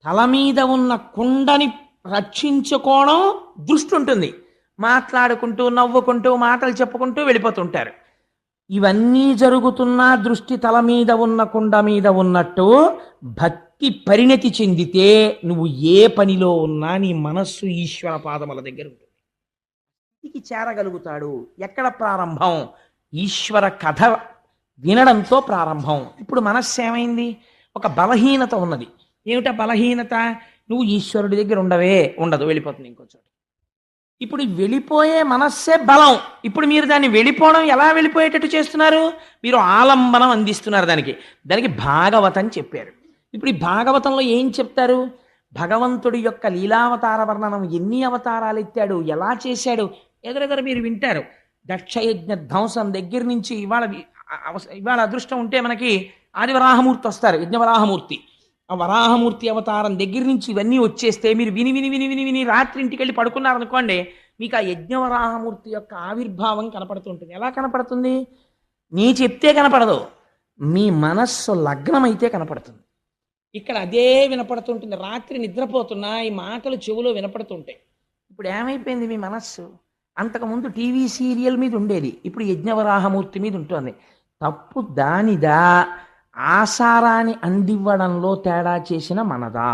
తల మీద ఉన్న కుండని రక్షించుకోవడం దృష్టి ఉంటుంది. మాట్లాడుకుంటూ, నవ్వుకుంటూ, మాటలు చెప్పుకుంటూ వెళ్ళిపోతుంటారు. ఇవన్నీ జరుగుతున్నా దృష్టి తల మీద ఉన్న కుండ మీద ఉన్నట్టు భక్తి పరిణతి చెందితే నువ్వు ఏ పనిలో ఉన్నా నీ మనస్సు ఈశ్వర పాదముల దగ్గర ఉంటుంది. భక్తికి చేరగలుగుతాడు. ఎక్కడ ప్రారంభం? ఈశ్వర కథ వినడంతో ప్రారంభం. ఇప్పుడు మనస్సు ఏమైంది? ఒక బలహీనత ఉన్నది. ఏమిటా బలహీనత? నువ్వు ఈశ్వరుడి దగ్గర ఉండదు, వెళ్ళిపోతుంది ఇంకో చోట. ఇప్పుడు వెళ్ళిపోయే మనస్సే బలం. ఇప్పుడు మీరు దాన్ని వెళ్ళిపోవడం ఎలా వెళ్ళిపోయేటట్టు చేస్తున్నారు? మీరు ఆలంబనం అందిస్తున్నారు దానికి భాగవతం చెప్పారు. ఇప్పుడు ఈ భాగవతంలో ఏం చెప్తారు? భగవంతుడి యొక్క లీలావతార వర్ణనం, ఎన్ని అవతారాలు ఎత్తాడు, ఎలా చేశాడు, ఎదురెదురు మీరు వింటారు. దక్షయజ్ఞ ధ్వంసం దగ్గర నుంచి ఇవాళ అదృష్టం ఉంటే మనకి ఆదివరాహమూర్తి వస్తారు, యజ్ఞవరాహమూర్తి. ఆ వరాహమూర్తి అవతారం దగ్గర నుంచి ఇవన్నీ వచ్చేస్తే మీరు విని విని విని విని విని రాత్రి ఇంటికి వెళ్ళి పడుకున్నారనుకోండి, మీకు ఆ యజ్ఞవరాహమూర్తి యొక్క ఆవిర్భావం కనపడుతుంటుంది. ఎలా కనపడుతుంది? నీ చెప్తే కనపడదు, మీ మనస్సు లగ్నమైతే కనపడుతుంది. ఇక్కడ అదే వినపడుతుంటుంది. రాత్రి నిద్రపోతున్నా ఈ మాటలు చెవులో వినపడుతుంటాయి. ఇప్పుడు ఏమైపోయింది మీ మనస్సు? అంతకుముందు టీవీ సీరియల్ మీద ఉండేది, ఇప్పుడు యజ్ఞవరాహమూర్తి మీద ఉంటుంది. తప్పు దానిదా, ఆసారాన్ని అందివ్వడంలో తేడా చేసిన మనదా?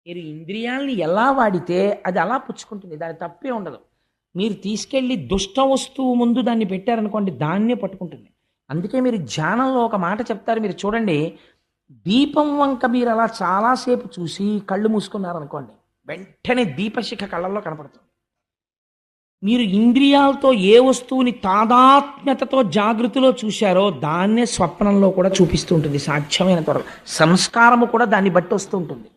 మీరు ఇంద్రియాల్ని ఎలా వాడితే అది అలా పుచ్చుకుంటుంది, దాని తప్పే ఉండదు. మీరు తీసుకెళ్ళి దుష్ట వస్తువు ముందు దాన్ని పెట్టారనుకోండి, దాన్నే పట్టుకుంటుంది. అందుకే మీరు ధ్యానంలో ఒక మాట చెప్తారు, మీరు చూడండి. దీపం వంక మీరు అలా చాలాసేపు చూసి కళ్ళు మూసుకున్నారనుకోండి, వెంటనే దీపశిఖ కళ్ళల్లో కనపడుతుంది. మీరు ఇంద్రియాలతో ఏ వస్తువుని తాదాత్మ్యతతో జాగృతిలో చూశారో దాన్నే స్వప్నంలో కూడా చూపిస్తూ ఉంటుంది. సాధ్యమైన త్వరలో సంస్కారము కూడా దాన్ని బట్టి వస్తూ ఉంటుంది.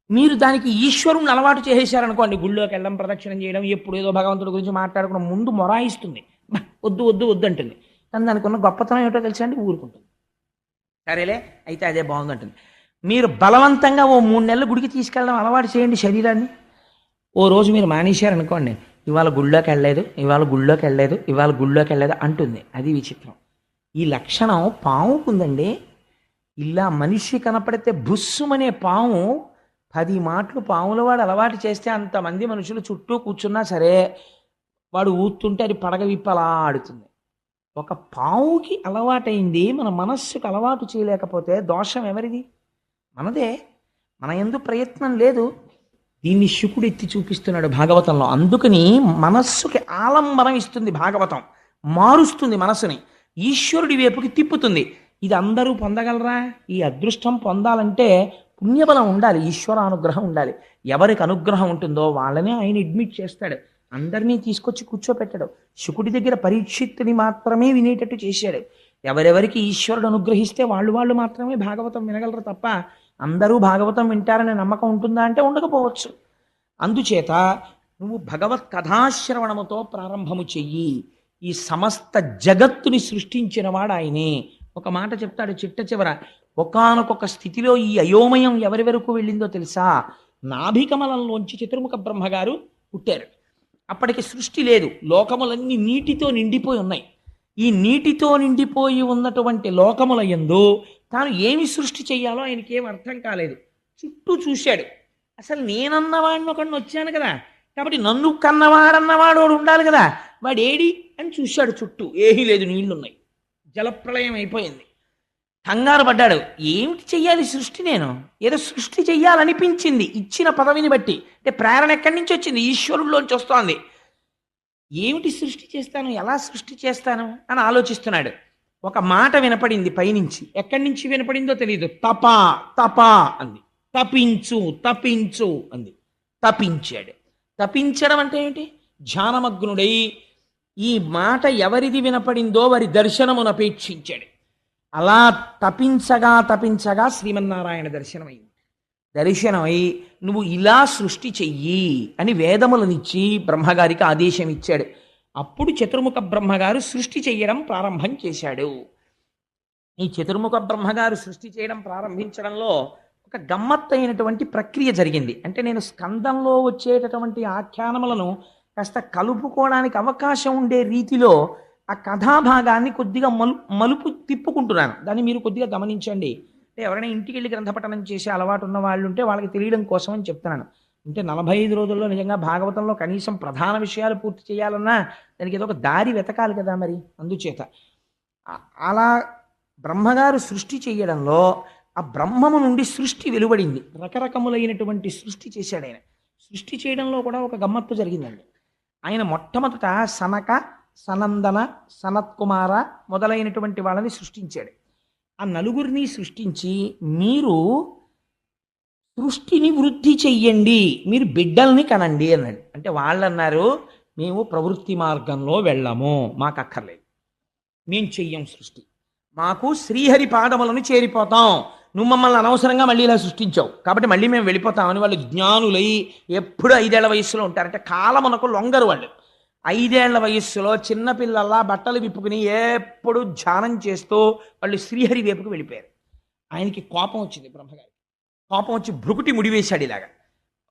మీరు దానికి ఈశ్వరుని అలవాటు చేసేశారనుకోండి, గుళ్ళోకి వెళ్ళడం, ప్రదక్షిణం చేయడం, ఎప్పుడు ఏదో భగవంతుడి గురించి మాట్లాడుకున్న ముందు మొరాయిస్తుంది, "బా, వద్దు వద్దు వద్దు" అంటుంది. కానీ దానికి ఉన్న గొప్పతనం ఏమిటో తెలుసా అండి, ఊరుకుంటుంది. సరేలే అయితే అదే బాగుందంటుంది. మీరు బలవంతంగా ఓ 3 నెలలు గుడికి తీసుకెళ్ళడం అలవాటు చేయండి శరీరాన్ని. ఓ రోజు మీరు మానేశారనుకోండి, ఇవాళ గుళ్ళోకి వెళ్ళలేదు, ఇవాళ గుళ్ళోకి వెళ్ళలేదు, ఇవాళ గుళ్ళోకి వెళ్ళలేదు అంటుంది. అది విచిత్రం. ఈ లక్షణం పాముకుందండి. ఇలా మనిషి కనపడితే బుస్సుమనే పాము 10 మాటలు పాముల వాడు అలవాటు చేస్తే అంతమంది మనుషులు చుట్టూ కూర్చున్నా సరే వాడు ఊతుంటే అది పడగ విప్పలా ఆడుతుంది. ఒక పావుకి అలవాటైంది మన మనస్సుకు అలవాటు చేయలేకపోతే దోషం ఎవరిది? మనదే. మన యందు ప్రయత్నం లేదు. దీన్ని శుకుడు ఎత్తి చూపిస్తున్నాడు భాగవతంలో. అందుకని మనస్సుకి ఆలంబనం ఇస్తుంది భాగవతం, మారుస్తుంది మనసుని, ఈశ్వరుడి వైపుకి తిప్పుతుంది. ఇది అందరూ పొందగలరా? ఈ అదృష్టం పొందాలంటే పుణ్యబలం ఉండాలి, ఈశ్వరానుగ్రహం ఉండాలి. ఎవరికి అనుగ్రహం ఉంటుందో వాళ్ళనే ఆయన అడ్మిట్ చేస్తాడు, అందరినీ తీసుకొచ్చి కూర్చోపెట్టాడు. శుకుడి దగ్గర పరీక్షిత్తుని మాత్రమే వినేటట్టు చేశాడు. ఎవరెవరికి ఈశ్వరుడు అనుగ్రహిస్తే వాళ్ళు మాత్రమే భాగవతం వినగలరు తప్ప అందరూ భాగవతం వింటారనే నమ్మకం ఉంటుందా అంటే ఉండకపోవచ్చు. అందుచేత నువ్వు భగవత్ కథాశ్రవణముతో ప్రారంభము చెయ్యి. ఈ సమస్త జగత్తుని సృష్టించిన వాడు ఆయనే. ఒక మాట చెప్తాడు చిట్ట చివర, ఒకానొక స్థితిలో ఈ అయోమయం ఎవరి వరకు వెళ్ళిందో తెలుసా? నాభికమలంలోంచి చతుర్ముఖ బ్రహ్మగారు పుట్టారు. అప్పటికి సృష్టి లేదు, లోకములన్నీ నీటితో నిండిపోయి ఉన్నాయి. ఈ నీటితో నిండిపోయి ఉన్నటువంటి లోకముల యందు తాను ఏమి సృష్టి చెయ్యాలో ఆయనకి ఏం అర్థం కాలేదు. చుట్టూ చూశాడు, అసలు నేనన్నవాడిని ఒకడిని వచ్చాను కదా, కాబట్టి నన్ను కన్నవాడన్నవాడు వాడు ఉండాలి కదా, వాడు ఏడి అని చూశాడు. చుట్టూ ఏమీ లేదు, నీళ్లున్నాయి, జలప్రళయం అయిపోయింది. కంగారు పడ్డాడు, ఏమిటి చెయ్యాలి సృష్టి? నేను ఏదో సృష్టి చెయ్యాలనిపించింది ఇచ్చిన పదవిని బట్టి. అంటే ప్రేరణ ఎక్కడి నుంచి వచ్చింది? ఈశ్వరుల్లోంచి వస్తోంది. ఏమిటి సృష్టి చేస్తాను, ఎలా సృష్టి చేస్తాను అని ఆలోచిస్తున్నాడు. ఒక మాట వినపడింది పైనుంచి. ఎక్కడి నుంచి వినపడిందో తెలియదు. తప తప అంది. తపించు తపించు అంది. తపించాడు. తపించడం అంటే ఏంటి? ధ్యానమగ్నుడై ఈ మాట ఎవరిది వినపడిందో వారి దర్శనమునపేక్షించాడు. అలా తపించగా తపించగా శ్రీమన్నారాయణ దర్శనమైంది. దర్శనమై నువ్వు ఇలా సృష్టి చెయ్యి అని వేదములనిచ్చి బ్రహ్మగారికి ఆదేశం ఇచ్చాడు. అప్పుడు చతుర్ముఖ బ్రహ్మగారు సృష్టి చెయ్యడం ప్రారంభం చేశాడు. ఈ చతుర్ముఖ బ్రహ్మగారు సృష్టి చేయడం ప్రారంభించడంలో ఒక గమ్మత్తైనటువంటి ప్రక్రియ జరిగింది. అంటే నేను స్కందంలో వచ్చేటటువంటి ఆఖ్యానములను కాస్త కలుపుకోవడానికి అవకాశం ఉండే రీతిలో ఆ కథాభాగాన్ని కొద్దిగా మలుపు తిప్పుకుంటున్నాను. దాన్ని మీరు కొద్దిగా గమనించండి. అంటే ఎవరైనా ఇంటికి వెళ్ళి గ్రంథపఠనం చేసే అలవాటు ఉన్న వాళ్ళు ఉంటే వాళ్ళకి తెలియడం కోసం అని చెప్తున్నాను. అంటే 45 రోజుల్లో నిజంగా భాగవతంలో కనీసం ప్రధాన విషయాలు పూర్తి చేయాలన్నా దానికి ఏదో ఒక దారి వెతకాలి కదా మరి. అందుచేత అలా బ్రహ్మగారు సృష్టి చేయడంలో ఆ బ్రహ్మము నుండి సృష్టి వెలువడింది. రకరకములైనటువంటి సృష్టి చేశాడు ఆయన. సృష్టి చేయడంలో కూడా ఒక గమ్మత్తు జరిగిందండి. ఆయన మొట్టమొదట సనక, సనందన, సనత్కుమార మొదలైనటువంటి వాళ్ళని సృష్టించాడు. ఆ నలుగురిని సృష్టించి మీరు సృష్టిని వృద్ధి చెయ్యండి, మీరు బిడ్డల్ని కనండి అన్నాడు. అంటే వాళ్ళు అన్నారు, మేము ప్రవృత్తి మార్గంలో వెళ్ళము, మాకు అక్కర్లేదు, మేము చెయ్యం సృష్టి, మాకు శ్రీహరి పాదములను చేరిపోతాం, నువ్వు మమ్మల్ని అనవసరంగా మళ్ళీ ఇలా సృష్టించావు కాబట్టి మళ్ళీ మేము వెళ్ళిపోతామని వాళ్ళు జ్ఞానులై ఎప్పుడు 5 ఏళ్ల వయస్సులో ఉంటారంటే కాలమునకు లొంగరు. వాళ్ళు 5 ఏళ్ల వయస్సులో చిన్నపిల్లల్లా బట్టలు విప్పుకుని ఎప్పుడు ధ్యానం చేస్తూ వాళ్ళు శ్రీహరి వైపుకు వెళ్ళిపోయారు. ఆయనకి కోపం వచ్చింది. బ్రహ్మగారికి కోపం వచ్చి భృకుటి ముడివేశాడు. ఇలాగా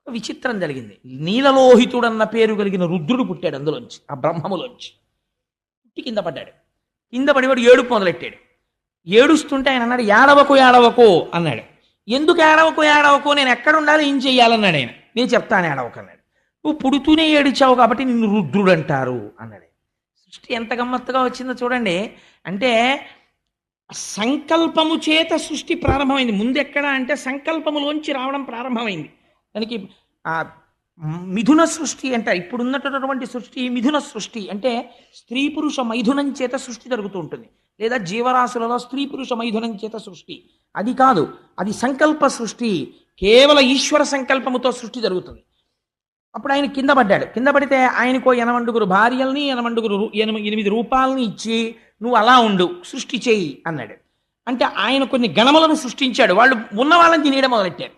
విచిత్రం జరిగింది. నీలలోహితుడన్న పేరు కలిగిన రుద్రుడు పుట్టాడు అందులోంచి, ఆ బ్రహ్మములోంచి పుట్టి కింద పడ్డాడు. కింద పడివాడు ఏడుపు మొదలెట్టాడు. ఏడుస్తుంటే ఆయన అన్నాడు, ఏడవకు ఏడవకు అన్నాడు. ఎందుకు ఏడవకు ఏడవకు, నేను ఎక్కడ ఉండాలి, ఏం చెయ్యాలన్నాడు ఆయన. నేను చెప్తాను ఏడవకు అన్నాడు. నువ్వు పుడుతూనే ఏడిచావు కాబట్టి నిన్ను రుద్రుడు అంటారు అన్నాడు. సృష్టి ఎంత గమ్మత్తుగా వచ్చిందో చూడండి. అంటే సంకల్పము చేత సృష్టి ప్రారంభమైంది. ముందు ఎక్కడ అంటే సంకల్పములోంచి రావడం ప్రారంభమైంది. దానికి ఆ మిథున సృష్టి అంటారు. ఇప్పుడున్నటువంటి సృష్టి మిథున సృష్టి. అంటే స్త్రీ పురుష మైథునం చేత సృష్టి జరుగుతూ ఉంటుంది, లేదా జీవరాశులలో స్త్రీ పురుష మైథునం చేత సృష్టి. అది కాదు, అది సంకల్ప సృష్టి. కేవల ఈశ్వర సంకల్పముతో సృష్టి జరుగుతుంది. అప్పుడు ఆయన కింద పడ్డాడు. కింద పడితే ఆయనకో 8 భార్యల్ని 8 రూపాలని ఇచ్చి నువ్వు అలా ఉండు, సృష్టి చేయి అన్నాడు. అంటే ఆయన కొన్ని గణములను సృష్టించాడు. వాళ్ళు ఉన్న వాళ్ళని తినేయడం మొదలెట్టారు.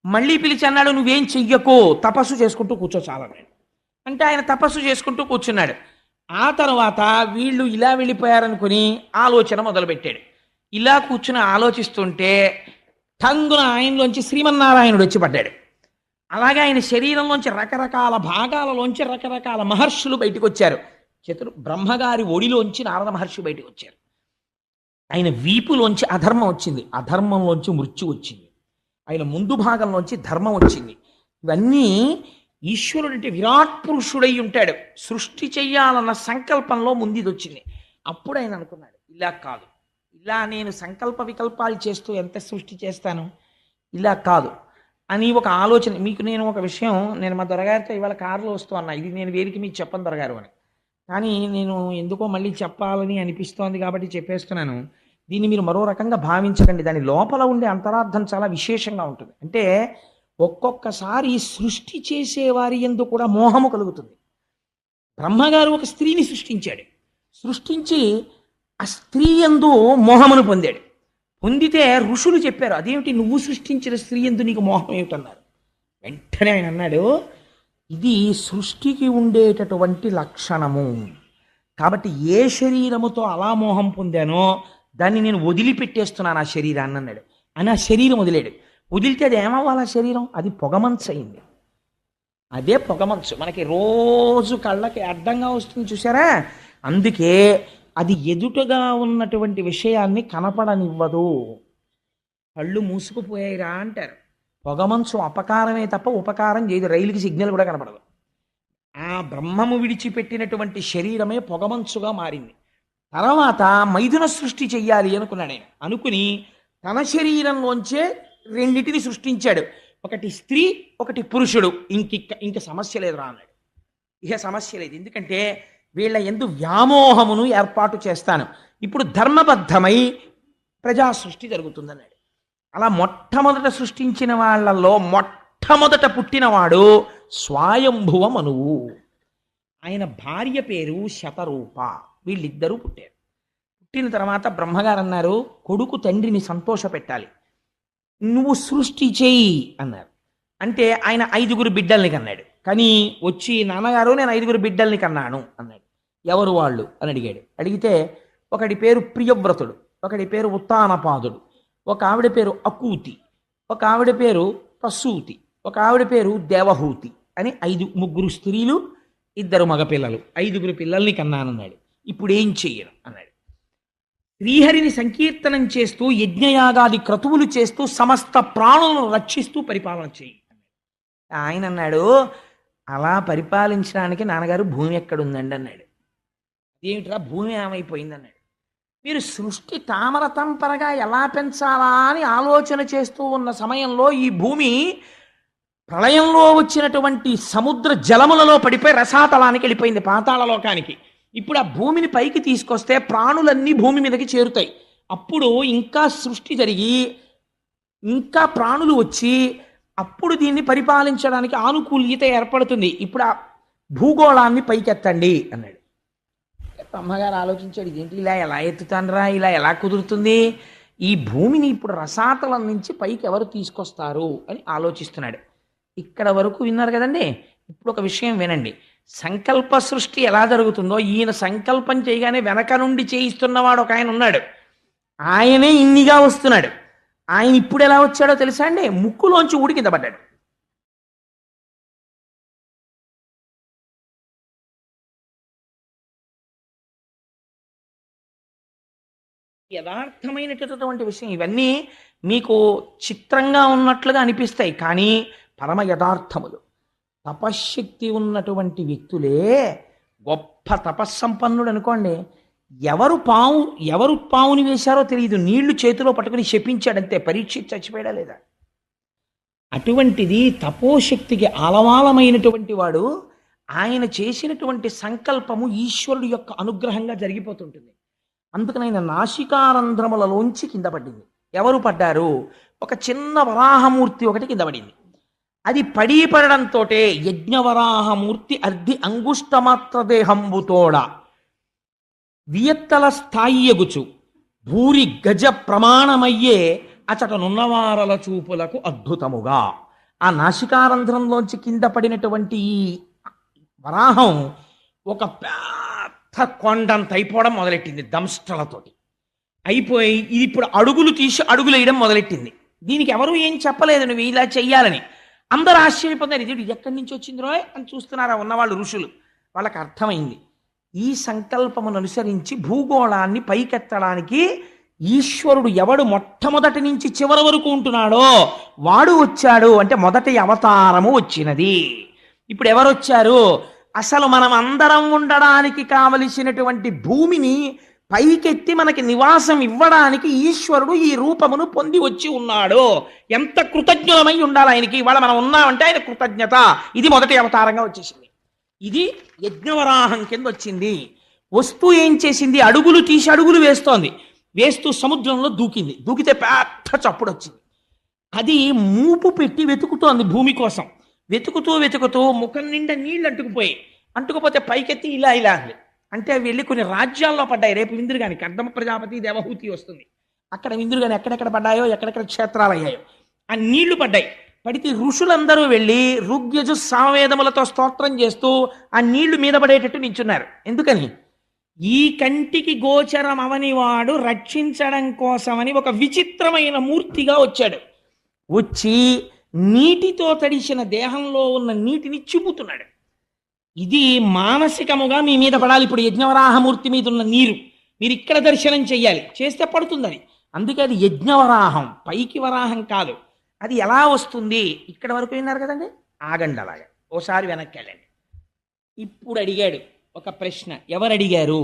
మళ్ళీ పిలిచి అన్నాడు, నువ్వేం చెయ్యకో, తపస్సు చేసుకుంటూ కూర్చో చాలన్నాడు. అంటే ఆయన తపస్సు చేసుకుంటూ కూర్చున్నాడు. ఆ తర్వాత వీళ్ళు ఇలా వెళ్ళిపోయారనుకుని ఆలోచన మొదలుపెట్టాడు. ఇలా కూర్చుని ఆలోచిస్తుంటే ఠంగున ఆయనలోంచి శ్రీమన్నారాయణుడు వచ్చి పడ్డాడు. అలాగే ఆయన శరీరంలోంచి రకరకాల భాగాలలోంచి రకరకాల మహర్షులు బయటకు వచ్చారు. బ్రహ్మగారి ఒడిలోంచి నారద మహర్షి బయటకు వచ్చారు. ఆయన వీపులోంచి అధర్మం వచ్చింది, అధర్మంలోంచి మృత్యు వచ్చింది. ఆయన ముందు భాగంలోంచి ధర్మం వచ్చింది. ఇవన్నీ ఈశ్వరుడు అంటే విరాట్ పురుషుడై ఉంటాడు. సృష్టి చెయ్యాలన్న సంకల్పంలో ముందు వచ్చింది. అప్పుడు ఆయన అనుకున్నాడు, ఇలా కాదు, ఇలా నేను సంకల్ప వికల్పాలు చేస్తూ ఎంత సృష్టి చేస్తాను, ఇలా కాదు అని ఒక ఆలోచన. మీకు నేను ఒక విషయం, నేను మా దొరగారితో ఇవాళ కారులో వస్తూ అన్నా, ఇది నేను వేరికి మీకు చెప్పను దొరగారు అని, కానీ నేను ఎందుకో మళ్ళీ చెప్పాలని అనిపిస్తోంది కాబట్టి చెప్పేస్తున్నాను. దీన్ని మీరు మరో రకంగా భావించకండి. దాని లోపల ఉండే అంతరార్థం చాలా విశేషంగా ఉంటుంది. అంటే ఒక్కొక్కసారి సృష్టి చేసేవారి యందు కూడా మోహము కలుగుతుంది. బ్రహ్మగారు ఒక స్త్రీని సృష్టించాడు. సృష్టించి ఆ స్త్రీ యందు మోహమును పొందాడు. పొందితే ఋషులు చెప్పారు, అదేమిటి నువ్వు సృష్టించిన స్త్రీ యందు నీకు మోహం ఏమిటన్నారు. వెంటనే ఆయన అన్నాడు, ఇది సృష్టికి ఉండేటటువంటి లక్షణము. కాబట్టి ఏ శరీరముతో అలా మోహం పొందానో దాన్ని నేను వదిలిపెట్టేస్తున్నాను ఆ శరీరాన్ని అన్నాడు. అని ఆ శరీరం వదిలేడు. వదిలితే అది ఏమవ్వాలి? ఆ శరీరం అది పొగమంచు అయింది. అదే పొగమంచు మనకి రోజు కళ్ళకి అడ్డంగా వస్తుంది చూసారా. అందుకే అది ఎదుటగా ఉన్నటువంటి విషయాన్ని కనపడనివ్వదు. కళ్ళు మూసుకుపోయాయిరా అంటారు. పొగమంచు అపకారమే తప్ప ఉపకారం చేయదు. రైలుకి సిగ్నల్ కూడా కనపడదు. ఆ బ్రహ్మము విడిచిపెట్టినటువంటి శరీరమే పొగమంచుగా మారింది. తర్వాత మైథున సృష్టి చెయ్యాలి అనుకున్నాడు ఆయన. అనుకుని తన శరీరంలోంచే రెండింటిని సృష్టించాడు. ఒకటి స్త్రీ, ఒకటి పురుషుడు. ఇంక సమస్య లేదురా అన్నాడు. ఇక సమస్య లేదు, ఎందుకంటే వీళ్ళ యందు వ్యామోహమును ఏర్పాటు చేస్తాను. ఇప్పుడు ధర్మబద్ధమై ప్రజా సృష్టి జరుగుతుందన్నాడు. అలా మొట్టమొదట సృష్టించిన వాళ్ళల్లో మొట్టమొదట పుట్టినవాడు స్వయంభువ మనువు. ఆయన భార్య పేరు శతరూప. వీళ్ళిద్దరూ పుట్టారు. పుట్టిన తర్వాత బ్రహ్మగారు అన్నారు, కొడుకు తండ్రిని సంతోష పెట్టాలి, నువ్వు సృష్టి చేయి అన్నారు. అంటే ఆయన 5 బిడ్డల్ని కన్నాడు. కానీ వచ్చి, నాన్నగారు నేను 5 బిడ్డల్ని కన్నాను అన్నాడు. ఎవరు వాళ్ళు అని అడిగాడు. అడిగితే ఒకడి పేరు ప్రియవ్రతుడు, ఒకడి పేరు ఉత్తానపాదుడు, ఒక ఆవిడ పేరు అకూతి, ఒక ఆవిడ పేరు ప్రసూతి, ఒక ఆవిడ పేరు దేవహూతి అని 3 స్త్రీలు, 2 మగపిల్లలు, 5 పిల్లల్ని కన్నానన్నాడు. ఇప్పుడు ఏం చెయ్యను అన్నాడు. శ్రీహరిని సంకీర్తనం చేస్తూ యజ్ఞయాగాది క్రతువులు చేస్తూ సమస్త ప్రాణులను రక్షిస్తూ పరిపాలన చేయి. ఆయన అన్నాడు, అలా పరిపాలించడానికి నాన్నగారు భూమి ఎక్కడుందండి అన్నాడు. ఏమిట్రా భూమి ఏమైపోయింది అన్నాడు. మీరు సృష్టి తామరతంపరగా ఎలా పెంచాలా అని ఆలోచన చేస్తూ ఉన్న సమయంలో ఈ భూమి ప్రళయంలో వచ్చినటువంటి సముద్ర జలములలో పడిపోయి రసాతలానికి వెళ్ళిపోయింది, పాతాళ లోకానికి. ఇప్పుడు ఆ భూమిని పైకి తీసుకొస్తే ప్రాణులన్నీ భూమి మీదకి చేరుతాయి. అప్పుడు ఇంకా సృష్టి జరిగి ఇంకా ప్రాణులు వచ్చి అప్పుడు దీన్ని పరిపాలించడానికి ఆనుకూల్యత ఏర్పడుతుంది. ఇప్పుడు ఆ భూగోళాన్ని పైకెత్తండి అన్నాడు. అమ్మగారు ఆలోచించాడు, ఇదేంటి ఇలా ఎలా ఎత్తుతానరా, ఇలా ఎలా కుదురుతుంది, ఈ భూమిని ఇప్పుడు రసాతలం నుంచి పైకి ఎవరు తీసుకొస్తారు అని ఆలోచిస్తున్నాడు. ఇక్కడ వరకు విన్నారు కదండి. ఇప్పుడు ఒక విషయం వినండి. సంకల్ప సృష్టి ఎలా జరుగుతుందో, ఈయన సంకల్పం చేయగానే వెనక నుండి చేయిస్తున్నవాడు ఒక ఆయన ఉన్నాడు. ఆయనే ఇన్నిగా వస్తున్నాడు. ఆయన ఇప్పుడు ఎలా వచ్చాడో తెలుసా అండి? ముక్కులోంచి ఊడి కింద పడ్డాడు. యథార్థమైనటువంటి విషయం. ఇవన్నీ మీకు చిత్రంగా ఉన్నట్లుగా అనిపిస్తాయి, కానీ పరమ యథార్థములు. తపశ్శక్తి ఉన్నటువంటి వ్యక్తులే గొప్ప తపస్సంపన్నుడు అనుకోండి. ఎవరు పావుని వేశారో తెలియదు, నీళ్లు చేతిలో పట్టుకుని శపించాడంతే, పరీక్ష చచ్చిపోయాడా లేదా. అటువంటిది తపోశక్తికి ఆలవాలమైనటువంటి వాడు. ఆయన చేసినటువంటి సంకల్పము ఈశ్వరుడు యొక్క అనుగ్రహంగా జరిగిపోతుంటుంది. అందుకని ఆయన నాసికారంధ్రములలోంచి కింద పడింది. ఎవరు పడ్డారు? ఒక చిన్న వరాహమూర్తి ఒకటి కింద పడింది. అది పడడంతో యజ్ఞవరాహమూర్తి అర్ధి అంగుష్టమాత్ర దేహంబుతోడ వియత్తల స్థాయియగుచు భూరి గజ ప్రమాణమయ్యే అచటనున్నవారల చూపులకు అద్భుతముగా. ఆ నాసికారంధ్రంలోంచి కింద పడినటువంటి ఈ వరాహం ఒక పెద్ద కొండంత అయిపోవడం మొదలెట్టింది దంష్ట్రలతోటి. అయిపోయి ఇది ఇప్పుడు అడుగులు తీసి అడుగులు వేయడం మొదలెట్టింది. దీనికి ఎవరు ఏం చెప్పలేదు నువ్వు ఇలా చెయ్యాలని. అందరూ ఆశ్చర్యపోతారు, ఇది ఎక్కడి నుంచి వచ్చింది రోయ్ అని చూస్తున్నారా ఉన్నవాళ్ళు ఋషులు. వాళ్ళకి అర్థమైంది, ఈ సంకల్పమును అనుసరించి భూగోళాన్ని పైకెత్తడానికి ఈశ్వరుడు ఎవడు మొట్టమొదటి నుంచి చివరి వరకు ఉంటున్నాడో వాడు వచ్చాడు. అంటే మొదటి అవతారము వచ్చినది. ఇప్పుడు ఎవరు వచ్చారు? అసలు మనం అందరం ఉండడానికి కావలసినటువంటి భూమిని పైకెత్తి మనకి నివాసం ఇవ్వడానికి ఈశ్వరుడు ఈ రూపమును పొంది వచ్చి ఉన్నాడు. ఎంత కృతజ్ఞులమై ఉండాలి ఆయనకి. ఇవాళ మనం ఉన్నామంటే ఆయన కృతజ్ఞత. ఇది మొదటి అవతారంగా వచ్చేసింది. ఇది యజ్ఞవరాహం కింద వచ్చింది. వస్తూ ఏం చేసింది? అడుగులు తీసి అడుగులు వేస్తోంది. వేస్తూ సముద్రంలో దూకింది. దూకితే పెద్ద చప్పుడు వచ్చింది. అది మూపు పెట్టి వెతుకుతోంది భూమి కోసం. వెతుకుతూ వెతుకుతూ ముఖం నిండా నీళ్ళు అంటుకుపోతే పైకెత్తి ఇలా ఇలా అంది. అంటే అవి వెళ్ళి కొన్ని రాజ్యాల్లో పడ్డాయి. రేపు విందురుగాని కర్దమ ప్రజాపతి దేవహూతి వస్తుంది. అక్కడ విందురుగాని ఎక్కడెక్కడ పడ్డాయో, ఎక్కడెక్కడ క్షేత్రాలు అయ్యాయో ఆ నీళ్లు పడ్డాయి. పడితే ఋషులందరూ వెళ్ళి ఋగ్యజు సామవేదములతో స్తోత్రం చేస్తూ ఆ నీళ్లు మీద పడేటట్టు నించున్నారు. ఎందుకని? ఈ కంటికి గోచరం అవనివాడు రక్షించడం కోసమని ఒక విచిత్రమైన మూర్తిగా వచ్చాడు. వచ్చి నీటితో తడిసిన దేహంలో ఉన్న నీటిని చిమ్ముతున్నాడు. ఇది మానసికముగా మీ మీద పడాలి. ఇప్పుడు యజ్ఞవరాహమూర్తి మీద ఉన్న నీరు మీరు ఇక్కడ దర్శనం చెయ్యాలి. చేస్తే పడుతుందని. అందుకే అది యజ్ఞవరాహం, పైకి వరాహం కాదు. అది ఎలా వస్తుంది? ఇక్కడ వరకు విన్నారు కదండి, ఆగండి అలాగా, ఓసారి వెనక్కి వెళ్ళండి. ఇప్పుడు అడిగాడు ఒక ప్రశ్న. ఎవరు అడిగారు?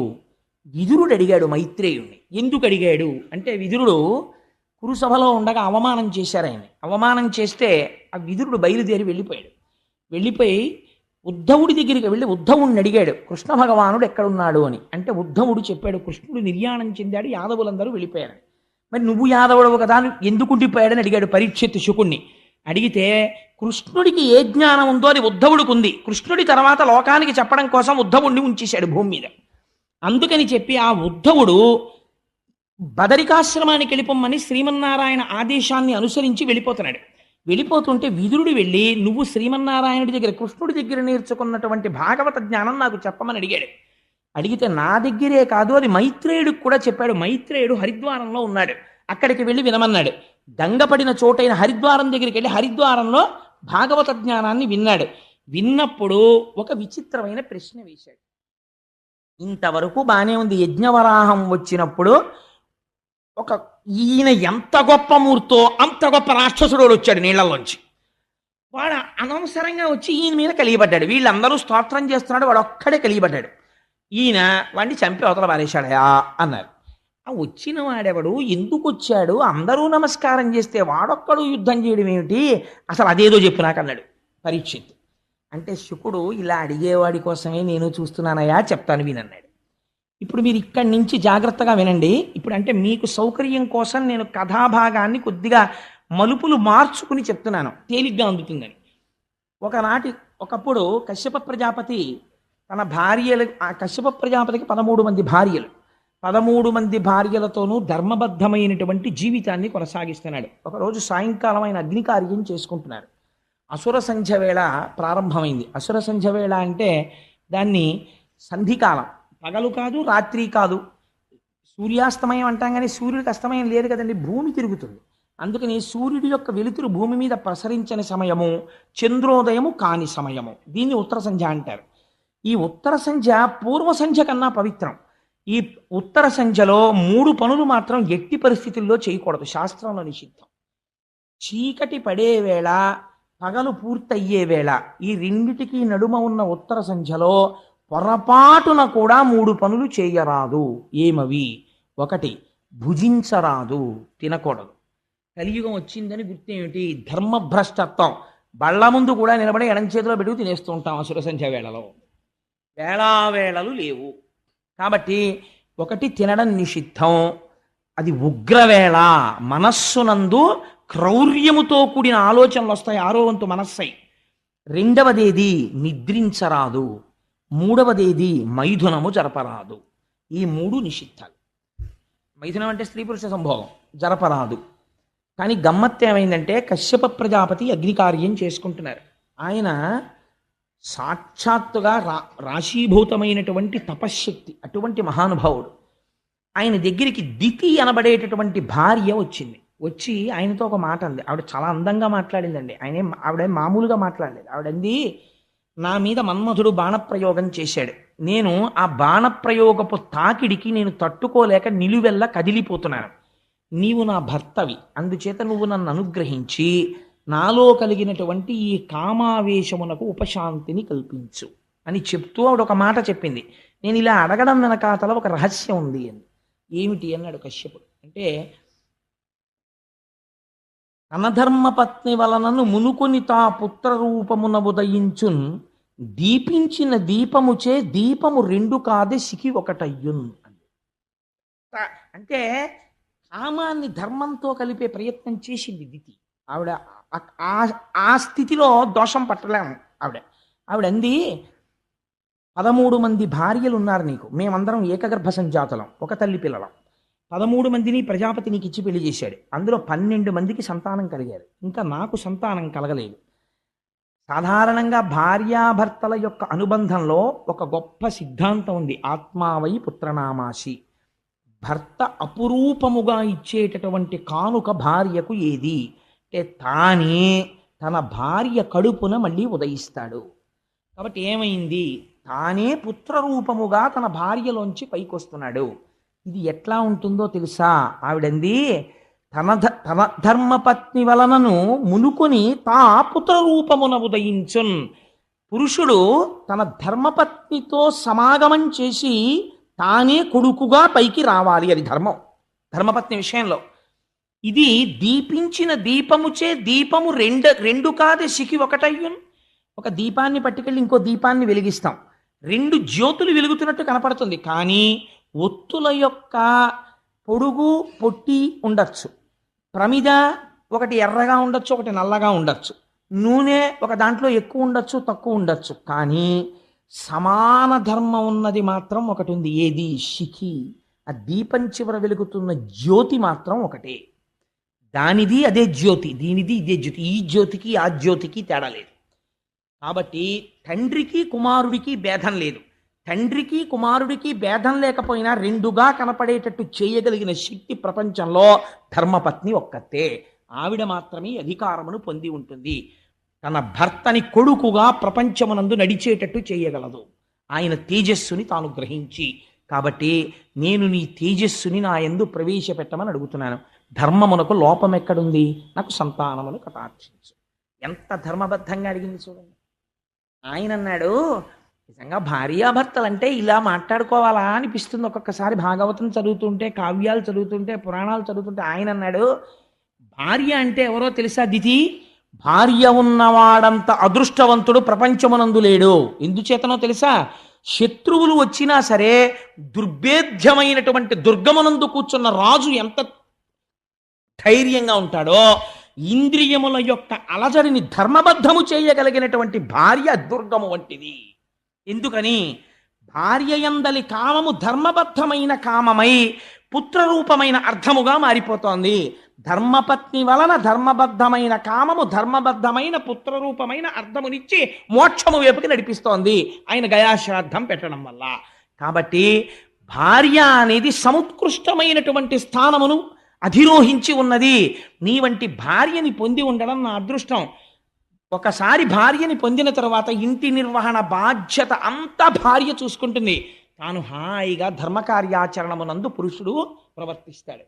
విదురుడు అడిగాడు మైత్రేయుణ్ణి. ఎందుకు అడిగాడు అంటే, విదురుడు కురుసభలో ఉండగా అవమానం చేశారు ఆయన. అవమానం చేస్తే ఆ విదురుడు బయలుదేరి వెళ్ళిపోయాడు. వెళ్ళిపోయి ఉద్ధవుడి దగ్గరికి వెళ్ళి ఉద్ధవుడిని అడిగాడు, కృష్ణ భగవానుడు ఎక్కడున్నాడు అని. అంటే ఉద్ధవుడు చెప్పాడు, కృష్ణుడు నిర్యాణం చెందాడు, యాదవులందరూ వెళ్ళిపోయారు. మరి నువ్వు యాదవుడవు కదా, ఎందుకు ఉండిపోయాడని అడిగాడు పరీక్షిత్ శుకుణ్ణి. అడిగితే కృష్ణుడికి ఏ జ్ఞానం ఉందో అది ఉద్ధవుడికి ఉంది. కృష్ణుడి తర్వాత లోకానికి చెప్పడం కోసం ఉద్ధవుడిని ఉంచేశాడు భూమి మీద. అందుకని చెప్పి ఆ ఉద్ధవుడు బదరికాశ్రమానికి వెళ్ళిపోమ్మని శ్రీమన్నారాయణ ఆదేశాన్ని అనుసరించి వెళ్ళిపోతున్నాడు. వెళ్ళిపోతుంటే విదురుడు వెళ్ళి, నువ్వు శ్రీమన్నారాయణుడి దగ్గర కృష్ణుడి దగ్గర నేర్చుకున్నటువంటి భాగవత జ్ఞానం నాకు చెప్పమని అడిగాడు. అడిగితే నా దగ్గరే కాదు, అది మైత్రేయుడికి కూడా చెప్పాడు. మైత్రేయుడు హరిద్వారంలో ఉన్నాడు, అక్కడికి వెళ్ళి వినమన్నాడు. దంగపడిన చోటైన హరిద్వారం దగ్గరికి వెళ్ళి హరిద్వారంలో భాగవత జ్ఞానాన్ని విన్నాడు. విన్నప్పుడు ఒక విచిత్రమైన ప్రశ్న వేశాడు. ఇంతవరకు బాగానే ఉంది. యజ్ఞవరాహం వచ్చినప్పుడు ఒక ఈయన ఎంత గొప్ప మూర్తో అంత గొప్ప రాక్షసుడు వచ్చాడు నీళ్లలోంచి. వాడు అనవసరంగా వచ్చి ఈయన మీద కలిగిపడ్డాడు. వీళ్ళందరూ స్తోత్రం చేస్తున్నాడు, వాడు ఒక్కడే కలిగిపడ్డాడు. ఈయన వాడిని చంపి అవతల పారేశాడయా అన్నారు. ఆ వచ్చిన వాడెవడు, ఎందుకు వచ్చాడు, అందరూ నమస్కారం చేస్తే వాడొక్కడు యుద్ధం చేయడం ఏమిటి, అసలు అదేదో చెప్పు నాకు అన్నాడు పరీక్షిత్. అంటే శుకుడు, ఇలా అడిగేవాడి కోసమే నేను చూస్తున్నానయా, చెప్తాను వినన్నాడు. ఇప్పుడు మీరు ఇక్కడి నుంచి జాగ్రత్తగా వినండి. ఇప్పుడు అంటే మీకు సౌకర్యం కోసం నేను కథాభాగాన్ని కొద్దిగా మలుపులు మార్చుకుని చెప్తున్నాను, తేలిగ్గా అందుతుందని. ఒకప్పుడు కశ్యప ప్రజాపతి తన భార్యలు, ఆ కశ్యప ప్రజాపతికి 13 మంది భార్యలు, 13 మంది భార్యలతోనూ ధర్మబద్ధమైనటువంటి జీవితాన్ని కొనసాగిస్తున్నాడు. ఒకరోజు సాయంకాలం ఆయన అగ్నికార్యం చేసుకుంటున్నారు. అసుర సంధ్య వేళ ప్రారంభమైంది. అసుర సంధ్య వేళ అంటే దాన్ని సంధికాలం, పగలు కాదు రాత్రి కాదు. సూర్యాస్తమయం అంటాం కానీ సూర్యుడికి అస్తమయం లేదు కదండి, భూమి తిరుగుతుంది. అందుకని సూర్యుడి యొక్క వెలుతురు భూమి మీద ప్రసరించని సమయము, చంద్రోదయము కాని సమయము, దీన్ని ఉత్తర సంధ్య అంటారు. ఈ ఉత్తర సంధ్య పూర్వ సంధ్య కన్నా పవిత్రం. ఈ ఉత్తర సంధ్యలో 3 పనులు మాత్రం ఎట్టి పరిస్థితుల్లో చేయకూడదు, శాస్త్రంలో నిషిద్ధం. చీకటి పడే వేళ, పగలు పూర్తయ్యే వేళ, ఈ రెండిటికి నడుమ ఉన్న ఉత్తర సంధ్యలో పొరపాటున కూడా 3 పనులు చేయరాదు. ఏమవి? 1, భుజించరాదు, తినకూడదు. కలియుగం వచ్చిందని గుర్తేమిటి? ధర్మభ్రష్టత్వం. బళ్ళ ముందు కూడా నిలబడి ఎడం చేతిలో పెట్టుకు తినేస్తూ ఉంటాం అసుర సంధ్య వేళలో. వేళావేళలు లేవు కాబట్టి 1 తినడం నిషిద్ధం. అది ఉగ్రవేళ, మనస్సునందు క్రౌర్యముతో కూడిన ఆలోచనలు వస్తాయి, 6వ వంతు మనస్సై. 2వదేది నిద్రించరాదు. 3వదేది మైథునము జరపరాదు. ఈ 3 నిషిద్ధాలు. మైథునం అంటే స్త్రీ పురుష సంభోగం, జరపరాదు. కానీ గమ్మత్తు ఏమైందంటే కశ్యప ప్రజాపతి అగ్నికార్యం చేసుకుంటున్నారు. ఆయన సాక్షాత్తుగా రాశీభూతమైనటువంటి తపశ్శక్తి, అటువంటి మహానుభావుడు. ఆయన దగ్గరికి దితి అనబడేటటువంటి భార్య వచ్చింది. వచ్చి ఆయనతో ఒక మాట అంది. ఆవిడ చాలా అందంగా మాట్లాడిందండి. ఆవిడ మామూలుగా మాట్లాడలేదు. ఆవిడంది, నా మీద మన్మధుడు బాణప్రయోగం చేశాడు. నేను ఆ బాణప్రయోగపు తాకిడికి నేను తట్టుకోలేక నిలువెల్లా కదిలిపోతున్నాను. నీవు నా భర్తవి, అందుచేత నువ్వు నన్ను అనుగ్రహించి నాలో కలిగినటువంటి ఈ కామావేశమునకు ఉపశాంతిని కల్పించు అని చెప్తూ ఆవిడ ఒక మాట చెప్పింది. నేను ఇలా అడగడం వెనకాతల ఒక రహస్యం ఉంది అని. ఏమిటి అన్నాడు కశ్యపుడు. అంటే అనధర్మపత్ని వలనను మునుకొని తా పుత్ర రూపమున ఉదయించున్, దీపించిన దీపముచే దీపము రెండు కాదే సికి ఒకటయ్యున్. అంటే కామాన్ని ధర్మంతో కలిపే ప్రయత్నం చేసింది దితి. ఆవిడ ఆ స్థితిలో దోషం పట్టలేము. ఆవిడంది, 13 మంది భార్యలు ఉన్నారు నీకు, మేమందరం ఏకగర్భ సంజాతులం, ఒక తల్లి పిల్లలం. 13 మందిని ప్రజాపతి నీకు ఇచ్చి పెళ్లి చేశాడు. అందులో 12 మందికి సంతానం కలిగారు, ఇంకా నాకు సంతానం కలగలేదు. సాధారణంగా భార్యాభర్తల యొక్క అనుబంధంలో ఒక గొప్ప సిద్ధాంతం ఉంది, ఆత్మావై పుత్రనామాసి. భర్త అపురూపముగా ఇచ్చేటటువంటి కానుక భార్యకు ఏది అంటే తానే తన భార్య కడుపున మళ్ళీ ఉదయిస్తాడు. కాబట్టి ఏమైంది, తానే పుత్రరూపముగా తన భార్యలోంచి పైకొస్తున్నాడు. ఇది ఎట్లా ఉంటుందో తెలుసా? ఆవిడంది, తన ధర్మపత్ని వలనను మునుకొని తా పుత్రరూపమున ఉదయించున్. పురుషుడు తన ధర్మపత్నితో సమాగమం చేసి తానే కొడుకుగా పైకి రావాలి, అది ధర్మం. ధర్మపత్ని విషయంలో ఇది దీపించిన దీపముచే దీపము రెండు కాదే సికి ఒకటయ్యున్. ఒక దీపాన్ని పట్టుకెళ్ళి ఇంకో దీపాన్ని వెలిగిస్తాం, 2 జ్యోతులు వెలుగుతున్నట్టు కనపడుతుంది. కానీ ఒత్తుల యొక్క పొడుగు పొట్టి ఉండొచ్చు, ప్రమిద ఒకటి ఎర్రగా ఉండొచ్చు, ఒకటి నల్లగా ఉండొచ్చు, నూనె ఒక దాంట్లో ఎక్కువ ఉండొచ్చు, తక్కువ ఉండొచ్చు. కానీ సమాన ధర్మం ఉన్నది మాత్రం ఒకటి ఉంది. ఏది? శిఖి. ఆ దీపం చివర వెలుగుతున్న జ్యోతి మాత్రం ఒకటే. దానిది అదే జ్యోతి, దీనిది ఇదే జ్యోతి. ఈ జ్యోతికి ఆ జ్యోతికి తేడా లేదు. కాబట్టి తండ్రికి కుమారుడికి భేదం లేదు. తండ్రికి కుమారుడికి భేదం లేకపోయినా రెండుగా కనపడేటట్టు చేయగలిగిన శక్తి ప్రపంచంలో ధర్మపత్ని ఒక్కతే. ఆవిడ మాత్రమే అధికారమును పొంది ఉంటుంది. తన భర్తని కొడుకుగా ప్రపంచమునందు నడిచేటట్టు చేయగలదు, ఆయన తేజస్సుని తాను గ్రహించి. కాబట్టి నేను నీ తేజస్సుని నా యందు ప్రవేశపెట్టమని అడుగుతున్నాను. ధర్మమునకు లోపం ఎక్కడుంది? నాకు సంతానమును కటాక్షించు. ఎంత ధర్మబద్ధంగా అడిగింది చూడండి. ఆయన అన్నాడు, నిజంగా భార్యాభర్తలంటే ఇలా మాట్లాడుకోవాలా అనిపిస్తుంది ఒక్కొక్కసారి. భాగవతం చదువుతుంటే, కావ్యాలు చదువుతుంటే, పురాణాలు చదువుతుంటే. ఆయన అన్నాడు, భార్య అంటే ఎవరో తెలుసా దితి? భార్య ఉన్నవాడంత అదృష్టవంతుడు ప్రపంచమునందు లేడు. ఎందుచేతనో తెలుసా? శత్రువులు వచ్చినా సరే దుర్భేద్యమైనటువంటి దుర్గమునందు కూర్చున్న రాజు ఎంత ధైర్యంగా ఉంటాడో, ఇంద్రియముల యొక్క అలజడిని ధర్మబద్ధము చేయగలిగినటువంటి భార్య దుర్గము వంటిది. ఎందుకని? భార్య యందలి కామము ధర్మబద్ధమైన కామమై పుత్రరూపమైన అర్థముగా మారిపోతోంది. ధర్మపత్ని వలన ధర్మబద్ధమైన కామము ధర్మబద్ధమైన పుత్రరూపమైన అర్థమునిచ్చి మోక్షము వైపుకి నడిపిస్తోంది ఆయన గయాశ్రాద్ధం పెట్టడం వల్ల. కాబట్టి భార్య అనేది సముత్కృష్టమైనటువంటి స్థానమును అధిరోహించి ఉన్నది. నీ వంటి భార్యని పొంది ఉండడం నా అదృష్టం. ఒకసారి భార్యని పొందిన తర్వాత ఇంటి నిర్వహణ బాధ్యత అంతా భార్య చూసుకుంటుంది. తాను హాయిగా ధర్మకార్యాచరణమునందు పురుషుడు ప్రవర్తిస్తాడు.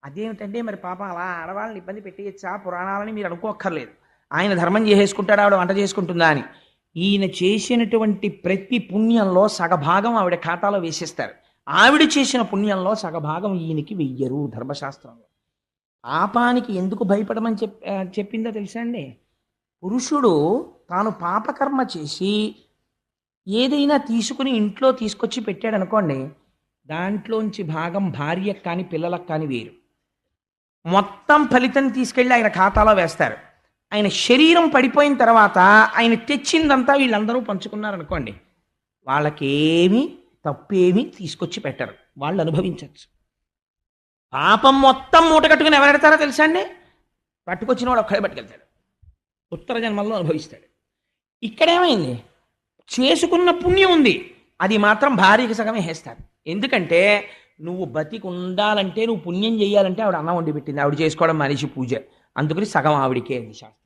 అదేమిటంటే మరి పాపం అలా ఆడవాళ్ళని ఇబ్బంది పెట్టేయచ్చా పురాణాలని మీరు అనుకోక్కర్లేదు. ఆయన ధర్మం చేసేసుకుంటాడు, ఆవిడ వంట చేసుకుంటుందా అని. ఈయన చేసినటువంటి ప్రతి పుణ్యంలో సగభాగం ఆవిడ ఖాతాలో వేసేస్తారు. ఆవిడ చేసిన పుణ్యంలో సగభాగం ఈయనకి వెయ్యరు ధర్మశాస్త్రంలో. పాపానికి ఎందుకు భయపడమని చెప్పిందో తెలుసా అండి? పురుషుడు తాను పాపకర్మ చేసి ఏదైనా తీసుకుని ఇంట్లో తీసుకొచ్చి పెట్టాడు అనుకోండి, దాంట్లోంచి భాగం భార్యకు కానీ పిల్లలకు కానీ వేరు. మొత్తం ఫలితం తీసుకెళ్ళి ఆయన ఖాతాలో వేస్తారు. ఆయన శరీరం పడిపోయిన తర్వాత ఆయన తెచ్చిందంతా వీళ్ళందరూ పంచుకున్నారనుకోండి, వాళ్ళకేమీ తప్పేమీ తీసుకొచ్చి పెట్టరు, వాళ్ళు అనుభవించవచ్చు. పాపం మొత్తం మూటగట్టుకుని ఎవరెడతారో తెలుసా అండి? పట్టుకొచ్చిన వాడు ఒక్కడే పట్టుకెళ్తాడు, ఉత్తర జన్మల్లో అనుభవిస్తాడు. ఇక్కడేమైంది, చేసుకున్న పుణ్యం ఉంది, అది మాత్రం భార్యకి సగమే వేస్తారు. ఎందుకంటే నువ్వు బతికి ఉండాలంటే, నువ్వు పుణ్యం చేయాలంటే ఆవిడ అన్నం వండి పెట్టింది, ఆవిడ చేసుకోవడం మనిషి పూజ, అందుకని సగం ఆవిడికే అంది శాస్త్రం.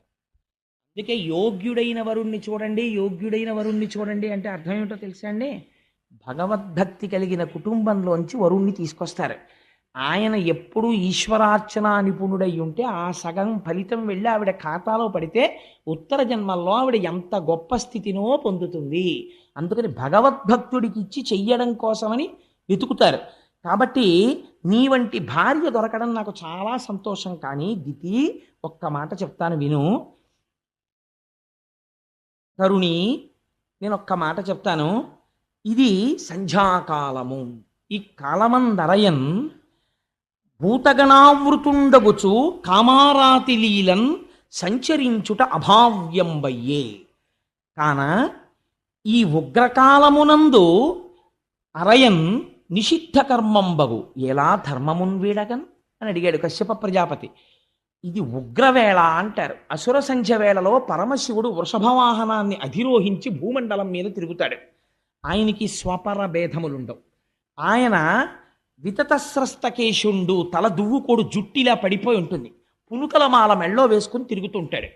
అందుకే యోగ్యుడైన వరుణ్ణి చూడండి, యోగ్యుడైన వరుణ్ణి చూడండి అంటే అర్థం ఏమిటో తెలుసా అండి? భగవద్భక్తి కలిగిన కుటుంబంలోంచి వరుణ్ణి తీసుకొస్తారు. ఆయన ఎప్పుడూ ఈశ్వరార్చన నిపుణుడై ఉంటే ఆ సగం ఫలితం వెళ్ళి ఆవిడ ఖాతాలో పడితే ఉత్తర జన్మల్లో ఆవిడ ఎంత గొప్ప స్థితినో పొందుతుంది. అందుకని భగవద్భక్తుడికి ఇచ్చి చెయ్యడం కోసమని వెతుకుతారు. కాబట్టి నీ వంటి భార్య దొరకడం నాకు చాలా సంతోషం. కానీ దితి, ఒక్క మాట చెప్తాను విను. తరుణి, నేను ఒక్క మాట చెప్తాను. ఇది సంధ్యాకాలము. ఈ కాలమందరయన్ భూతగణావృతుండగుచు కామారాతి లీలన్ సంచరించుట అభావ్యంబయ్యే. కాన ఈ ఉగ్రకాలమునందు అరయన్ నిషిద్ధ కర్మంబగు ఎలా ధర్మమున్ వీడగన్ అని అడిగాడు కశ్యప ప్రజాపతి. ఇది ఉగ్రవేళ అంటారు. అసుర సంధ్య వేళలో పరమశివుడు వృషభవాహనాన్ని అధిరోహించి భూమండలం మీద తిరుగుతాడు. ఆయనకి స్వపర భేదములుండవు. ఆయన వితతస్రస్తకేశుండు, తల దువ్వుకోడు జుట్టిలా పడిపోయి ఉంటుంది, పునుకల మాల మెళ్ళో వేసుకుని తిరుగుతుంటాడు.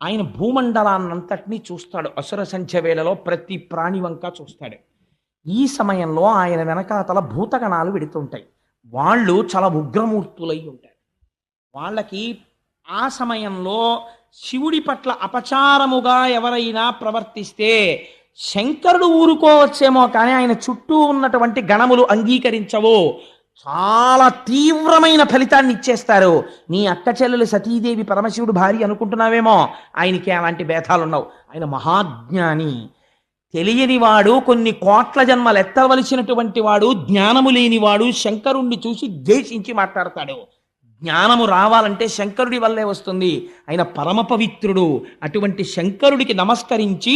ఆయన భూమండలాన్నంతటినీ చూస్తాడు. అసుర సంధ్య వేళలో ప్రతి ప్రాణి వంక చూస్తాడు. ఈ సమయంలో ఆయన వెనకాతల భూతగణాలు వెడుతుంటాయి. వాళ్ళు చాలా ఉగ్రమూర్తులై ఉంటారు. వాళ్ళకి ఆ సమయంలో శివుడి పట్ల అపచారముగా ఎవరైనా ప్రవర్తిస్తే శంకరుడు ఊరుకోవచ్చేమో, కానీ ఆయన చుట్టూ ఉన్నటువంటి గణములు అంగీకరించవు. చాలా తీవ్రమైన ఫలితాన్ని ఇచ్చేస్తారు. నీ అక్క చెల్లెలు సతీదేవి పరమశివుడు భార్య అనుకుంటున్నావేమో, ఆయనకి అలాంటి భేదాలు ఉండవు. ఆయన మహాజ్ఞాని, తెలియనివాడు, కొన్ని కోట్ల జన్మలు ఎత్తవలసినటువంటి వాడు, జ్ఞానము లేనివాడు. శంకరుణ్ణి చూసి ద్వేషించి మాట్లాడతాడు. జ్ఞానము రావాలంటే శంకరుడి వల్లే వస్తుంది. ఆయన పరమ పవిత్రుడు. అటువంటి శంకరుడికి నమస్కరించి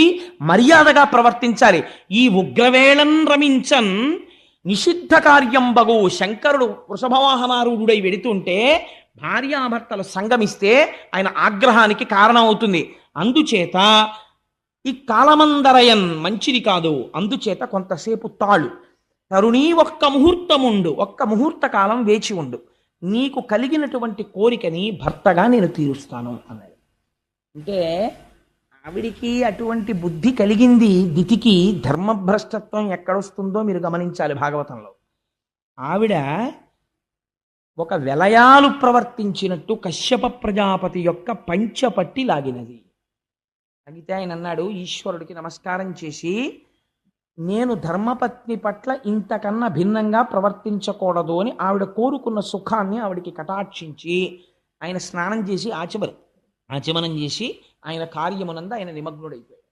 మర్యాదగా ప్రవర్తించాలి. ఈ ఉగ్రవేళన్ రమించన్ నిషిద్ధ కార్యం బగు. శంకరుడు వృషభవాహనారూఢుడై వెడుతుంటే భార్యాభర్తలు సంగమిస్తే ఆయన ఆగ్రహానికి కారణం అవుతుంది. అందుచేత ఈ కాలమందరయన్ మంచిది కాదు. అందుచేత కొంతసేపు తాళు. తరుణీ, ఒక్క ముహూర్తముండు, ఒక్క ముహూర్త కాలం వేచి ఉండు, నీకు కలిగినటువంటి కోరికని భర్తగా నేను తీరుస్తాను అన్నాడు. అంటే ఆవిడికి అటువంటి బుద్ధి కలిగింది. దితికి ధర్మభ్రష్టత్వం ఎక్కడొస్తుందో మీరు గమనించాలి భాగవతంలో. ఆవిడ ఒక వెలయాలు ప్రవర్తించినట్టు కశ్యప ప్రజాపతి యొక్క పంచపట్టి లాగినది. అడిగితే ఆయన అన్నాడు, ఈశ్వరుడికి నమస్కారం చేసి, నేను ధర్మపత్ని పట్ల ఇంతకన్నా భిన్నంగా ప్రవర్తించకూడదు అని ఆవిడ కోరుకున్న సుఖాన్ని ఆవిడికి కటాక్షించి ఆయన స్నానం చేసి ఆచమనం చేసి ఆయన కార్యమునందు ఆయన నిమగ్నుడైపోయాడు.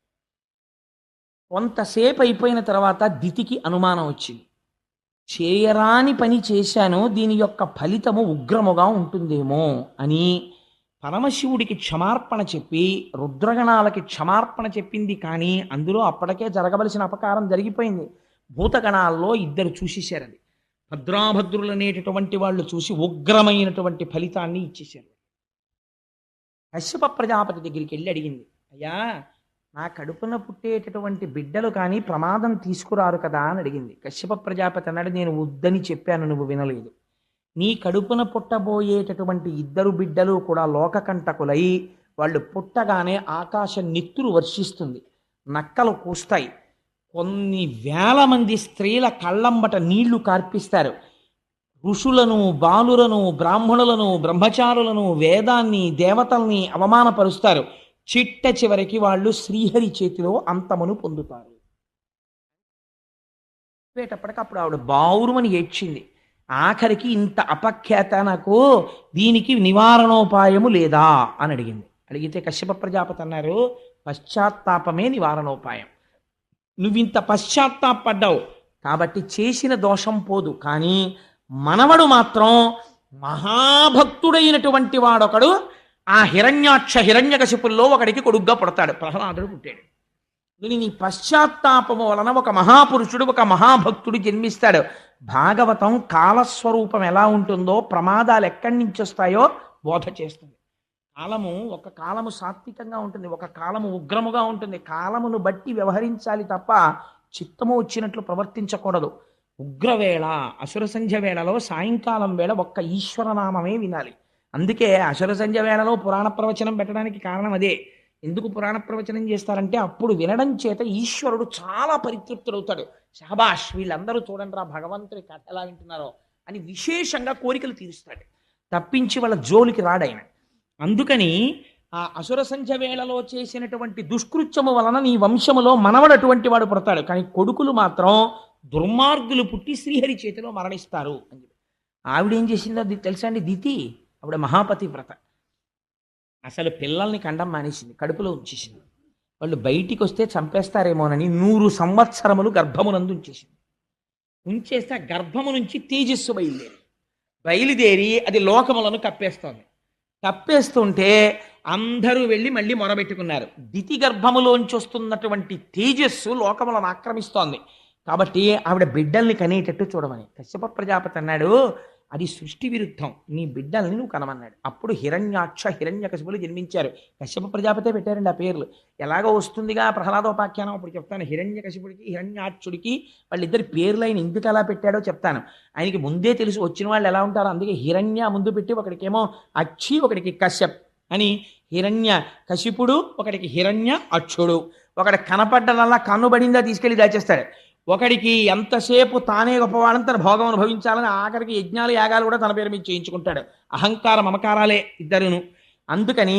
కొంతసేపు అయిపోయిన తర్వాత దితికి అనుమానం వచ్చింది. చేయరాని పని చేశాను, దీని యొక్క ఫలితము ఉగ్రముగా ఉంటుందేమో అని పరమశివుడికి క్షమార్పణ చెప్పి రుద్రగణాలకి క్షమార్పణ చెప్పింది. కానీ అందులో అప్పటికే జరగవలసిన అపకారం జరిగిపోయింది. భూతగణాల్లో ఇద్దరు చూసేశారది. భద్రాభద్రులు అనేటటువంటి వాళ్ళు చూసి ఉగ్రమైనటువంటి ఫలితాన్ని ఇచ్చేశారు. కశ్యప ప్రజాపతి దగ్గరికి వెళ్ళి అడిగింది, అయ్యా, నా కడుపున పుట్టేటటువంటి బిడ్డలు కానీ ప్రమాదం తీసుకురారు కదా అని అడిగింది. కశ్యప ప్రజాపతి అన్నాడు, నేను వద్దని చెప్పాను, నువ్వు వినలేదు. నీ కడుపున పుట్టబోయేటటువంటి ఇద్దరు బిడ్డలు కూడా లోకకంటకులై, వాళ్ళు పుట్టగానే ఆకాశం నెత్తురు వర్షిస్తుంది, నక్కలు కూస్తాయి, కొన్ని వేల మంది స్త్రీల కళ్ళంబట నీళ్లు కార్పిస్తారు, ఋషులను, బాలులను, బ్రాహ్మణులను, బ్రహ్మచారులను, వేదాన్ని, దేవతల్ని అవమానపరుస్తారు. చిట్ట చివరికి వాళ్ళు శ్రీహరి చేతిలో అంతమును పొందుతారు. చెప్పేటప్పటికప్పుడు ఆవిడ బావురుమని ఏడ్చింది. ఆఖరికి ఇంత అపఖ్యాత నాకు, దీనికి నివారణోపాయము లేదా అని అడిగింది. అడిగితే కశ్యప ప్రజాపతి అన్నారు, పశ్చాత్తాపమే నివారణోపాయం. నువ్వింత పశ్చాత్తాపడ్డావు కాబట్టి చేసిన దోషం పోదు. కానీ మనవడు మాత్రం మహాభక్తుడైనటువంటి వాడొకడు ఆ హిరణ్యకశిపుల్లో ఒకడికి కొడుగ్గా పుడతాడు. ప్రహ్లాదుడు పుట్టాడు. నీ పశ్చాత్తాపము వలన ఒక మహాపురుషుడు, ఒక మహాభక్తుడు జన్మిస్తాడు. భాగవతం కాలస్వరూపం ఎలా ఉంటుందో, ప్రమాదాలు ఎక్కడి నుంచి వస్తాయో బోధ చేస్తుంది. కాలము ఒక కాలము సాత్వికంగా ఉంటుంది, ఒక కాలము ఉగ్రముగా ఉంటుంది. కాలమును బట్టి వ్యవహరించాలి తప్ప చిత్తము వచ్చినట్లు ప్రవర్తించకూడదు. ఉగ్రవేళ, అసుర సంధ్య వేళలో సాయంకాలం వేళ ఒక్క ఈశ్వరనామమే వినాలి. అందుకే అసుర సంధ్య వేళలో పురాణ ప్రవచనం పెట్టడానికి కారణం అదే. ఎందుకు పురాణ ప్రవచనం చేస్తారంటే అప్పుడు వినడం చేత ఈశ్వరుడు చాలా పరితృప్తుడవుతాడు. షహబాష్, వీళ్ళందరూ చూడండి రా భగవంతుడి కథ ఎలా వింటున్నారో అని విశేషంగా కోరికలు తీరుస్తాడు. తప్పించి వాళ్ళ జోలికి రాడాయన. అందుకని ఆ అసుర సంధ్య వేళలో చేసినటువంటి దుష్కృత్యము వలన నీ వంశములో మనవడు అటువంటి వాడు పుడతాడు, కానీ కొడుకులు మాత్రం దుర్మార్గులు పుట్టి శ్రీహరి చేతిలో మరణిస్తారు అని చెప్పి. ఆవిడేం చేసిందో అది తెలుసా అండి? దితి ఆవిడ మహాపతి వ్రత. అసలు పిల్లల్ని కండం మానేసింది, కడుపులో ఉంచేసింది. వాళ్ళు బయటికి వస్తే చంపేస్తారేమోనని 100 సంవత్సరములు గర్భమునందు ఉంచేసింది. ఉంచేస్తే ఆ గర్భము నుంచి తేజస్సు బయలుదేరి అది లోకములను కప్పేస్తోంది. కప్పేస్తుంటే అందరూ వెళ్ళి మళ్ళీ మొరబెట్టుకున్నారు. దితి గర్భములోంచి వస్తున్నటువంటి తేజస్సు లోకములను ఆక్రమిస్తోంది. కాబట్టి ఆవిడ బిడ్డల్ని కనేటట్టు చూడమని కశ్యప ప్రజాపతి అన్నాడు, అది సృష్టి విరుద్ధం, నీ బిడ్డల్ని నువ్వు కనమన్నాడు. అప్పుడు హిరణ్యాక్ష హిరణ్యకశిపులు జన్మించారు. కశ్యప ప్రజాపతే పెట్టారండి ఆ పేర్లు. ఎలాగో వస్తుందిగా ప్రహ్లాదోపాఖ్యానం, అప్పుడు చెప్తాను. హిరణ్యకశిపుడికి హిరణ్యాక్షుడికి వాళ్ళిద్దరి పేర్లు ఆయన ఎందుకు అలా పెట్టాడో చెప్తాను. ఆయనకి ముందే తెలుసు వచ్చిన వాళ్ళు ఎలా ఉంటారో, అందుకే హిరణ్య ముందు పెట్టి ఒకడికేమో అక్షి, ఒకడికి కశ్యప్ అని. హిరణ్య కశిపుడు, ఒకడికి హిరణ్య అక్షుడు. ఒకటి కనపడ్డనల్లా కన్నుబడిందా తీసుకెళ్లి దాచేస్తాడు. ఒకడికి ఎంతసేపు తానే గొప్పవాడని తన భోగం అనుభవించాలని ఆఖరికి యజ్ఞాలు యాగాలు కూడా తన పేరు మీద చేయించుకుంటాడు. అహంకార మమకారాలే ఇద్దరును. అందుకని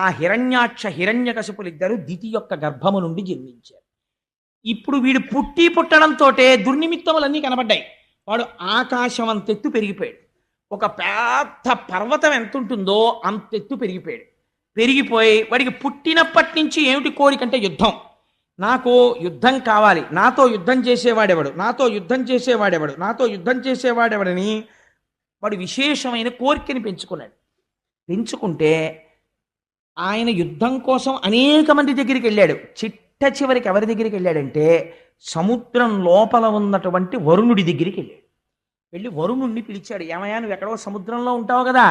ఆ హిరణ్యాక్ష హిరణ్యకశిపులు ఇద్దరు దితి యొక్క గర్భము నుండి జన్మించారు. ఇప్పుడు వీడు పుట్టడంతో దుర్నిమిత్తములన్నీ కనబడ్డాయి. వాడు ఆకాశం అంతెత్తు పెరిగిపోయాడు. ఒక పెద్ద పర్వతం ఎంత ఉంటుందో అంతెత్తు పెరిగిపోయాడు. పెరిగిపోయి వాడికి పుట్టినప్పటి నుంచి ఏమిటి కోరికంటే యుద్ధం. నాకు యుద్ధం కావాలి, నాతో యుద్ధం చేసేవాడెవడు, నాతో యుద్ధం చేసేవాడెవడు, నాతో యుద్ధం చేసేవాడెవడని వాడు విశేషమైన కోరికని పెంచుకున్నాడు. పెంచుకుంటే ఆయన యుద్ధం కోసం అనేక మంది దగ్గరికి వెళ్ళాడు. చిట్ట చివరికి ఎవరి దగ్గరికి వెళ్ళాడంటే సముద్రం లోపల ఉన్నటువంటి వరుణుడి దగ్గరికి వెళ్ళాడు. వెళ్ళి వరుణుడిని పిలిచాడు. ఏమయ్యా, నువ్వు ఎక్కడో సముద్రంలో ఉంటావు కదా,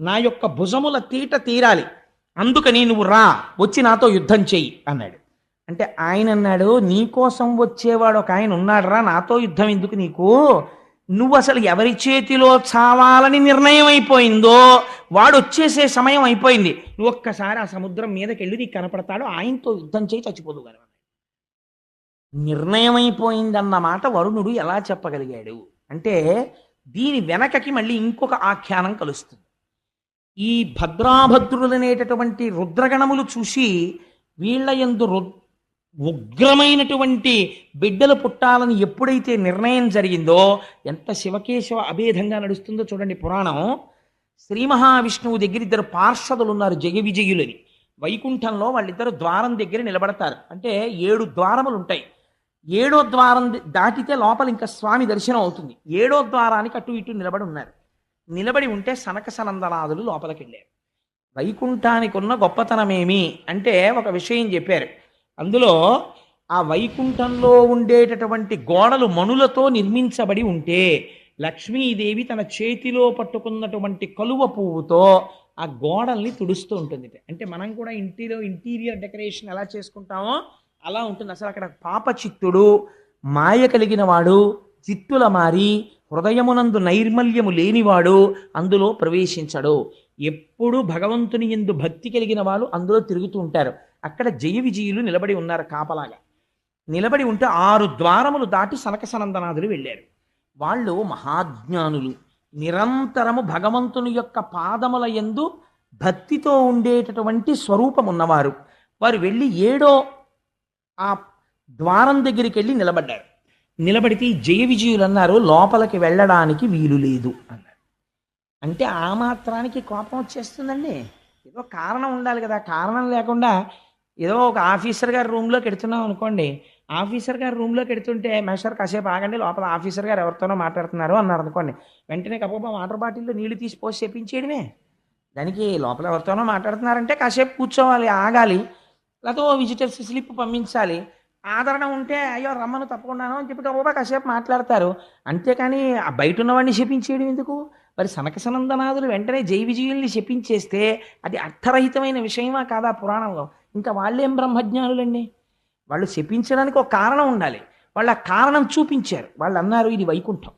నా యొక్క భుజముల తీట తీరాలి, అందుకని నువ్వు రా, వచ్చి నాతో యుద్ధం చెయ్యి అన్నాడు. అంటే ఆయన అన్నాడు, నీకోసం వచ్చేవాడు ఒక ఆయన ఉన్నాడురా, నాతో యుద్ధం ఎందుకు నీకు, నువ్వు అసలు ఎవరి చేతిలో చావాలని నిర్ణయం అయిపోయిందో వాడు వచ్చేసే సమయం అయిపోయింది, నువ్వు ఒక్కసారి ఆ సముద్రం మీదకి వెళ్ళి నీకు కనపడతాడు, ఆయనతో యుద్ధం చేయి, చచ్చిపోదు కదా. నిర్ణయం అయిపోయిందన్నమాట వరుణుడు ఎలా చెప్పగలిగాడు అంటే దీని వెనకకి మళ్ళీ ఇంకొక ఆఖ్యానం కలుస్తుంది. ఈ భద్రాభద్రులనేటటువంటి రుద్రగణములు చూసి వీళ్ళ యందు ఉగ్రమైనటువంటి బిడ్డలు పుట్టాలని ఎప్పుడైతే నిర్ణయం జరిగిందో, ఎంత శివకేశవ అభేదంగా నడుస్తుందో చూడండి పురాణం. శ్రీ మహావిష్ణువు దగ్గర ఇద్దరు పార్షదులు ఉన్నారు, జయ విజయులని. వైకుంఠంలో వాళ్ళిద్దరు ద్వారం దగ్గర నిలబడతారు. అంటే 7 ద్వారములు ఉంటాయి. 7వ ద్వారం దాటితే లోపల ఇంకా స్వామి దర్శనం అవుతుంది. 7వ ద్వారానికి అటు ఇటు నిలబడి ఉన్నారు. నిలబడి ఉంటే సనక సనందనాదులు లోపలికి వెళ్ళారు. వైకుంఠానికి ఉన్న గొప్పతనమేమి అంటే ఒక విషయం చెప్పారు. అందులో ఆ వైకుంఠంలో ఉండేటటువంటి గోడలు మణులతో నిర్మించబడి ఉంటే లక్ష్మీదేవి తన చేతిలో పట్టుకున్నటువంటి కలువ పువ్వుతో ఆ గోడల్ని తుడుస్తూ ఉంటుంది. అంటే మనం కూడా ఇంటీరియర్ డెకరేషన్ ఎలా చేసుకుంటామో అలా ఉంటుంది. అసలు అక్కడ పాపచిత్తుడు, మాయ కలిగిన వాడు, చిత్తుల మారి హృదయమునందు నైర్మల్యము లేనివాడు అందులో ప్రవేశించడు. ఎప్పుడు భగవంతుని యందు భక్తి కలిగిన వాళ్ళు అందులో తిరుగుతూ ఉంటారు. అక్కడ జయ విజయులు నిలబడి ఉన్నారు కాపలాగా. నిలబడి ఉంటే 6 ద్వారములు దాటి సనక సనందనాదులు వెళ్ళారు. వాళ్ళు మహాజ్ఞానులు, నిరంతరము భగవంతుని యొక్క పాదముల యందు భక్తితో ఉండేటటువంటి స్వరూపం ఉన్నవారు. వారు వెళ్ళి 7వ ఆ ద్వారం దగ్గరికి వెళ్ళి నిలబడ్డారు. నిలబడితే జయ విజయులు అన్నారు, లోపలికి వెళ్ళడానికి వీలు లేదు అన్నారు. అంటే ఆ మాత్రానికి కోపం వచ్చేస్తుందండి. ఏదో కారణం ఉండాలి కదా. కారణం లేకుండా ఏదో ఒక ఆఫీసర్ గారి రూమ్లోకి ఎడుతున్నాం అనుకోండి, ఆఫీసర్ గారి రూమ్లోకి ఎడుతుంటే మేస్టర్ కాసేపు ఆగండి, లోపల ఆఫీసర్ గారు ఎవరితోనో మాట్లాడుతున్నారు అన్నారు అనుకోండి, వెంటనే కప్ప వాటర్ బాటిల్లో నీళ్లు తీసి పోసి చెప్పించేయడమే. దానికి లోపల ఎవరితోనో మాట్లాడుతున్నారంటే కాసేపు కూర్చోవాలి, ఆగాలి, లేకపోతే ఓ విజిటర్స్ స్లిప్ పంపించాలి. ఆదరణ ఉంటే అయ్యో రమ్మను తప్పకుండాను అని చెప్పి కాసేపు మాట్లాడతారు. అంతేకాని ఆ బయట ఉన్నవాడిని చెప్పించేయడం ఎందుకు? మరి సనక సనందనాథులు వెంటనే జై విజయుల్ని శపించేస్తే అది అర్థరహితమైన విషయమా కాదా పురాణంలో? ఇంకా వాళ్ళేం బ్రహ్మజ్ఞానులండి? వాళ్ళు శపించడానికి ఒక కారణం ఉండాలి. వాళ్ళు ఆ కారణం చూపించారు. వాళ్ళు అన్నారు ఇది వైకుంఠం,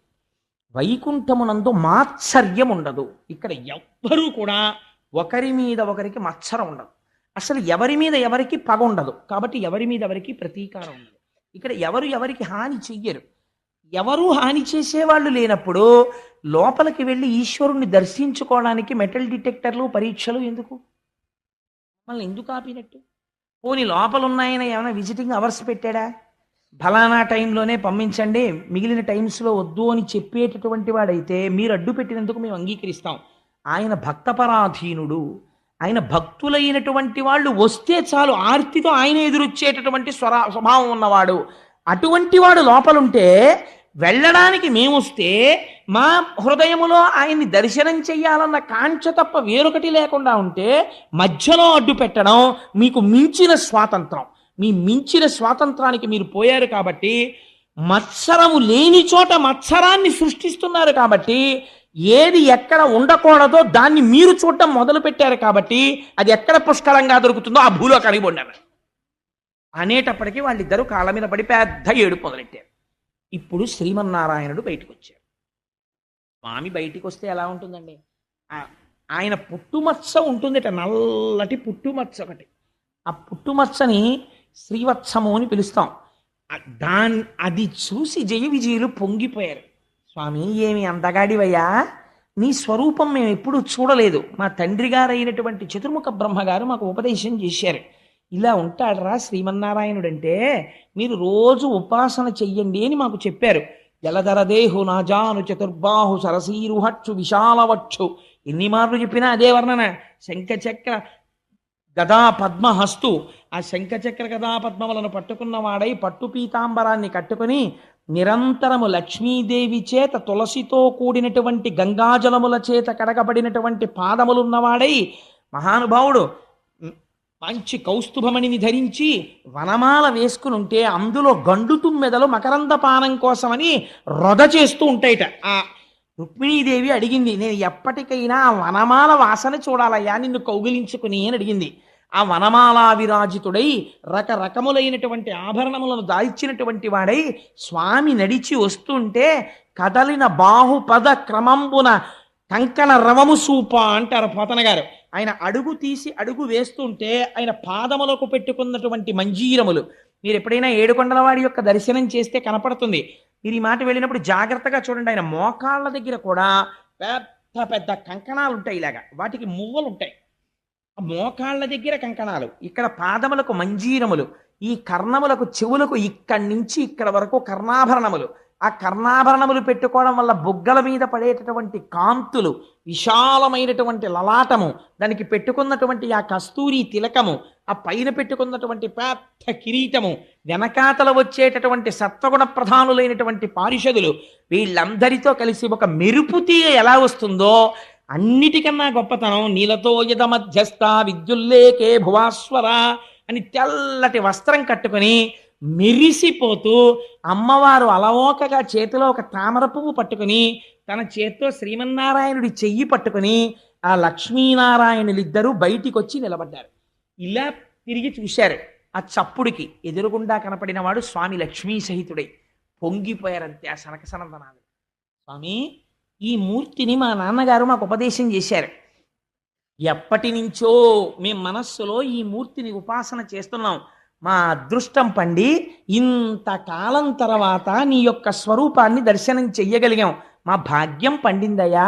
వైకుంఠమునందు మాత్సర్యం ఉండదు. ఇక్కడ ఎవ్వరూ కూడా ఒకరి మీద ఒకరికి మత్సరం ఉండదు. అసలు ఎవరి మీద ఎవరికి పగ ఉండదు. కాబట్టి ఎవరి మీద ఎవరికి ప్రతీకారం ఉండదు. ఇక్కడ ఎవరు ఎవరికి హాని చెయ్యరు. ఎవరు హాని చేసేవాళ్ళు లేనప్పుడు లోపలికి వెళ్ళి ఈశ్వరుణ్ణి దర్శించుకోవడానికి మెటల్ డిటెక్టర్లు పరీక్షలు ఎందుకు? మళ్ళీ ఎందుకు ఆపినట్టు? పోనీ లోపల ఉన్నాయన ఏమైనా విజిటింగ్ అవర్స్ పెట్టాడా? ఫలానా టైంలోనే పంపించండి, మిగిలిన టైమ్స్లో వద్దు అని చెప్పేటటువంటి వాడైతే మీరు అడ్డు పెట్టినందుకు మేము అంగీకరిస్తాం. ఆయన భక్తపరాధీనుడు. ఆయన భక్తులైనటువంటి వాళ్ళు వస్తే చాలు ఆర్తితో ఆయన ఎదురొచ్చేటటువంటి స్వభావం ఉన్నవాడు. అటువంటి వాడు లోపలుంటే వెళ్ళడానికి మేమొస్తే మా హృదయములో ఆయన్ని దర్శనం చెయ్యాలన్న కాంక్ష తప్ప వేరొకటి లేకుండా ఉంటే మధ్యలో అడ్డు పెట్టడం మీకు మించిన స్వాతంత్రం. మీ మించిన స్వాతంత్రానికి మీరు పోయారు కాబట్టి, మత్సరము లేని చోట మత్సరాన్ని సృష్టిస్తున్నారు కాబట్టి, ఏది ఎక్కడ ఉండకూడదో దాన్ని మీరు చూడటం మొదలు పెట్టారు కాబట్టి అది ఎక్కడ పుష్కలంగా దొరుకుతుందో ఆ భూలోకానికి పొందారు అనేటప్పటికీ వాళ్ళిద్దరూ కాళ్ళ మీద పడి పెద్ద ఏడుపు మొదలెట్టారు. ఇప్పుడు శ్రీమన్నారాయణుడు బయటకు వచ్చారు. స్వామి బయటికి వస్తే ఎలా ఉంటుందండి? ఆయన పుట్టుమచ్చ ఉంటుందిట, నల్లటి పుట్టుమచ్చ ఒకటి. ఆ పుట్టుమచ్చని శ్రీవత్సము అని పిలుస్తాం. అది చూసి జయ విజయులు పొంగిపోయారు. స్వామి ఏమి అందగాడివయ్యా, నీ స్వరూపం మేము ఎప్పుడూ చూడలేదు. మా తండ్రి గారైనటువంటి చతుర్ముఖ బ్రహ్మగారు మాకు ఉపదేశం చేశారు. ఇలా ఉంటాడరా శ్రీమన్నారాయణుడంటే, మీరు రోజు ఉపాసన చెయ్యండి అని మాకు చెప్పారు. జలధరదేహు నాజాను చతుర్బాహు సరసీరుహక్షు విశాలవక్షు, ఎన్ని మార్లు చెప్పినా అదే వర్ణన. శంఖచక్ర గదా పద్మహస్తు, ఆ శంఖచక్ర గదా పద్మములను పట్టుకున్నవాడై పట్టు పీతాంబరాన్ని కట్టుకుని నిరంతరము లక్ష్మీదేవి చేత తులసితో కూడినటువంటి గంగాజలముల చేత కడగబడినటువంటి పాదములున్నవాడై మహానుభావుడు మంచి కౌస్తుభమణిని ధరించి వనమాల వేసుకుని ఉంటే అందులో గండు తుమ్మెదలు మకరంద పానం కోసమని రొద చేస్తూ ఉంటాయిట. ఆ రుక్మిణీదేవి అడిగింది, నేను ఎప్పటికైనా ఆ వనమాల వాసన చూడాలయ్యా నిన్ను కౌగిలించుకుని అని అడిగింది. ఆ వనమాలా విరాజితుడై రకరకములైనటువంటి ఆభరణములను దాల్చినటువంటి వాడై స్వామి నడిచి వస్తుంటే కదలిన బాహుపద క్రమంబున కంకణ రవము సూప అంటారు పోతన గారు. ఆయన అడుగు తీసి అడుగు వేస్తుంటే ఆయన పాదములకు పెట్టుకున్నటువంటి మంజీరములు మీరు ఎప్పుడైనా ఏడుకొండలవాడి యొక్క దర్శనం చేస్తే కనపడుతుంది. మీరు ఈ మాట వెళ్ళినప్పుడు జాగ్రత్తగా చూడండి. ఆయన మోకాళ్ళ దగ్గర కూడా పెద్ద పెద్ద కంకణాలు ఉంటాయి, ఇలాగా వాటికి మువ్వలు ఉంటాయి. ఆ మోకాళ్ళ దగ్గర కంకణాలు, ఇక్కడ పాదములకు మంజీరములు, ఈ కర్ణములకు చెవులకు ఇక్కడి నుంచి ఇక్కడ వరకు కర్ణాభరణములు. ఆ కర్ణాభరణములు పెట్టుకోవడం వల్ల బొగ్గల మీద పడేటటువంటి కాంతులు, విశాలమైనటువంటి లలాటము, దానికి పెట్టుకున్నటువంటి ఆ కస్తూరి తిలకము, ఆ పైన పెట్టుకున్నటువంటి పెద్ద కిరీటము, వెనకాతల వచ్చేటటువంటి సత్వగుణ ప్రధానులైనటువంటి పారిషదులు, వీళ్ళందరితో కలిసి ఒక మెరుపు తీగ ఎలా వస్తుందో అన్నిటికన్నా గొప్పతనం నీలతో యద మధ్యస్థ విద్యుల్లేకే భువాస్వర అని తెల్లటి వస్త్రం కట్టుకొని మెరిసిపోతూ అమ్మవారు అలవోకగా చేతిలో ఒక తామర పువ్వు పట్టుకుని తన చేత్తో శ్రీమన్నారాయణుడి చెయ్యి పట్టుకుని ఆ లక్ష్మీనారాయణులిద్దరూ బయటికి వచ్చి నిలబడ్డారు. ఇలా తిరిగి చూశారు. ఆ చప్పుడికి ఎదురుగుండా కనపడిన వాడు స్వామి లక్ష్మీ సహితుడై పొంగిపోయారంతే ఆ సనకసనందనాలు. స్వామి, ఈ మూర్తిని మా నాన్నగారు మాకు ఉపదేశం చేశారు. ఎప్పటి నుంచో మేము మనస్సులో ఈ మూర్తిని ఉపాసన చేస్తున్నాం. మా అదృష్టం పండి ఇంతకాలం తర్వాత నీ యొక్క స్వరూపాన్ని దర్శనం చెయ్యగలిగాం. మా భాగ్యం పండిందయ్యా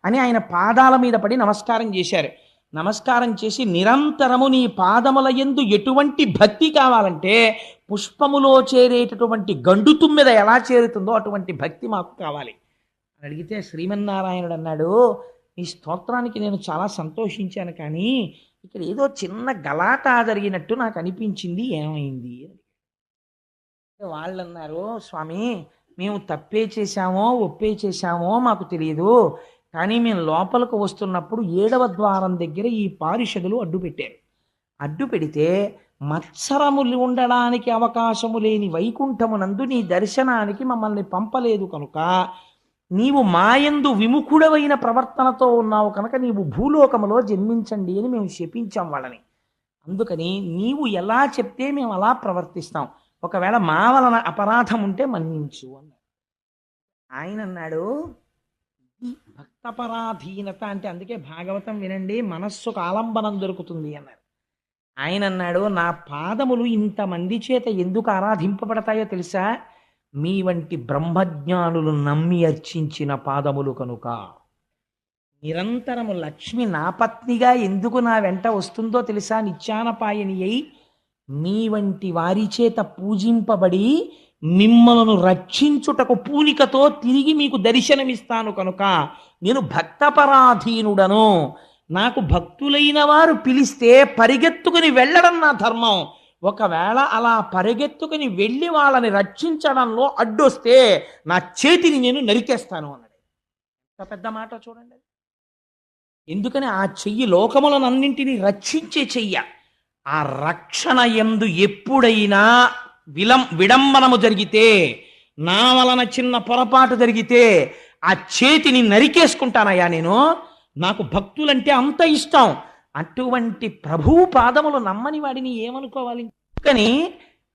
అని ఆయన పాదాల మీద పడి నమస్కారం చేశారు. నమస్కారం చేసి నిరంతరము నీ పాదముల యందు ఎటువంటి భక్తి కావాలంటే పుష్పములో చేరేటటువంటి గండు తుమ్మెద ఎలా చేరుతుందో అటువంటి భక్తి మాకు కావాలి అని అడిగితే శ్రీమన్నారాయణుడు అన్నాడు, నీ స్తోత్రానికి నేను చాలా సంతోషించాను, కానీ ఇక్కడ ఏదో చిన్న గలాట జరిగినట్టు నాకు అనిపించింది, ఏమైంది అని. వాళ్ళు అన్నారు, స్వామి మేము తప్పే చేశామో ఒప్పే చేశామో మాకు తెలియదు, కానీ మేము లోపలికి వస్తున్నప్పుడు 7వ ద్వారం దగ్గర ఈ పారిషదులు అడ్డు పెట్టారు. అడ్డు పెడితే మత్సరములు ఉండడానికి అవకాశము లేని వైకుంఠమునందు నీ దర్శనానికి మమ్మల్ని పంపలేదు కనుక నీవు మాయందు విముఖుడవైన ప్రవర్తనతో ఉన్నావు కనుక నీవు భూలోకములో జన్మించండి అని మేము శపించాం వాళ్ళని. అందుకని నీవు ఎలా చెప్తే మేము అలా ప్రవర్తిస్తాం. ఒకవేళ మా వలన అపరాధం ఉంటే మన్నించు అన్నాడు. ఆయన అన్నాడు, ఈ భక్తపరాధీనత అంటే అందుకే భాగవతం వినండి, మనస్సుకు ఆలంబనం దొరుకుతుంది అన్నారు. ఆయన అన్నాడు, నా పాదములు ఇంతమంది చేత ఎందుకు ఆరాధింపబడతాయో తెలుసా? మీ వంటి బ్రహ్మజ్ఞానులు నమ్మి అర్చించిన పాదములు కనుక. నిరంతరము లక్ష్మి నా పత్నిగా ఎందుకు నా వెంట వస్తుందో తెలుసా? నిత్యానపాయని అయి మీ వంటి వారి చేత పూజింపబడి మిమ్మలను రక్షించుటకు పూనికతో తిరిగి మీకు దర్శనమిస్తాను కనుక నేను భక్తపరాధీనుడను. నాకు భక్తులైన వారు పిలిస్తే పరిగెత్తుకుని వెళ్ళడం నా ధర్మం. ఒకవేళ అలా పరిగెత్తుకుని వెళ్ళి వాళ్ళని రక్షించడంలో అడ్డొస్తే నా చేతిని నేను నరికేస్తాను అన్నాడు. ఎంత పెద్ద మాట చూడండి. ఎందుకని ఆ చెయ్యి లోకములనన్నింటినీ రక్షించే చెయ్య. ఆ రక్షణ యందు ఎప్పుడైనా విడంబనము జరిగితే, నా వలన చిన్న పొరపాటు జరిగితే ఆ చేతిని నరికేసుకుంటానయ్యా నేను. నాకు భక్తులంటే అంత ఇష్టం. అటువంటి ప్రభువు పాదములు నమ్మని వాడిని ఏమనుకోవాలి? కానీ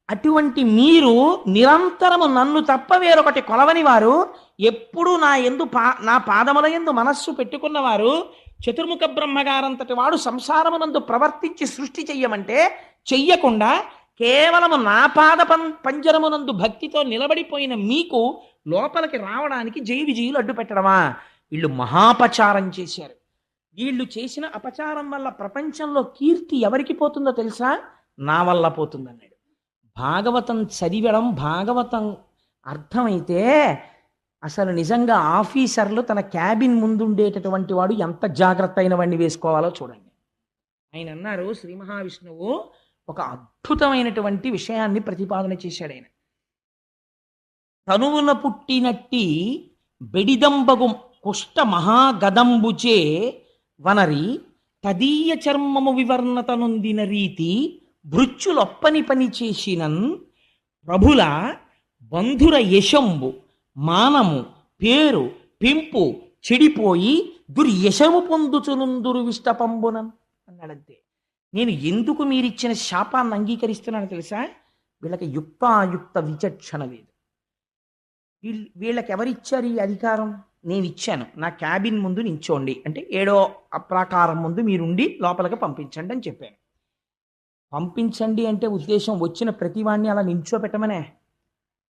అటువంటి మీరు నిరంతరము నన్ను తప్ప వేరొకటి కొలవని వారు, ఎప్పుడు నా పాదముల యందు మనస్సు పెట్టుకున్నవారు, చతుర్ముఖ బ్రహ్మగారంతటి వాడు సంసారమునందు ప్రవర్తించి సృష్టి చెయ్యమంటే చెయ్యకుండా కేవలము నా పాద పంజరమునందు భక్తితో నిలబడిపోయిన మీకు లోపలికి రావడానికి జయ విజయులు అడ్డు పెట్టడమా? వీళ్ళు మహాపచారం చేశారు. వీళ్ళు చేసిన అపచారం వల్ల ప్రపంచంలో కీర్తి ఎవరికి పోతుందో తెలుసా? నా వల్ల పోతుందన్నాడు. భాగవతం చదివడం, భాగవతం అర్థమైతే అసలు నిజంగా ఆఫీసర్లు తన క్యాబిన్ ముందుండేటటువంటి వాడు ఎంత జాగ్రత్త అయిన వాడిని వేసుకోవాలో చూడండి. ఆయన అన్నారు, శ్రీ మహావిష్ణువు ఒక అద్భుతమైనటువంటి విషయాన్ని ప్రతిపాదన చేశాడు. ఆయన తనువున పుట్టినట్టి బెడిదంబగు కుష్ట మహాగదంబుచే వనరి తదీయ చర్మము వివర్ణత నొందిన రీతి భృత్యులొప్పని పని చేసినన్ ప్రభుల బంధుర యశంబు మానము పేరు పెంపు చెడిపోయి దుర్యశము పొందుచునుందురు విష్టపంబునన్ అన్నాడంతే. నేను ఎందుకు మీరిచ్చిన శాపాన్ని అంగీకరిస్తున్నాను తెలుసా? వీళ్ళకి యుక్తాయుక్త విచక్షణ లేదు. వీళ్ళకి ఎవరిచ్చారు ఈ అధికారం? నేను ఇచ్చాను. నా క్యాబిన్ ముందు నించోండి అంటే 7వ అప్రాకారం ముందు మీరుండి లోపలికి పంపించండి అని చెప్పాను. పంపించండి అంటే ఉద్దేశం వచ్చిన ప్రతివాణ్ణి అలా నించోపెట్టమనే.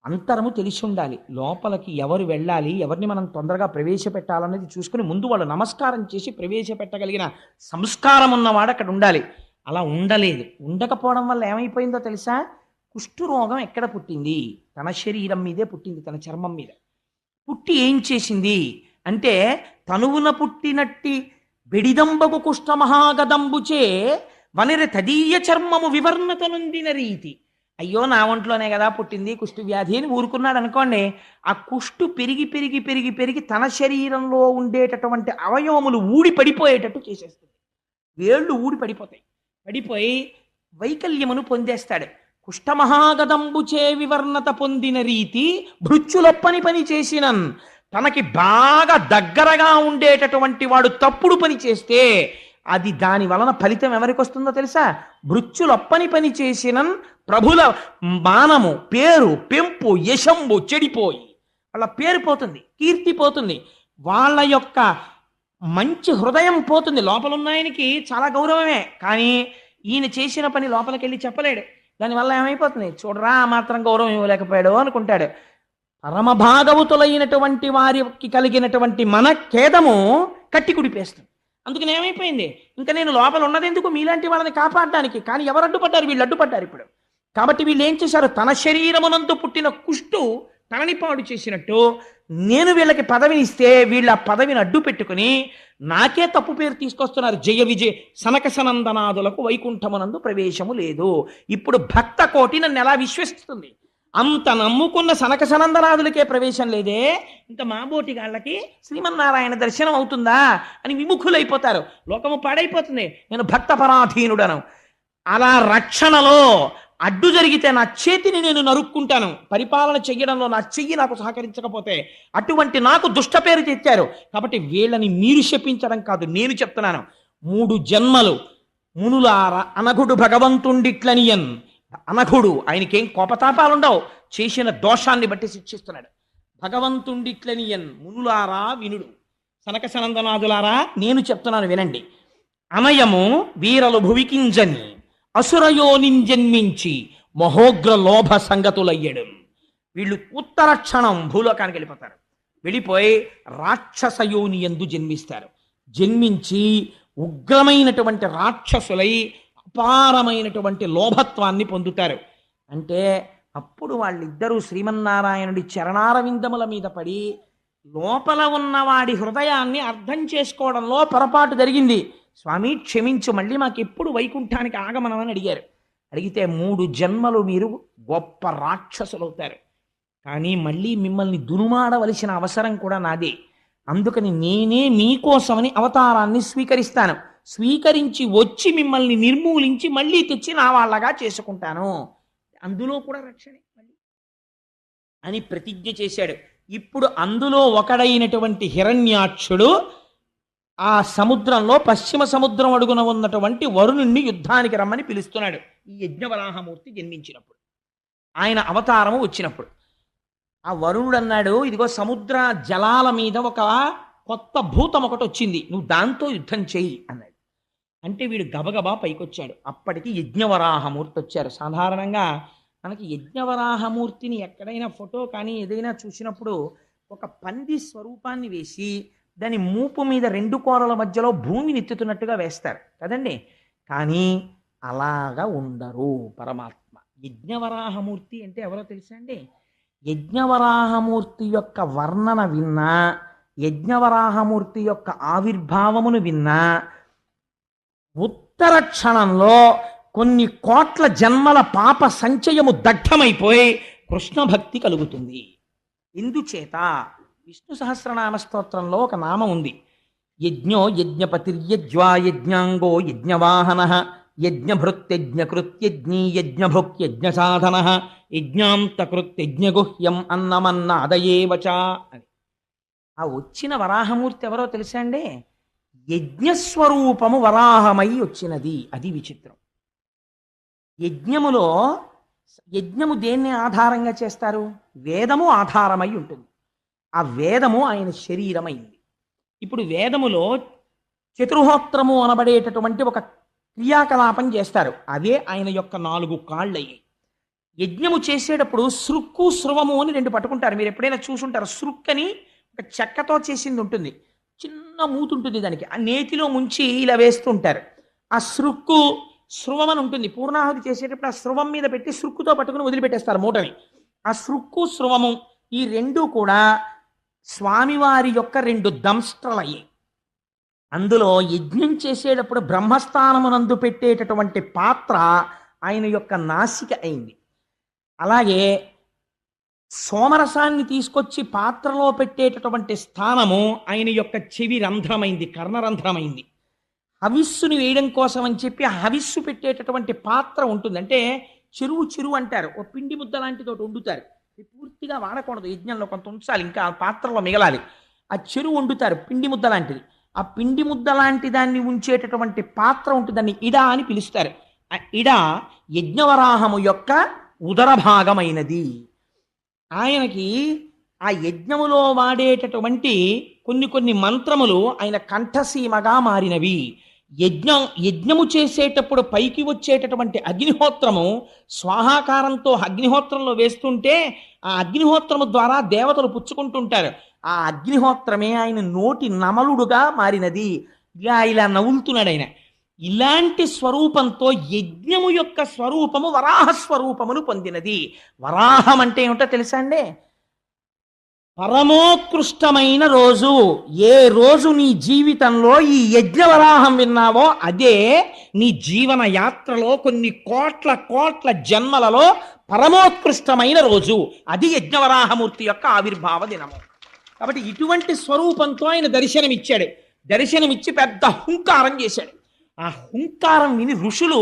అంతరము తెలిసి ఉండాలి. లోపలికి ఎవరు వెళ్ళాలి, ఎవరిని మనం తొందరగా ప్రవేశపెట్టాలనేది చూసుకుని ముందు వాళ్ళు నమస్కారం చేసి ప్రవేశపెట్టగలిగిన సంస్కారం ఉన్నవాడు అక్కడ ఉండాలి. అలా ఉండలేదు. ఉండకపోవడం వల్ల ఏమైపోయిందో తెలుసా? కుష్ఠరోగం ఎక్కడ పుట్టింది? తన శరీరం మీదే పుట్టింది, తన చర్మం మీద పుట్టి ఏం చేసింది అంటే, తనువున పుట్టినట్టి బెడిదంబకు కుష్ఠ మహాగదంబుచే వనిరి తదీయ చర్మము వివర్ణత నొందిన రీతి. అయ్యో నా ఒంట్లోనే కదా పుట్టింది కుష్టు వ్యాధి అని ఊరుకున్నాడు అనుకోండి, ఆ కుష్టు పెరిగి పెరిగి పెరిగి పెరిగి తన శరీరంలో ఉండేటటువంటి అవయవములు ఊడి పడిపోయేటట్టు చేసేస్తుంది. వేళ్ళు ఊడి పడిపోతాయి. పడిపోయి వైకల్యమును పొందేస్తాడు. కుష్ఠమహాగదంబుచే వివర్ణత పొందిన రీతి భృత్యులొప్పని పని చేసినన్. తనకి బాగా దగ్గరగా ఉండేటటువంటి వాడు తప్పుడు పని చేస్తే అది దాని వలన ఫలితం ఎవరికి వస్తుందో తెలుసా? భృత్యులొప్పని పని చేసినన్ ప్రభుల మానము పేరు పెంపు యశంబు చెడిపోయి వాళ్ళ పేరు పోతుంది, కీర్తి పోతుంది, వాళ్ళ యొక్క మంచి హృదయం పోతుంది. లోపల ఉన్నాయనికి చాలా గౌరవమే, కానీ ఈయన చేసిన పని లోపలికి వెళ్ళి చెప్పలేడు. దానివల్ల ఏమైపోతుంది? చూడరా మాత్రం గౌరవం ఇవ్వలేకపోయాడు అనుకుంటాడు. పరమ భాగవతులైనటువంటి వారికి కలిగినటువంటి మన ఖేదము కట్టి కుడిపేస్తుంది. అందుకని ఏమైపోయింది? ఇంకా నేను లోపల ఉన్నది ఎందుకు? మీలాంటి వాళ్ళని కాపాడడానికి. కానీ ఎవరు అడ్డుపడ్డారు? వీళ్ళు అడ్డుపడ్డారు ఇప్పుడు. కాబట్టి వీళ్ళు ఏం చేశారు? తన శరీరమునందు పుట్టిన కుష్టు తనని పాడు చేసినట్టు నేను వీళ్ళకి పదవిని ఇస్తే వీళ్ళ పదవిని అడ్డు పెట్టుకుని నాకే తప్పు పేరు తీసుకొస్తున్నారు. జయ విజయ సనక సనందనాదులకు వైకుంఠమునందు ప్రవేశము లేదు. ఇప్పుడు భక్త కోటి నన్ను ఎలా విశ్వసిస్తుంది? అంత నమ్ముకున్న సనక సనందనాదులకే ప్రవేశం లేదే, ఇంకా మాబోటి గాళ్ళకి శ్రీమన్నారాయణ దర్శనం అవుతుందా అని విముఖులైపోతారు. లోకము పాడైపోతుంది. నేను భక్త పరాధీనుడను. అలా రక్షణలో అడ్డు జరిగితే నా చేతిని నేను నరుక్కుంటాను, పరిపాలన చెయ్యడంలో నా చెయ్యి నాకు సహకరించకపోతే. అటువంటి నాకు దుష్ట పేరు తెచ్చారు, కాబట్టి వీళ్ళని మీరు శపించడం కాదు, నేను చెప్తున్నాను. 3 జన్మలు మునులార అనఘుడు భగవంతుండిట్లనియన్. అనఘుడు, ఆయనకేం కోపతాపాలుండవు, చేసిన దోషాన్ని బట్టి శిక్షిస్తున్నాడు. భగవంతుండిట్లనియన్, మునులారా వినుడు, సనక సనందనాథులారా నేను చెప్తున్నాను వినండి. అనయము వీరలు భువికింజని అసురయోనింజన్మించి మహోగ్ర లోభ సంగతులయ్యడు. వీళ్ళు ఉత్తర క్షణం భూలోకానికి వెళ్ళిపోతారు. వెళ్ళిపోయి రాక్షసయోని యందు జన్మిస్తారు. జన్మించి ఉగ్రమైనటువంటి రాక్షసులై అపారమైనటువంటి లోభత్వాన్ని పొందుతారు. అంటే అప్పుడు వాళ్ళిద్దరూ శ్రీమన్నారాయణుడి చరణారవిందముల మీద పడి లోపల ఉన్నవాడి హృదయాన్ని అర్థం చేసుకోవడంలో పొరపాటు జరిగింది, స్వామి క్షమించు, మళ్ళీ మాకెప్పుడు వైకుంఠానికి ఆగమనమని అడిగారు. అడిగితే 3 జన్మలు మీరు గొప్ప రాక్షసులు అవుతారు, కానీ మళ్ళీ మిమ్మల్ని దునుమాడవలసిన అవసరం కూడా నాదే. అందుకని నేనే మీకోసమని అవతారాన్ని స్వీకరిస్తాను, స్వీకరించి వచ్చి మిమ్మల్ని నిర్మూలించి మళ్ళీ తెచ్చి నా వాళ్ళగా చేసుకుంటాను, అందులో కూడా రక్షణే అని ప్రతిజ్ఞ చేశాడు. ఇప్పుడు అందులో ఒకడైనటువంటి హిరణ్యాక్షుడు ఆ సముద్రంలో పశ్చిమ సముద్రం అడుగున ఉన్నటువంటి వరుణుణ్ణి యుద్ధానికి రమ్మని పిలుస్తున్నాడు. ఈ యజ్ఞవరాహమూర్తి జన్మించినప్పుడు, ఆయన అవతారము వచ్చినప్పుడు ఆ వరుణుడు అన్నాడు, ఇదిగో సముద్ర జలాల మీద ఒక కొత్త భూతం ఒకటి వచ్చింది, నువ్వు దాంతో యుద్ధం చెయ్యి అన్నాడు. అంటే వీడు గబగబా పైకొచ్చాడు. అప్పటికి యజ్ఞవరాహమూర్తి వచ్చారు. సాధారణంగా మనకి యజ్ఞవరాహమూర్తిని ఎక్కడైనా ఫోటో కానీ ఏదైనా చూసినప్పుడు ఒక పంది స్వరూపాన్ని వేసి దాని మూపు మీద 2 కోరల మధ్యలో భూమిని ఎత్తుతున్నట్టుగా వేస్తారు కదండి, కానీ అలాగా ఉండరు పరమాత్మ. యజ్ఞవరాహమూర్తి అంటే ఎవరో తెలుసా అండి? యజ్ఞవరాహమూర్తి యొక్క వర్ణన విన్నా, యజ్ఞవరాహమూర్తి యొక్క ఆవిర్భావమును విన్నా ఉత్తర క్షణంలో కొన్ని కోట్ల జన్మల పాప సంచయము దగ్ధమైపోయి కృష్ణ భక్తి కలుగుతుంది. ఇందుచేత విష్ణు సహస్రనామ స్తోత్రంలో ఒక నామం ఉంది, యజ్ఞో యజ్ఞపతిర్యజ్వా యజ్ఞాంగో యజ్ఞవాహన యజ్ఞభృత్యజ్ఞకృత్యజ్ఞీ యజ్ఞభుక్యజ్ఞసాధన యజ్ఞాంతకృత్యజ్ఞగుహ్యం అన్నమన్నాదయేవచ అని. ఆ వచ్చిన వరాహమూర్తి ఎవరో తెలుసా అండి? యజ్ఞస్వరూపము వరాహమై వచ్చినది. అది విచిత్రం. యజ్ఞము దేన్ని ఆధారంగా చేస్తారు? వేదము ఆధారమై ఉంటుంది. ఆ వేదము ఆయన శరీరమైంది. ఇప్పుడు వేదములో చతుర్హోత్రము అనబడేటటువంటి ఒక క్రియాకలాపం చేస్తారు, అదే ఆయన యొక్క 4 కాళ్ళు అయ్యాయి. యజ్ఞము చేసేటప్పుడు సృక్కు స్రవము అని 2 పట్టుకుంటారు. మీరు ఎప్పుడైనా చూసుంటారు, సృక్ అని ఒక చెక్కతో చేసింది ఉంటుంది, చిన్న మూతి ఉంటుంది దానికి, ఆ నేతిలో ముంచి ఇలా వేస్తుంటారు. ఆ సృక్కు స్రవం అని ఉంటుంది. పూర్ణాహుతి చేసేటప్పుడు ఆ స్రవం మీద పెట్టి సృక్కుతో పట్టుకుని వదిలిపెట్టేస్తారు మూటని. ఆ సృక్కు స్రవము ఈ 2 కూడా స్వామివారి యొక్క 2 దంస్ట్రలయ్యాయి. అందులో యజ్ఞం చేసేటప్పుడు బ్రహ్మస్థానమునందు పెట్టేటటువంటి పాత్ర ఆయన యొక్క నాసిక అయింది. అలాగే సోమరసాన్ని తీసుకొచ్చి పాత్రలో పెట్టేటటువంటి స్థానము ఆయన యొక్క చెవి రంధ్రమైంది, కర్ణరంధ్రమైంది. హవిస్సుని వేయడం కోసం అని చెప్పి ఆ హవిస్సు పెట్టేటటువంటి పాత్ర ఉంటుంది. అంటే చెరువు అంటారు, ఓ పిండి ముద్ద లాంటిది ఒకటి వండుతారు, పూర్తిగా వాడకూడదు, యజ్ఞంలో కొంత ఉంచాలి, ఇంకా ఆ పాత్రలో మిగలాలి. ఆ చెరువు వండుతారు పిండి ముద్ద లాంటిది, ఆ పిండి ముద్ద లాంటి దాన్ని ఉంచేటటువంటి పాత్ర ఉంటుంది, దాన్ని ఇడ అని పిలుస్తారు. ఆ ఇడ యజ్ఞవరాహము యొక్క ఉదర భాగమైనది. ఆయనకి ఆ యజ్ఞములో వాడేటటువంటి కొన్ని మంత్రములు ఆయన కంఠసీమగా మారినవి. యజ్ఞము చేసేటప్పుడు పైకి వచ్చేటటువంటి అగ్నిహోత్రము స్వాహాకారంతో అగ్నిహోత్రంలో వేస్తుంటే ఆ అగ్నిహోత్రము ద్వారా దేవతలు పుచ్చుకుంటుంటారు. ఆ అగ్నిహోత్రమే ఆయన నోటి నమలుడుగా మారినది. ఇలా నవ్వులుతున్నాడు ఆయన. ఇలాంటి స్వరూపంతో యజ్ఞము యొక్క స్వరూపము వరాహ స్వరూపమును పొందినది. వరాహం అంటే ఏమిటో తెలుసా అండి? పరమోత్కృష్టమైన రోజు. ఏ రోజు నీ జీవితంలో ఈ యజ్ఞవరాహం విన్నావో అదే నీ జీవన యాత్రలో కొన్ని కోట్ల జన్మలలో పరమోత్కృష్టమైన రోజు. అది యజ్ఞవరాహమూర్తి యొక్క ఆవిర్భావ దినము. కాబట్టి ఇటువంటి స్వరూపంతో ఆయన దర్శనమిచ్చాడు. దర్శనమిచ్చి పెద్ద హుంకారం చేశాడు. ఆ హుంకారం విని ఋషులు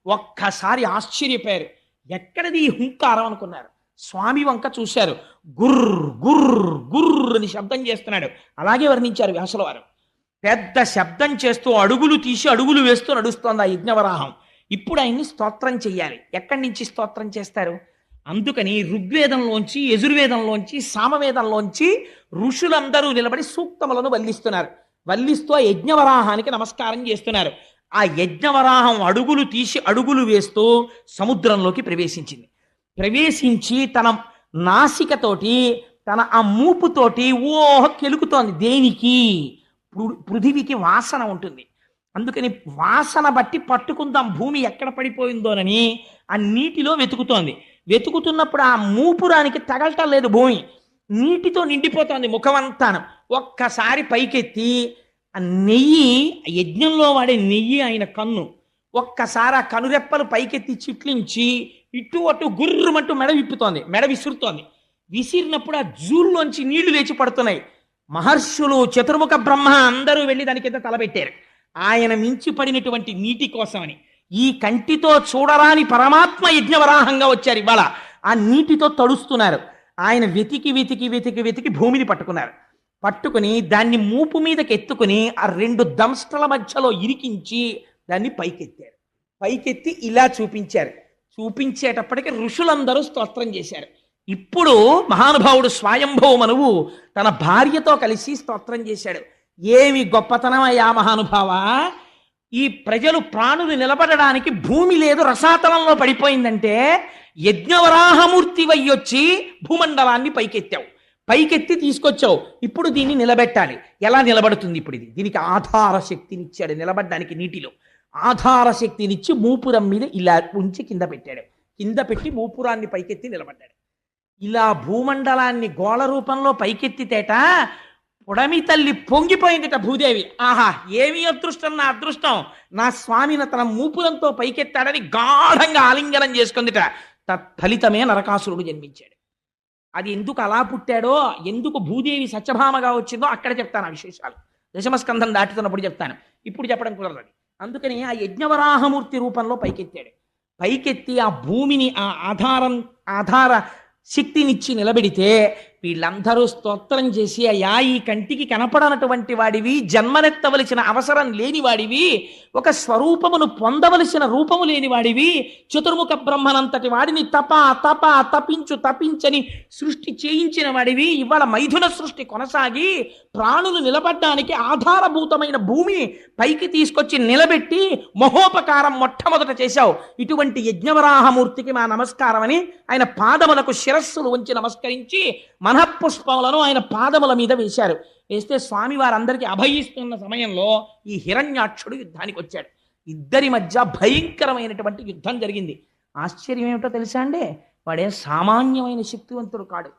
ఒక్కసారి ఆశ్చర్యపోయారు. ఎక్కడది ఈ హుంకారం అనుకున్నారు. స్వామి వంక చూశారు. గుర్ర్ గుర్ర్ గుర్ర్ అని శబ్దం చేస్తున్నాడు. అలాగే వర్ణించారు వ్యాసుల వారు. పెద్ద శబ్దం చేస్తూ అడుగులు తీసి అడుగులు వేస్తూ నడుస్తోంది ఆ యజ్ఞవరాహం. ఇప్పుడు ఆయన్ని స్తోత్రం చెయ్యాలి. ఎక్కడి నుంచి స్తోత్రం చేస్తారు? అందుకని ఋగ్వేదంలోంచి, యజుర్వేదంలోంచి, సామవేదంలోంచి ఋషులందరూ నిలబడి సూక్తములను వల్లిస్తున్నారు. వల్లిస్తూ ఆ యజ్ఞవరాహానికి నమస్కారం చేస్తున్నారు. ఆ యజ్ఞవరాహం అడుగులు తీసి అడుగులు వేస్తూ సముద్రంలోకి ప్రవేశించింది. ప్రవేశించి తన నాసికతోటి, తన ఆ మూపుతోటి కెలుకుతోంది. దేనికి? పృథివికి వాసన ఉంటుంది. అందుకని వాసన బట్టి పట్టుకుందాం భూమి ఎక్కడ పడిపోయిందోనని ఆ నీటిలో వెతుకుతోంది. వెతుకుతున్నప్పుడు ఆ మూపురానికి తగలటం లేదు. భూమి నీటితో నిండిపోతోంది ముఖమంతాను. ఒక్కసారి పైకెత్తి ఆ నెయ్యి, యజ్ఞంలో వాడే నెయ్యి ఆయన కన్ను, ఒక్కసారి ఆ కనురెప్పలు పైకెత్తి చిట్లించి ఇటు అటు గుర్రమంటూ మెడ విప్పుతోంది. మెడ విసురుతోంది. విసిరినప్పుడు ఆ జూల్లోంచి నీళ్లు లేచి పడుతున్నాయి. మహర్షులు, చతుర్ముఖ బ్రహ్మ అందరూ వెళ్ళి దాని కింద తలపెట్టారు. ఆయన మించి పడినటువంటి నీటి కోసమని. ఈ కంటితో చూడరాని పరమాత్మ యజ్ఞవరాహంగా వచ్చారు. ఇవాళ ఆ నీటితో తడుస్తున్నారు. ఆయన వెతికి వెతికి వెతికి వెతికి భూమిని పట్టుకున్నారు. పట్టుకుని దాన్ని మూపు మీదకి ఎత్తుకుని ఆ రెండు దంష్టల మధ్యలో ఇరికించి దాన్ని పైకెత్తారు. పైకెత్తి ఇలా చూపించారు. చూపించేటప్పటికి ఋషులందరూ స్తోత్రం చేశారు. ఇప్పుడు మహానుభావుడు స్వయంభవ మనువు తన భార్యతో కలిసి స్తోత్రం చేశాడు. ఏమి గొప్పతనం అయ్యా మహానుభావా! ఈ ప్రజలు ప్రాణులు నిలబడడానికి భూమి లేదు, రసాతలంలో పడిపోయిందంటే యజ్ఞవరాహమూర్తి వయ్యొచ్చి భూమండలాన్ని పైకెత్తావు, పైకెత్తి తీసుకొచ్చావు. ఇప్పుడు దీన్ని నిలబెట్టాలి. ఎలా నిలబడుతుంది ఇప్పుడు ఇది? దీనికి ఆధార శక్తినిచ్చాడు. నిలబడడానికి నీటిలో ఆధార శక్తినిచ్చి మూపురం మీద ఇలా ఉంచి కింద పెట్టాడు. కింద పెట్టి మూపురాన్ని పైకెత్తి నిలబడ్డాడు. ఇలా భూమండలాన్ని గోళ రూపంలో పైకెత్తితేట పుడమి తల్లి పొంగిపోయిందిట భూదేవి. ఆహా, ఏమి అదృష్టం! నా అదృష్టం! నా స్వామిని తన మూపురంతో పైకెత్తాడని గాఢంగా ఆలింగనం చేసుకుందిట. తత్ఫలితమే నరకాసురుడు జన్మించాడు. అది ఎందుకు అలా పుట్టాడో, ఎందుకు భూదేవి సత్యభామగా వచ్చిందో అక్కడ చెప్తాను. ఆ విశేషాలు దశమస్కంధం దాటుతున్నప్పుడు చెప్తాను. ఇప్పుడు చెప్పడం కుదరదు. అందుకని ఆ యజ్ఞవరాహమూర్తి రూపంలో పైకెత్తాడు. పైకెత్తి ఆ భూమిని, ఆ ఆధార శక్తినిచ్చి నిలబెడితే వీళ్ళందరూ స్తోత్రం చేసి, అయ్యా ఈ కంటికి కనపడనటువంటి వాడివి, జన్మనెత్తవలసిన అవసరం లేని వాడివి, ఒక స్వరూపమును పొందవలసిన రూపము లేని వాడివి, చతుర్ముఖ బ్రహ్మనంతటి వాడిని తపించని సృష్టి చేయించిన వాడివి, ఇవాళ మైథున సృష్టి కొనసాగి ప్రాణులు నిలబడ్డానికి ఆధారభూతమైన భూమి పైకి తీసుకొచ్చి నిలబెట్టి మహోపకారం మొట్టమొదట చేశావు. ఇటువంటి యజ్ఞవరాహమూర్తికి మా నమస్కారం అని ఆయన పాదములకు శిరస్సులు ఉంచి నమస్కరించి మనఃపుష్పములను ఆయన పాదముల మీద వేశారు. వేస్తే స్వామి వారందరికీ అభయిస్తున్న సమయంలో ఈ హిరణ్యాక్షుడు యుద్ధానికి వచ్చాడు. ఇద్దరి మధ్య భయంకరమైనటువంటి యుద్ధం జరిగింది. ఆశ్చర్యం ఏమిటో తెలుసా అండి? వాడే సామాన్యమైన శక్తివంతుడు కాడు.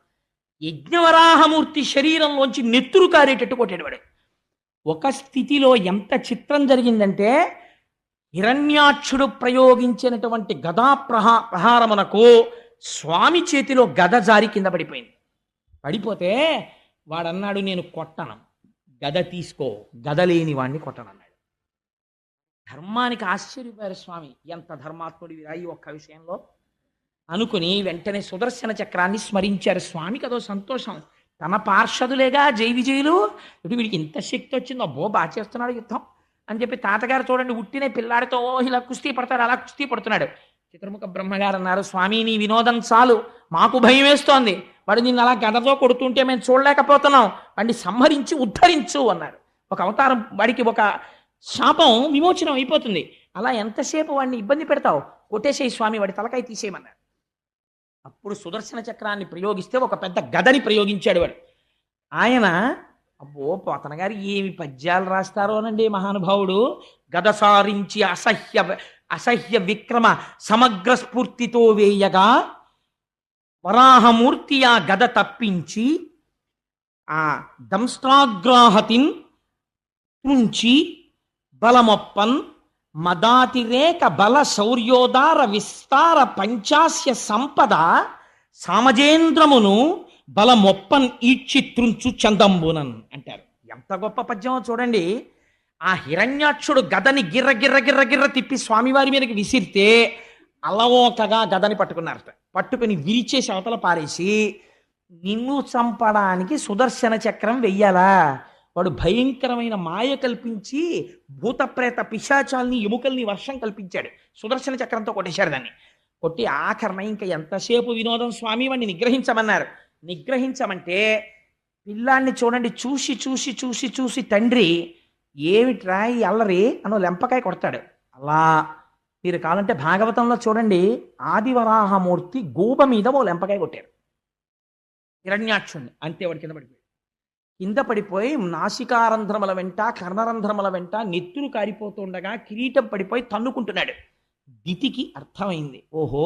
యజ్ఞవరాహమూర్తి శరీరంలోంచి నెత్తురు కారేటట్టు కొట్టాడు వాడు. ఒక స్థితిలో ఎంత చిత్రం జరిగిందంటే, హిరణ్యాక్షుడు ప్రయోగించినటువంటి గదా ప్రహారమునకు స్వామి చేతిలో గద జారి కింద పడిపోయింది. పడిపోతే వాడన్నాడు, నేను కొట్టను, గద తీసుకో, గద లేని వాడిని కొట్టనన్నాడు. ధర్మానికి ఆశ్చర్యపోయారు స్వామి. ఎంత ధర్మాత్ముడి ఈ ఒక్క విషయంలో అనుకుని వెంటనే సుదర్శన చక్రాన్ని స్మరించారు. స్వామికి అదో సంతోషం. తన పార్షదులేగా జై విజయులు, ఇటు వీడికి ఇంత శక్తి వచ్చిందో, అబ్బో బాగా చేస్తున్నాడు యుద్ధం అని చెప్పి తాతగారు చూడండి ఉట్టినే పిల్లాడితో ఇలా కుస్తీ పడతాడు, అలా కుస్తీ పడుతున్నాడు. చతుర్ముఖ బ్రహ్మగారు అన్నారు, స్వామి నీ వినోదం చాలు, మాకు భయం వేస్తోంది. వాడు నిన్ను అలా గదతో కొడుతుంటే మేము చూడలేకపోతున్నాం, వాడిని సంహరించి ఉద్ధరించు అన్నారు. ఒక అవతారం, వాడికి ఒక శాపం విమోచనం అయిపోతుంది. అలా ఎంతసేపు వాడిని ఇబ్బంది పెడతావు, కొట్టేసేయి స్వామి, వాడి తలకాయ తీసేయమన్నారు. అప్పుడు సుదర్శన చక్రాన్ని ప్రయోగిస్తే ఒక పెద్ద గదని ప్రయోగించాడు వాడు. ఆయన, అబ్బో పోతన గారు ఏమి పద్యాలు రాస్తారోనండి మహానుభావుడు. గద సారించి అసహ్య విక్రమ సమగ్ర స్ఫూర్తితో వేయగా వరాహమూర్తి ఆ గద తప్పించి ఆ దంష్ట్రాగ్రాహతిన్ తుంచి బలమొప్పన్ మదాతిరేక బల శౌర్యోదార విస్తార పంచాస్య సంపద సామజేంద్రమును బలమొప్పన్ ఈడ్చి త్రుంచు చందంబునన్ అంటారు. ఎంత గొప్ప పద్యమో చూడండి. ఆ హిరణ్యాక్షుడు గదని గిర్ర గిర్ర గిర్ర గిర్ర తిప్పి స్వామివారి మీదకి విసిరితే అలవోకగా గదని పట్టుకున్నారట. పట్టుకుని విరిచేసి అవతల పారేసి, నిన్ను చంపడానికి సుదర్శన చక్రం వెయ్యాలా? వాడు భయంకరమైన మాయ కల్పించి భూతప్రేత పిశాచాల్ని ఎముకల్ని వర్షం కల్పించాడు. సుదర్శన చక్రంతో కొట్టేశారు దాన్ని. కొట్టి ఆఖరణ ఇంకా ఎంతసేపు వినోదం స్వామి, వాడిని నిగ్రహించమన్నారు. నిగ్రహించమంటే పిల్లాన్ని చూడండి, చూసి చూసి చూసి చూసి తండ్రి ఏమిట్రా ఈ అల్లరి అనో లెంపకాయ కొడతాడు. అలా మీరు కావాలంటే భాగవతంలో చూడండి, ఆదివరాహమూర్తి గూబ మీద ఓ లెంపకాయ కొట్టారు హిరణ్యాక్షుణ్ణి. అంతే వాడి కింద పడిపోయాడు. కింద పడిపోయి నాసికారంధ్రముల వెంట కర్ణరంధ్రముల వెంట నెత్తులు కారిపోతుండగా కిరీటం పడిపోయి తన్నుకుంటున్నాడు. దితికి అర్థమైంది, ఓహో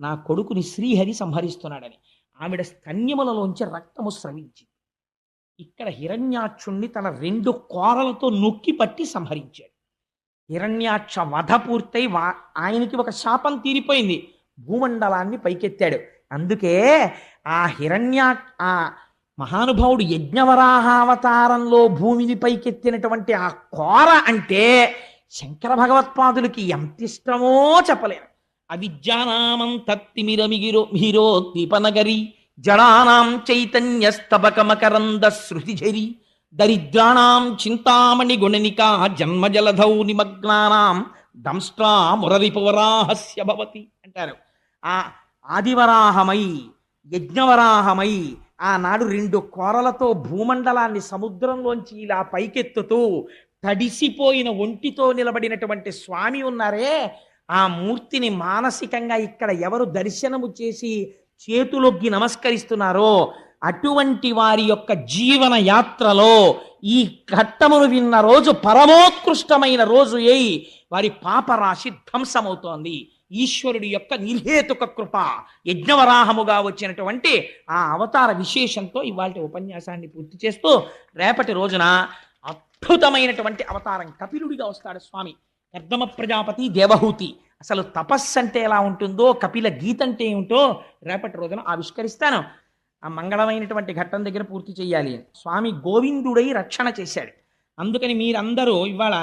నా కొడుకుని శ్రీహరి సంహరిస్తున్నాడని. ఆవిడ స్తన్యములలోంచి రక్తము స్రవించింది. ఇక్కడ హిరణ్యాక్షుణ్ణి తన 2 కోరలతో నొక్కి పట్టి సంహరించాడు. హిరణ్యాక్ష వధ పూర్తయి ఆయనకి ఒక శాపం తీరిపోయింది, భూమండలాన్ని పైకెత్తాడు. అందుకే ఆ మహానుభావుడు యజ్ఞవరాహావతారంలో భూమిని పైకెత్తినటువంటి ఆ కోర అంటే శంకర భగవత్పాదులకి ఎంత ఇష్టమో చెప్పలేను. అవిద్యానామం తత్తిమిరమిగిరో హీరో దీపనగరి జడానాం చైతన్యస్తబకమకరంద శృతిఝరి దరిద్రాణం చింతామణి గుణనికా జన్మజలధౌ నిమగ్నానాం దంష్ట్రా మురరిపవరాహస్య భవతి అంటారు. ఆ ఆదివరాహమై యజ్ఞవరాహమై ఆనాడు 2 కోరలతో భూమండలాన్ని సముద్రంలోంచి ఇలా పైకెత్తుతూ తడిసిపోయిన ఒంటితో నిలబడినటువంటి స్వామి ఉన్నారే, ఆ మూర్తిని మానసికంగా ఇక్కడ ఎవరు దర్శనము చేసి చేతులొగ్గి నమస్కరిస్తున్నారో అటువంటి వారి యొక్క జీవన యాత్రలో ఈ ఘట్టమును విన్న రోజు పరమోత్కృష్టమైన రోజు అయి వారి పాపరాశి ధ్వంసమవుతోంది. ఈశ్వరుడి యొక్క నిర్హేతుక కృప యజ్ఞవరాహముగా వచ్చినటువంటి ఆ అవతార విశేషంతో ఇవాళ ఉపన్యాసాన్ని పూర్తి చేస్తూ రేపటి రోజున అద్భుతమైనటువంటి అవతారం కపిలుడిగా వస్తాడు స్వామి. కర్దమ ప్రజాపతి దేవహూతి. అసలు తపస్సు అంటే ఎలా ఉంటుందో, కపిల గీత అంటే ఏమిటో రేపటి రోజున ఆవిష్కరిస్తాను. ఆ మంగళమైనటువంటి ఘట్టం దగ్గర పూర్తి చేయాలి. స్వామి గోవిందుడై రక్షణ చేశాడు. అందుకని మీరందరూ ఇవాళ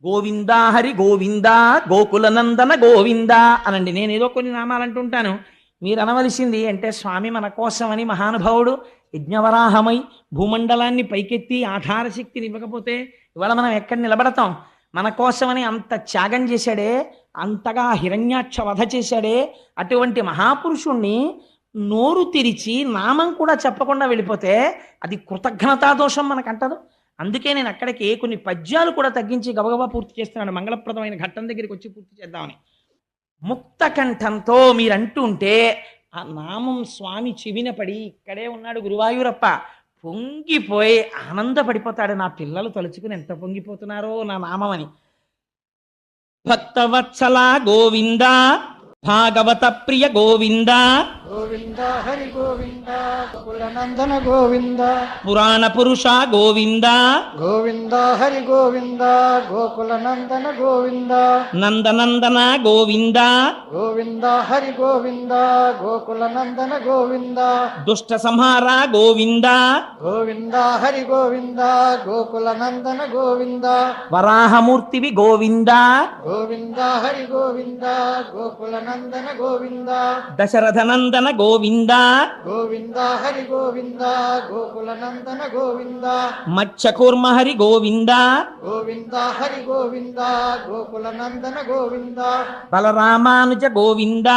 గోవిందా హరి గోవిందా గోకులనందన గోవిందా అనండి. నేను ఏదో కొన్ని నామాలు అంటుంటాను, మీరు అనవలసింది అంటే స్వామి మన కోసమని మహానుభావుడు యజ్ఞవరాహమై భూమండలాన్ని పైకెత్తి ఆధారశక్తిని ఇవ్వకపోతే ఇవాళ మనం ఎక్కడ నిలబడతాం? మన కోసమని అంత త్యాగం చేశాడే, అంతగా హిరణ్యాక్ష వధ చేశాడే, అటువంటి మహాపురుషుణ్ణి నోరు తెరిచి నామం కూడా చెప్పకుండా వెళ్ళిపోతే అది కృతజ్ఞతా దోషం మనకంటదు. అందుకే నేను అక్కడికి కొన్ని పద్యాలు కూడా తగ్గించి గబగబా పూర్తి చేస్తున్నాను. మంగళప్రదమైన ఘట్టం దగ్గరికి వచ్చి పూర్తి చేద్దామని. ముక్త కంఠంతో మీరు అంటుంటే ఆ నామం స్వామి చెవిన పడి, ఇక్కడే ఉన్నాడు గురువాయూరప్ప, పొంగిపోయి ఆనందపడిపోతాడు. నా పిల్లలు తలుచుకుని ఎంత పొంగిపోతున్నారో నా నామం అని. భక్తవత్సల గోవింద భాగవత ప్రియ గోవింద గోవింద హరి గోవింద కులనందన గోవింద పురాణ పురుష గోవింద గోవింద హరి గోవింద గోకులనందన గోవింద నందనందన గోవింద గోవింద హరి గోవింద గోకులనందన గోవింద దుష్ట సంహార గోవింద గోవింద హరి గోవింద గోకులనందన గోవింద వరాహమూర్తివి గోవింద గోవింద హరి గోవింద గోకులనందన గోవింద దశరథనందన గోవింద గోవింద హరి గోవింద గోకులనందన గోవింద మత్స్యకూర్మ హరి గోవింద గోవింద హరి గోవింద గోకులనందన గోవింద బలరామానుజ గోవింద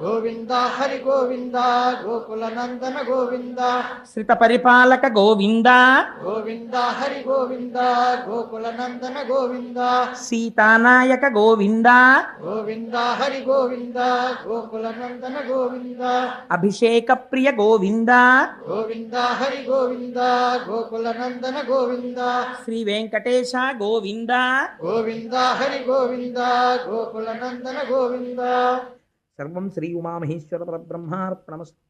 గోవింద హరి గోవింద గోకులనందన గోవింద శ్రిత పరిపాలక గోవింద గోవింద హరి గోవింద గోకులనందన గోవింద సీతానాయక గోవింద గోవింద హరి గోవింద గోకులనందన గోవింద అభిషేక ప్రియ గోవింద గోవింద హరి గోవింద గోకులనందన గోవింద శ్రీ వెంకటేశ గోవింద గోవింద హరి గోవింద గోకులనందన గోవింద సర్వం శ్రీ ఉమామహేశ్వర పరబ్రహ్మార్పణమస్తు.